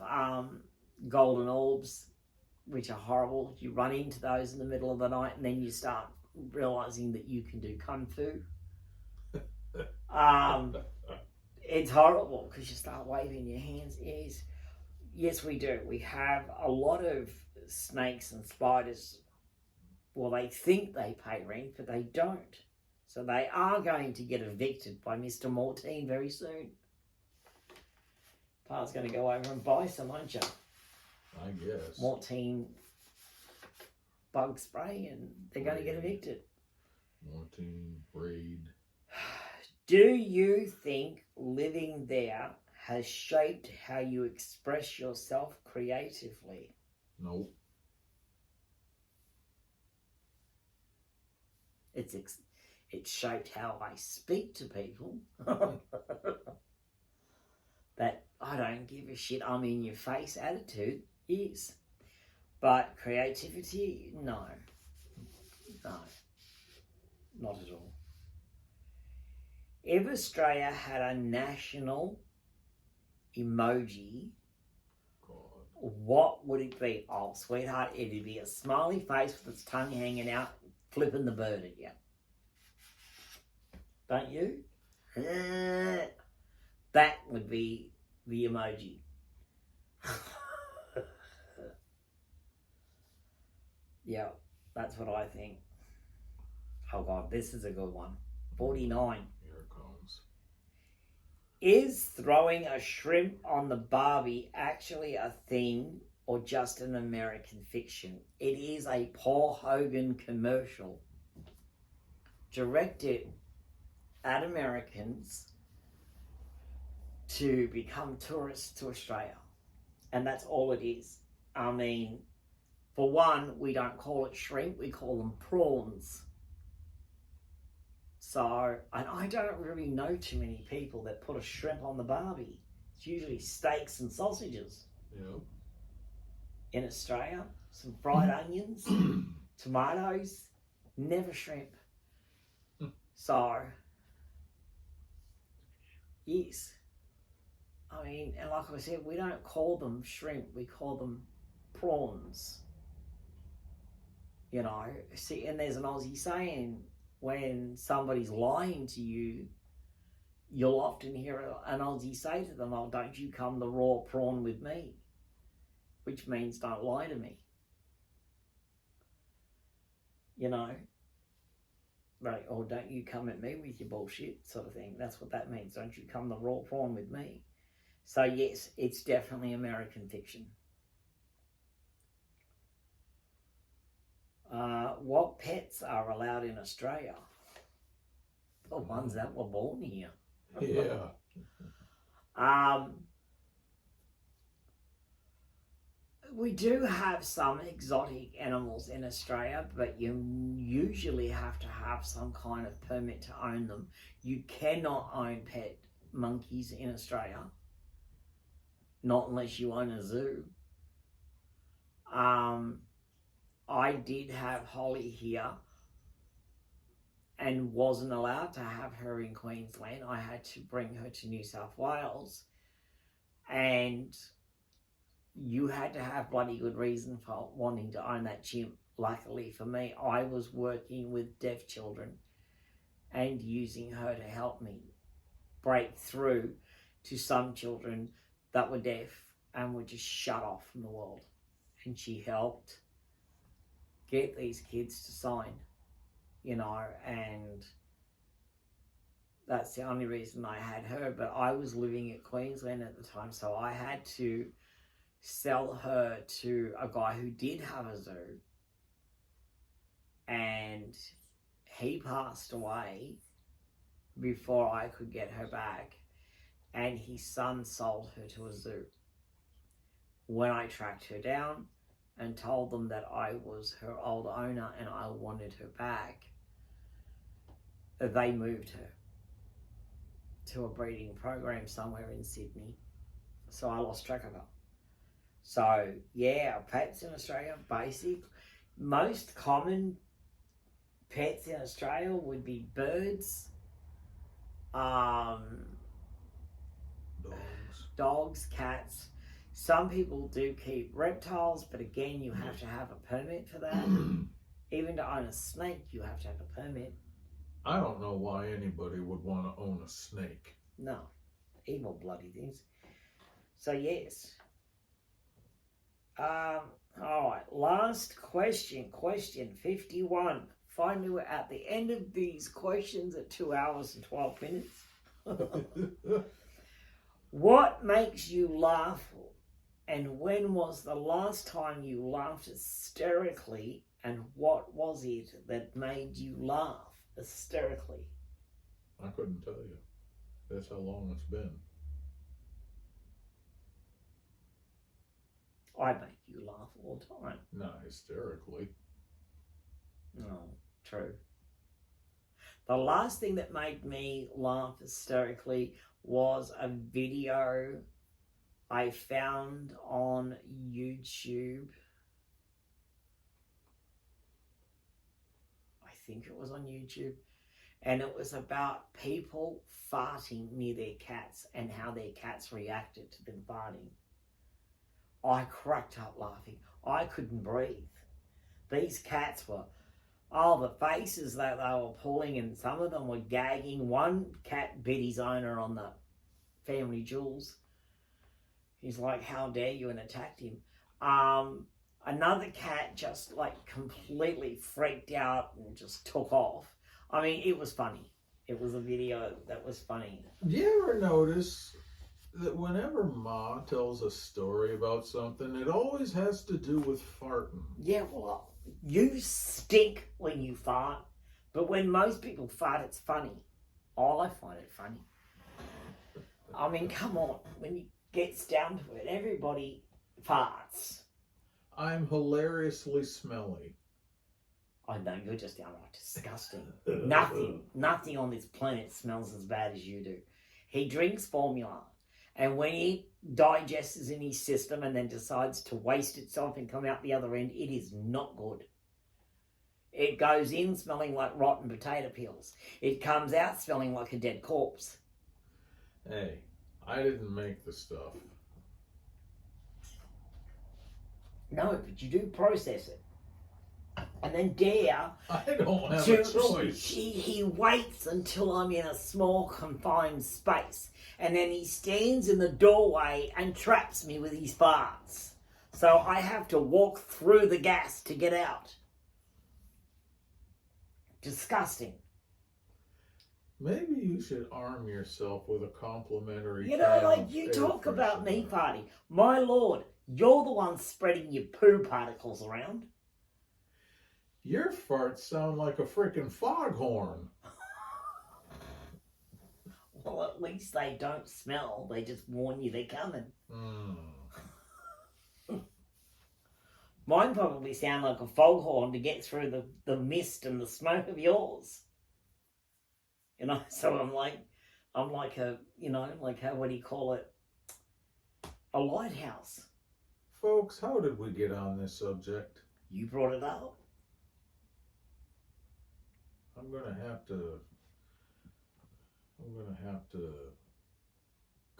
golden orbs, which are horrible. You run into those in the middle of the night and then you start realising that you can do kung fu. It's horrible because you start waving your hands. Yes, we do. We have a lot of snakes and spiders. Well, they think they pay rent, but they don't. So they are going to get evicted by Mr. Mortine very soon. Pa's going to go over and buy some, aren't you? I guess. Mortine bug spray, and they're going to get evicted. Mortine, Raid. Do you think living there has shaped how you express yourself creatively? Nope. It's shaped how I speak to people. That I don't give a shit, I'm in your face attitude is. But creativity, no, not at all. If Australia had a national emoji, what would it be? Oh, sweetheart, it'd be a smiley face with its tongue hanging out, flipping the bird at you. Don't you? That would be the emoji. Yeah, that's what I think. Oh God, this is a good one. 49. Here it comes. Is throwing a shrimp on the Barbie actually a thing or just an American fiction? It is a Paul Hogan commercial directed at Americans to become tourists to Australia. And that's all it is. I mean, for one, we don't call it shrimp, we call them prawns. So, and I don't really know too many people that put a shrimp on the Barbie. It's usually steaks and sausages. Yep. In Australia, some fried onions, tomatoes, never shrimp. So, yes. I mean, and like I said, we don't call them shrimp, we call them prawns. You know, see, and there's an Aussie saying, when somebody's lying to you, you'll often hear an Aussie say to them, oh, don't you come the raw prawn with me, which means don't lie to me. You know, right? Or don't you come at me with your bullshit sort of thing. That's what that means. Don't you come the raw prawn with me. So yes, it's definitely American fiction. What pets are allowed in Australia? The ones that were born here. Yeah. We do have some exotic animals in Australia, but you usually have to have some kind of permit to own them. You cannot own pet monkeys in Australia, not unless you own a zoo. I did have Holly here and wasn't allowed to have her in Queensland. I had to bring her to New South Wales, and you had to have bloody good reason for wanting to own that chimp. Luckily for me, I was working with deaf children and using her to help me break through to some children that were deaf and were just shut off from the world. And she helped get these kids to sign, you know, and that's the only reason I had her. But I was living at Queensland at the time, so I had to sell her to a guy who did have a zoo, and he passed away before I could get her back, and his son sold her to a zoo. When I tracked her down and told them that I was her old owner and I wanted her back, they moved her to a breeding program somewhere in Sydney. So I lost track of her. So yeah, pets in Australia, basic. Most common pets in Australia would be birds, dogs, cats. Some people do keep reptiles, but again, you have to have a permit for that. Even to own a snake, you have to have a permit. I don't know why anybody would want to own a snake. No, evil bloody things. So yes. All right, last question, question 51. Finally, we're at the end of these questions at 2 hours and 12 minutes. What makes you laugh, and when was the last time you laughed hysterically, and what was it that made you laugh hysterically? I couldn't tell you. That's how long it's been. I make you laugh all the time. Not hysterically. No, true. The last thing that made me laugh hysterically was a video I found on YouTube. I think it was on YouTube. And it was about people farting near their cats and how their cats reacted to them farting. I cracked up laughing. I couldn't breathe. These cats were, the faces that they were pulling, and some of them were gagging. One cat bit his owner on the family jewels. He's like, how dare you, and attacked him. Another cat just like completely freaked out and just took off. I mean, it was funny. It was a video that was funny. Do you ever notice that whenever Ma tells a story about something, it always has to do with farting? Yeah, well, you stink when you fart, but when most people fart, it's funny. I find it funny. I mean, come on, when it gets down to it, everybody farts. I'm hilariously smelly. I know, you're just downright disgusting. Nothing on this planet smells as bad as you do. He drinks formula, and when he digests in his system and then decides to waste itself and come out the other end, it is not good. It goes in smelling like rotten potato peels. It comes out smelling like a dead corpse. Hey, I didn't make the stuff. No, but you do process it. And then dare I don't have a choice. He waits until I'm in a small confined space, and then he stands in the doorway and traps me with his farts. So I have to walk through the gas to get out. Disgusting. Maybe you should arm yourself with a complimentary. You know, like you talk about me farting. My lord, you're the one spreading your poo particles around. Your farts sound like a frickin' foghorn. Well, at least they don't smell. They just warn you they're coming. Mine probably sound like a foghorn to get through the mist and the smoke of yours. You know, so I'm like a, you know, like a, what do you call it? A lighthouse. Folks, how did we get on this subject? You brought it up. I'm gonna have to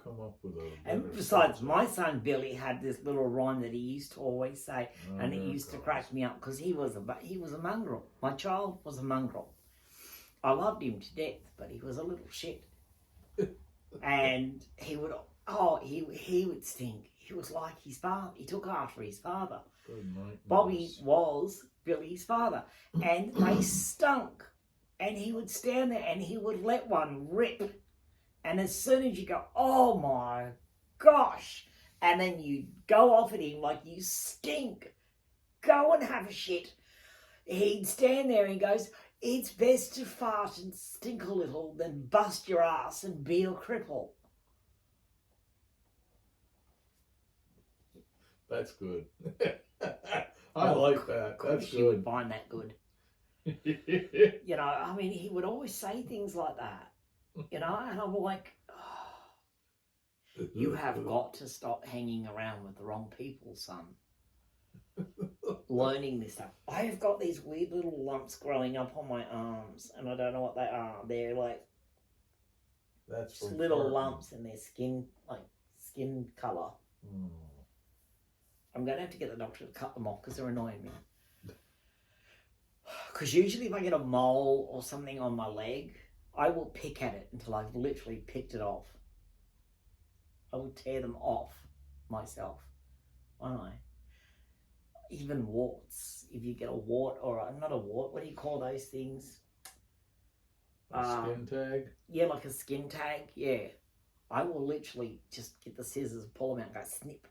come up with a. And besides, my son Billy had this little rhyme that he used to always say, and it used to crack me up because he was a mongrel. My child was a mongrel. I loved him to death, but he was a little shit. And he would stink. He was like his father. He took after his father. Good night, Bobby was Billy's father, and they stunk. And he would stand there and he would let one rip. And as soon as you go, oh my gosh, and then you go off at him like you stink, go and have a shit. He'd stand there and he goes, It's best to fart and stink a little than bust your ass and be a cripple. That's good. I like that. That's You would good. find that good. You know, I mean, he would always say things like that. You know, and I'm like, oh, you have got to stop hanging around with the wrong people, son. Learning this stuff. I have got these weird little lumps growing up on my arms, and I don't know what they are. They're like That's just little lumps in their skin, like skin colour. Mm. I'm going to have to get the doctor to cut them off because they're annoying me. Because usually if I get a mole or something on my leg, I will pick at it until I've literally picked it off. I will tear them off myself. Won't I? Even warts. If you get a wart or not a wart, what do you call those things? A skin tag? Yeah, like a skin tag. Yeah. I will literally just get the scissors, pull them out and go snip.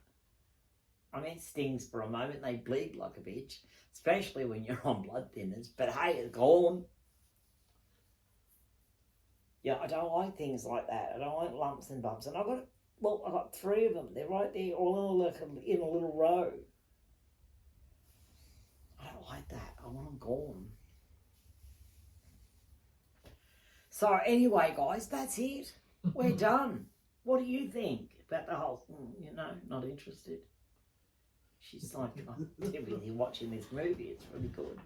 I mean, it stings for a moment. They bleed like a bitch, especially when you're on blood thinners. But hey, it's gone. Yeah, I don't like things like that. I don't like lumps and bumps. And I've got 3 of them. They're right there, all in a little row. I don't like that. I want them gone. So anyway, guys, that's it. We're done. What do you think about the whole? Not interested. She's like, I'm too busy watching this movie. It's really good.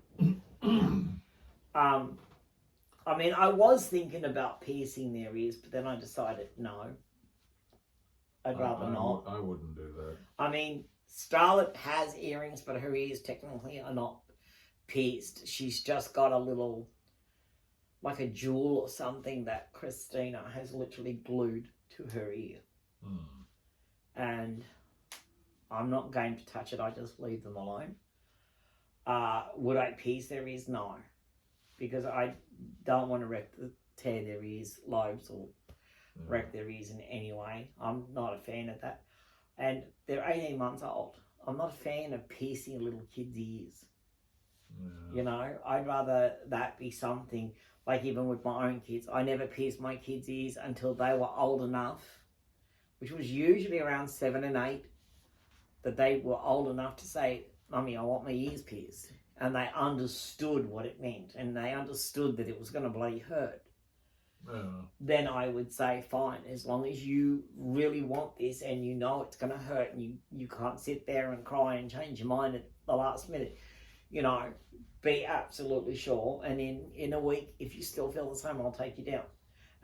I mean, I was thinking about piercing their ears, but then I decided no. I'd rather not. I wouldn't do that. I mean, Starlet has earrings, but her ears technically are not pierced. She's just got a little, like a jewel or something that Christina has literally glued to her ear. Mm. And I'm not going to touch it. I just leave them alone. Would I pierce their ears? No. Because I don't want to tear their ears lobes or wreck their ears in any way. I'm not a fan of that. And they're 18 months old. I'm not a fan of piercing little kids' ears. Yeah. You know, I'd rather that be something, like even with my own kids, I never pierced my kids' ears until they were old enough, which was usually around 7 and 8, that they were old enough to say, Mummy, I want my ears pierced. And they understood what it meant, and they understood that it was going to bloody hurt. Yeah. Then I would say, fine, as long as you really want this and you know it's going to hurt and you can't sit there and cry and change your mind at the last minute, you know, be absolutely sure. And in a week, if you still feel the same, I'll take you down.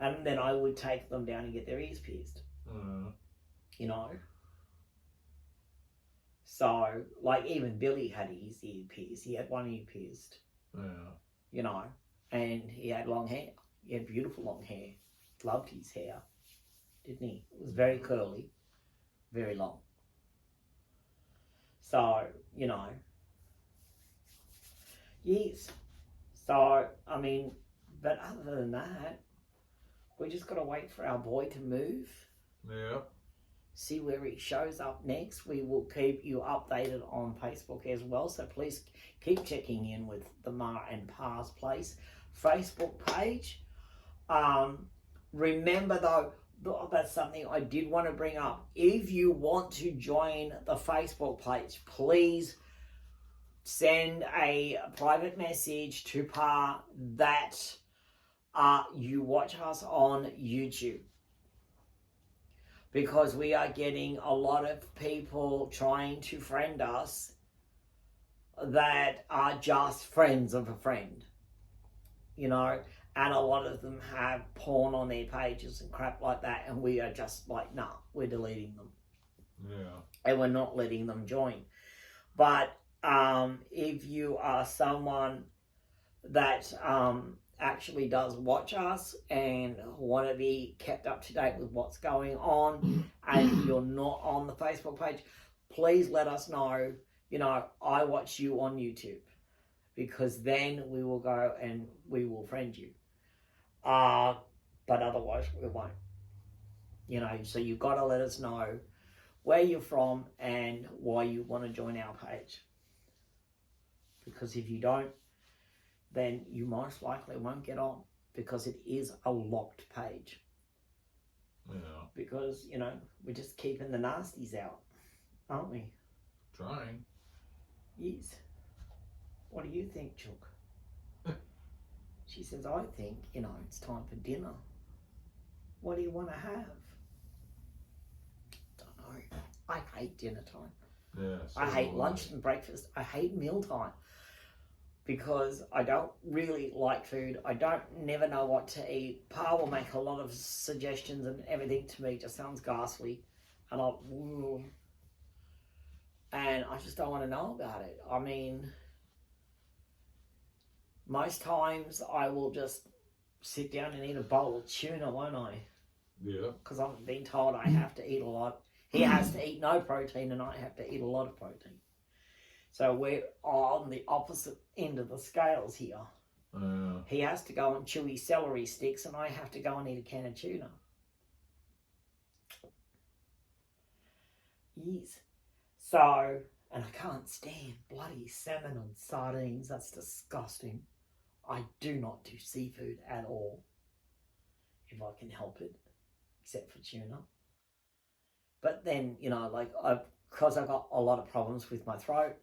And then I would take them down and get their ears pierced. You know? So, like, even Billy had his ear pierced. He had one ear pierced. Yeah. You know, and he had long hair. He had beautiful long hair. Loved his hair, didn't he? It was very curly, very long. So, you know, yes. So, I mean, but other than that, we just got to wait for our boy to move. Yeah. See where he shows up next. We will keep you updated on Facebook as well. So please keep checking in with the Ma and Pa's Place Facebook page. Remember though, that's something I did want to bring up. If you want to join the Facebook page, please send a private message to Pa that you watch us on YouTube. Because we are getting a lot of people trying to friend us that are just friends of a friend, you know, and a lot of them have porn on their pages and crap like that, and we are just like, nah, we're deleting them. Yeah. And we're not letting them join. But if you are someone that actually does watch us and want to be kept up to date with what's going on and you're not on the Facebook page, please let us know, you know, I watch you on YouTube, because then we will go and we will friend you. But otherwise we won't. You know, so you've got to let us know where you're from and why you want to join our page. Because if you don't, then you most likely won't get on, because it is a locked page. Yeah. Because, you know, we're just keeping the nasties out, aren't we? Trying. Yes. What do you think, Chook? She says, I think, you know, it's time for dinner. What do you want to have? Don't know. I hate dinner time. Yeah. I hate lunch and breakfast. I hate mealtime. Because I don't really like food. I don't never know what to eat. Pa will make a lot of suggestions, and everything to me just sounds ghastly. And I just don't want to know about it. I mean, most times I will just sit down and eat a bowl of tuna, won't I? Yeah. Because I've been told I have to eat a lot. He has to eat no protein, and I have to eat a lot of protein. So we're on the opposite end of the scales here. He has to go and chew his celery sticks, and I have to go and eat a can of tuna. Yes. So, and I can't stand bloody salmon and sardines. That's disgusting. I do not do seafood at all, if I can help it, except for tuna. But then, you know, like, because I've got a lot of problems with my throat,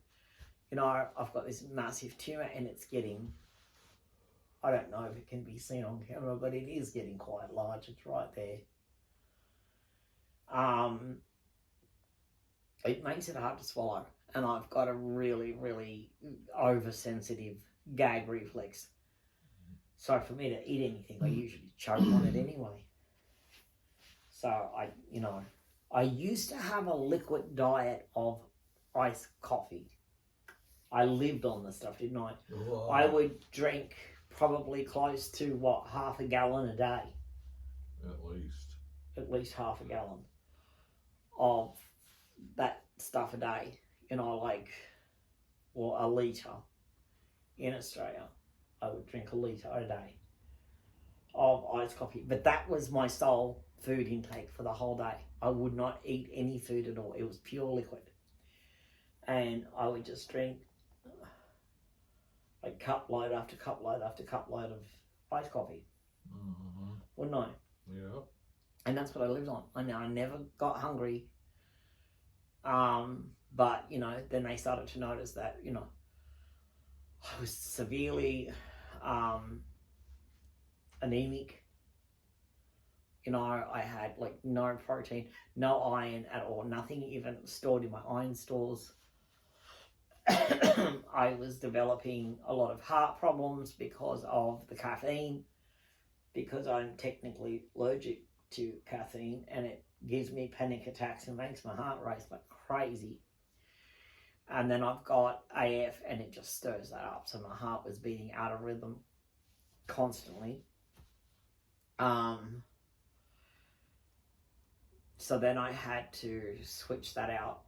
you know, I've got this massive tumour, and it's getting, I don't know if it can be seen on camera, but it is getting quite large. It's right there. It makes it hard to swallow, and I've got a really, really oversensitive gag reflex. So for me to eat anything, I usually choke on it anyway. So I used to have a liquid diet of iced coffee. I lived on the stuff, didn't I? Whoa. I would drink probably close to, half a gallon a day? At least. At least half a gallon of that stuff a day. You know, like, or a litre. In Australia, I would drink a litre a day of iced coffee. But that was my sole food intake for the whole day. I would not eat any food at all. It was pure liquid. And I would just drink like cup load after cup load after cup load of iced coffee. Mm-hmm. Wouldn't I? Yeah. And that's what I lived on. I never got hungry. But, you know, then they started to notice that, you know, I was severely anemic. You know, I had like no protein, no iron at all, nothing even stored in my iron stores. I was developing a lot of heart problems because of the caffeine, because I'm technically allergic to caffeine, and it gives me panic attacks and makes my heart race like crazy. And then I've got AF, and it just stirs that up. So my heart was beating out of rhythm constantly. So then I had to switch that out,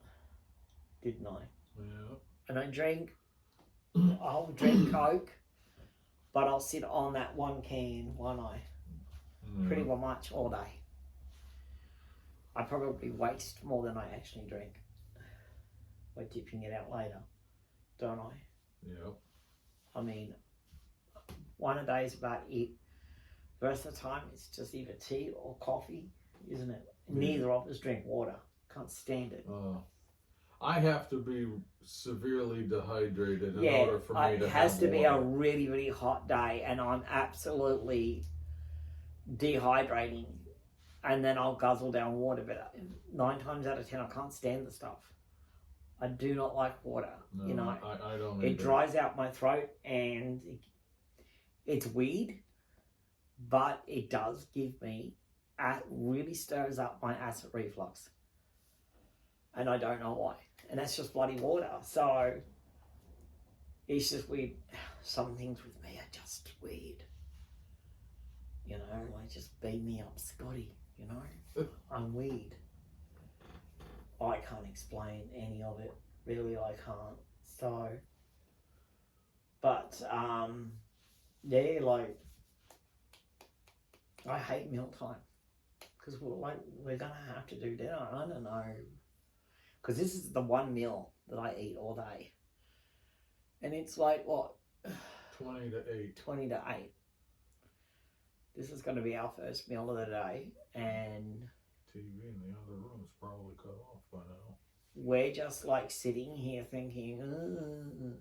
didn't I? Yeah. And I'll drink Coke, but I'll sit on that one can, won't I? Pretty much all day. I probably waste more than I actually drink by dipping it out later, don't I? Yeah. I mean, one a day is about it. The rest of the time, it's just either tea or coffee, isn't it? Neither of us drink water. Can't stand it. I have to be severely dehydrated in Yeah, order for me to it has have to be a water. really, really hot day, and I'm absolutely dehydrating, and then I'll guzzle down water. But 9 times out of 10, I can't stand the stuff. I do not like water. No, you know, I don't. it dries out my throat, and it's weird, but it does give me, really stirs up my acid reflux, and I don't know why. And that's just bloody water. So it's just weird. Some things with me are just weird. You know, like just beat me up, Scotty. You know, I'm weird. I can't explain any of it. Really, I can't. So, but yeah, like I hate mealtime because we're gonna have to do dinner. I don't know, because this is the one meal that I eat all day, and it's like what 20 to 8. 20 to 8. This is going to be our first meal of the day, and TV in the other room's probably cut off by now. we're just like sitting here thinking,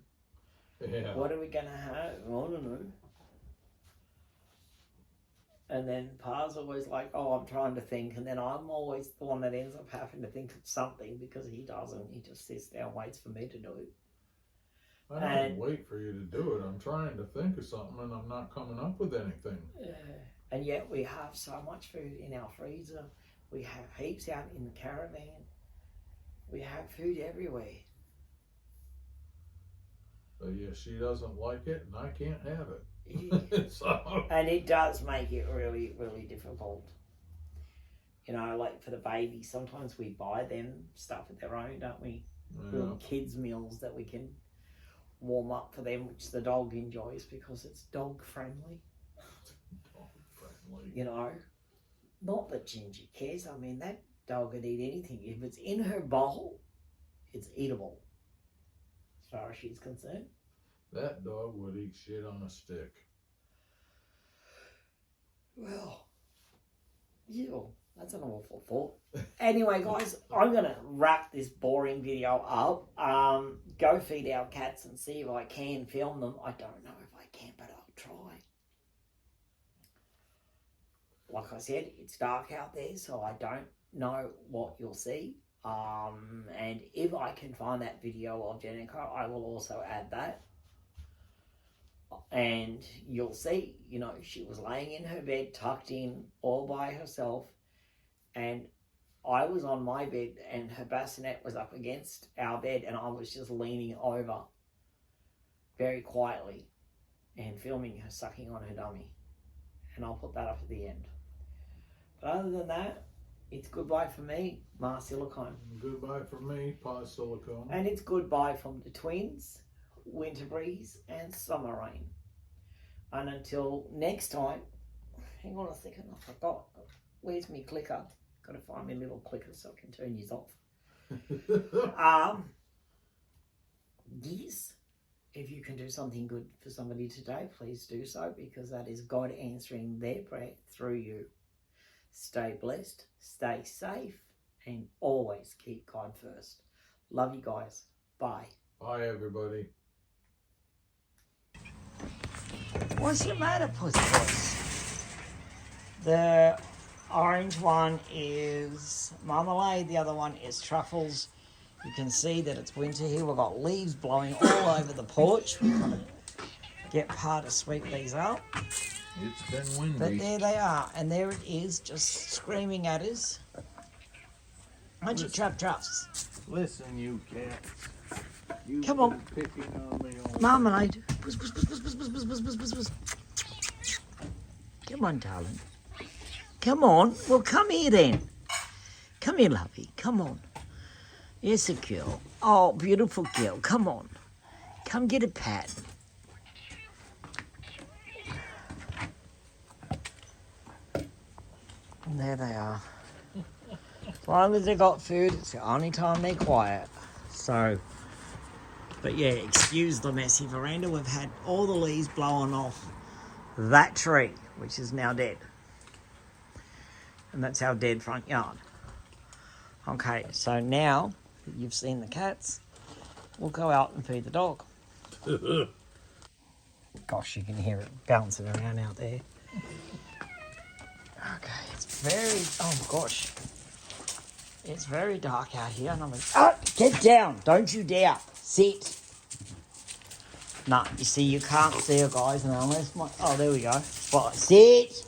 Yeah. what are we going to have? I don't know. And then Pa's always like, oh, I'm trying to think. And then I'm always the one that ends up having to think of something because he doesn't. He just sits there and waits for me to do it. I don't wait for you to do it. I'm trying to think of something and I'm not coming up with anything. And yet we have so much food in our freezer. We have heaps out in the caravan. We have food everywhere. But yeah, she doesn't like it and I can't have it. Yeah. So. And it does make it really, really difficult. You know, like for the babies, sometimes we buy them stuff of their own, don't we? Yeah. Little kids' meals that we can warm up for them, which the dog enjoys because it's dog friendly. Dog friendly. You know, not that Ginger cares. I mean, that dog would eat anything. If it's in her bowl, it's eatable, as far as she's concerned. That dog would eat shit on a stick. Well, ew, that's an awful thought. Anyway, guys, I'm going to wrap this boring video up. Go feed our cats and see if I can film them. I don't know if I can, but I'll try. Like I said, it's dark out there, so I don't know what you'll see. And if I can find that video of Jenica, I will also add that. And you'll see, you know, she was laying in her bed, tucked in, all by herself. And I was on my bed and her bassinet was up against our bed and I was just leaning over very quietly and filming her sucking on her dummy. And I'll put that up at the end. But other than that, it's goodbye from me, Ma Silicone. Goodbye from me, Pa Silicone. And it's goodbye from the twins, Winter Breeze and Summer Rain. And until next time, hang on a second, I forgot. Where's my clicker? Got to find my little clicker so I can turn these off. Yes, if you can do something good for somebody today, please do so, because that is God answering their prayer through you. Stay blessed, stay safe, and always keep God first. Love you guys. Bye. Bye, everybody. What's the matter, Puss? The orange one is marmalade, the other one is truffles. You can see that it's winter here. We've got leaves blowing all over the porch. We've got to get Pa to sweep these up. It's been windy. But there they are, and there it is, just screaming at us. Aren't you truffs? Listen, you cats. You've Come on. been picking on me all Marmalade. Puss, puss, puss, puss, puss, puss, puss, puss, puss, puss. Come on, darling. Come on. Well, come here then. Come here, lovey. Come on. Yes, a girl. Oh, beautiful girl. Come on. Come get a pat. And there they are. As long as they got food, it's the only time they're quiet. So, but yeah, excuse the messy veranda. We've had all the leaves blowing off that tree, which is now dead. And that's our dead front yard. Okay, so now that you've seen the cats, we'll go out and feed the dog. Gosh, you can hear it bouncing around out there. Okay, it's very, oh gosh. It's very dark out here. And I'm like, oh, get down. Don't you dare. Sit. Nah, you see, you can't see her, guys. And unless my, oh, there we go. Right, sit.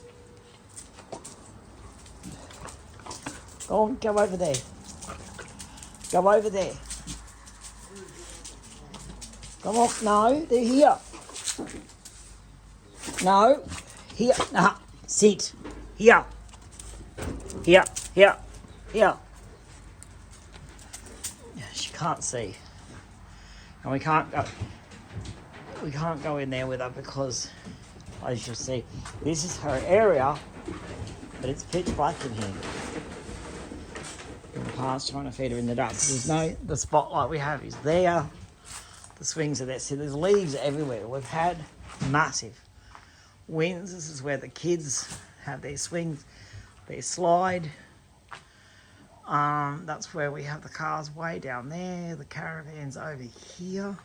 Go on, go over there. Go over there. Come on, no, they're here. No, here, nah, sit. Here. Here, here, here. She can't see. And we can't go in there with her because, as you'll see, this is her area, but it's pitch black in here. And Pa's trying to feed her in the dark. So the spotlight we have is there. The swings are there. See, there's leaves everywhere. We've had massive. Wins, this is where the kids have their swings, their slide. That's where we have the cars way down there, the caravans over here,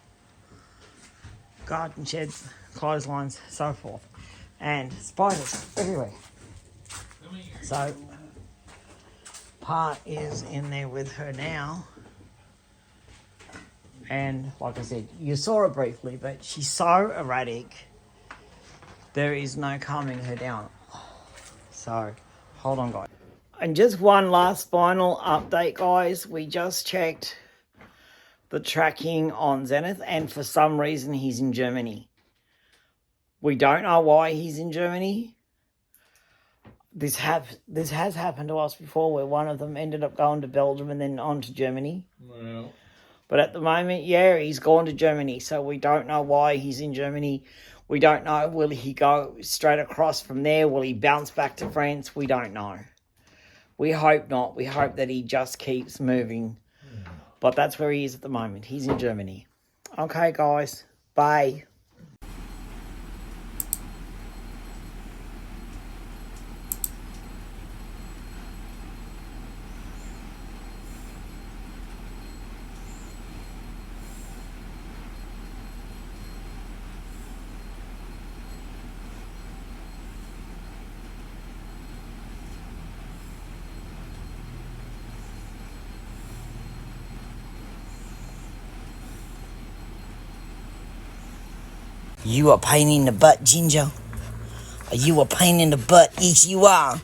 garden sheds, clotheslines, so forth, and spiders everywhere. So Part is in there with her now, and like I said, you saw her briefly, but she's so erratic, there is no calming her down. So hold on, guys. And just one last final update, guys. We just checked the tracking on Zenith, and for some reason he's in Germany. We don't know why he's in Germany. This has happened to us before, where one of them ended up going to Belgium and then on to Germany. Well, but at the moment, yeah, he's gone to Germany, so we don't know why he's in Germany. We don't know, will he go straight across from there? Will he bounce back to France? We don't know. We hope not. We hope that he just keeps moving. Yeah. But that's where he is at the moment. He's in Germany. Okay, guys. Bye. You a pain in the butt, Ginger. Are you a pain in the butt? Yes, you are.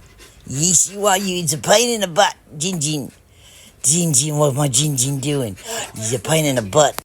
Yes, you are. It's a pain in the butt, Gin Gin. Gin Gin, what's my Gin Gin doing? He's a pain in the butt.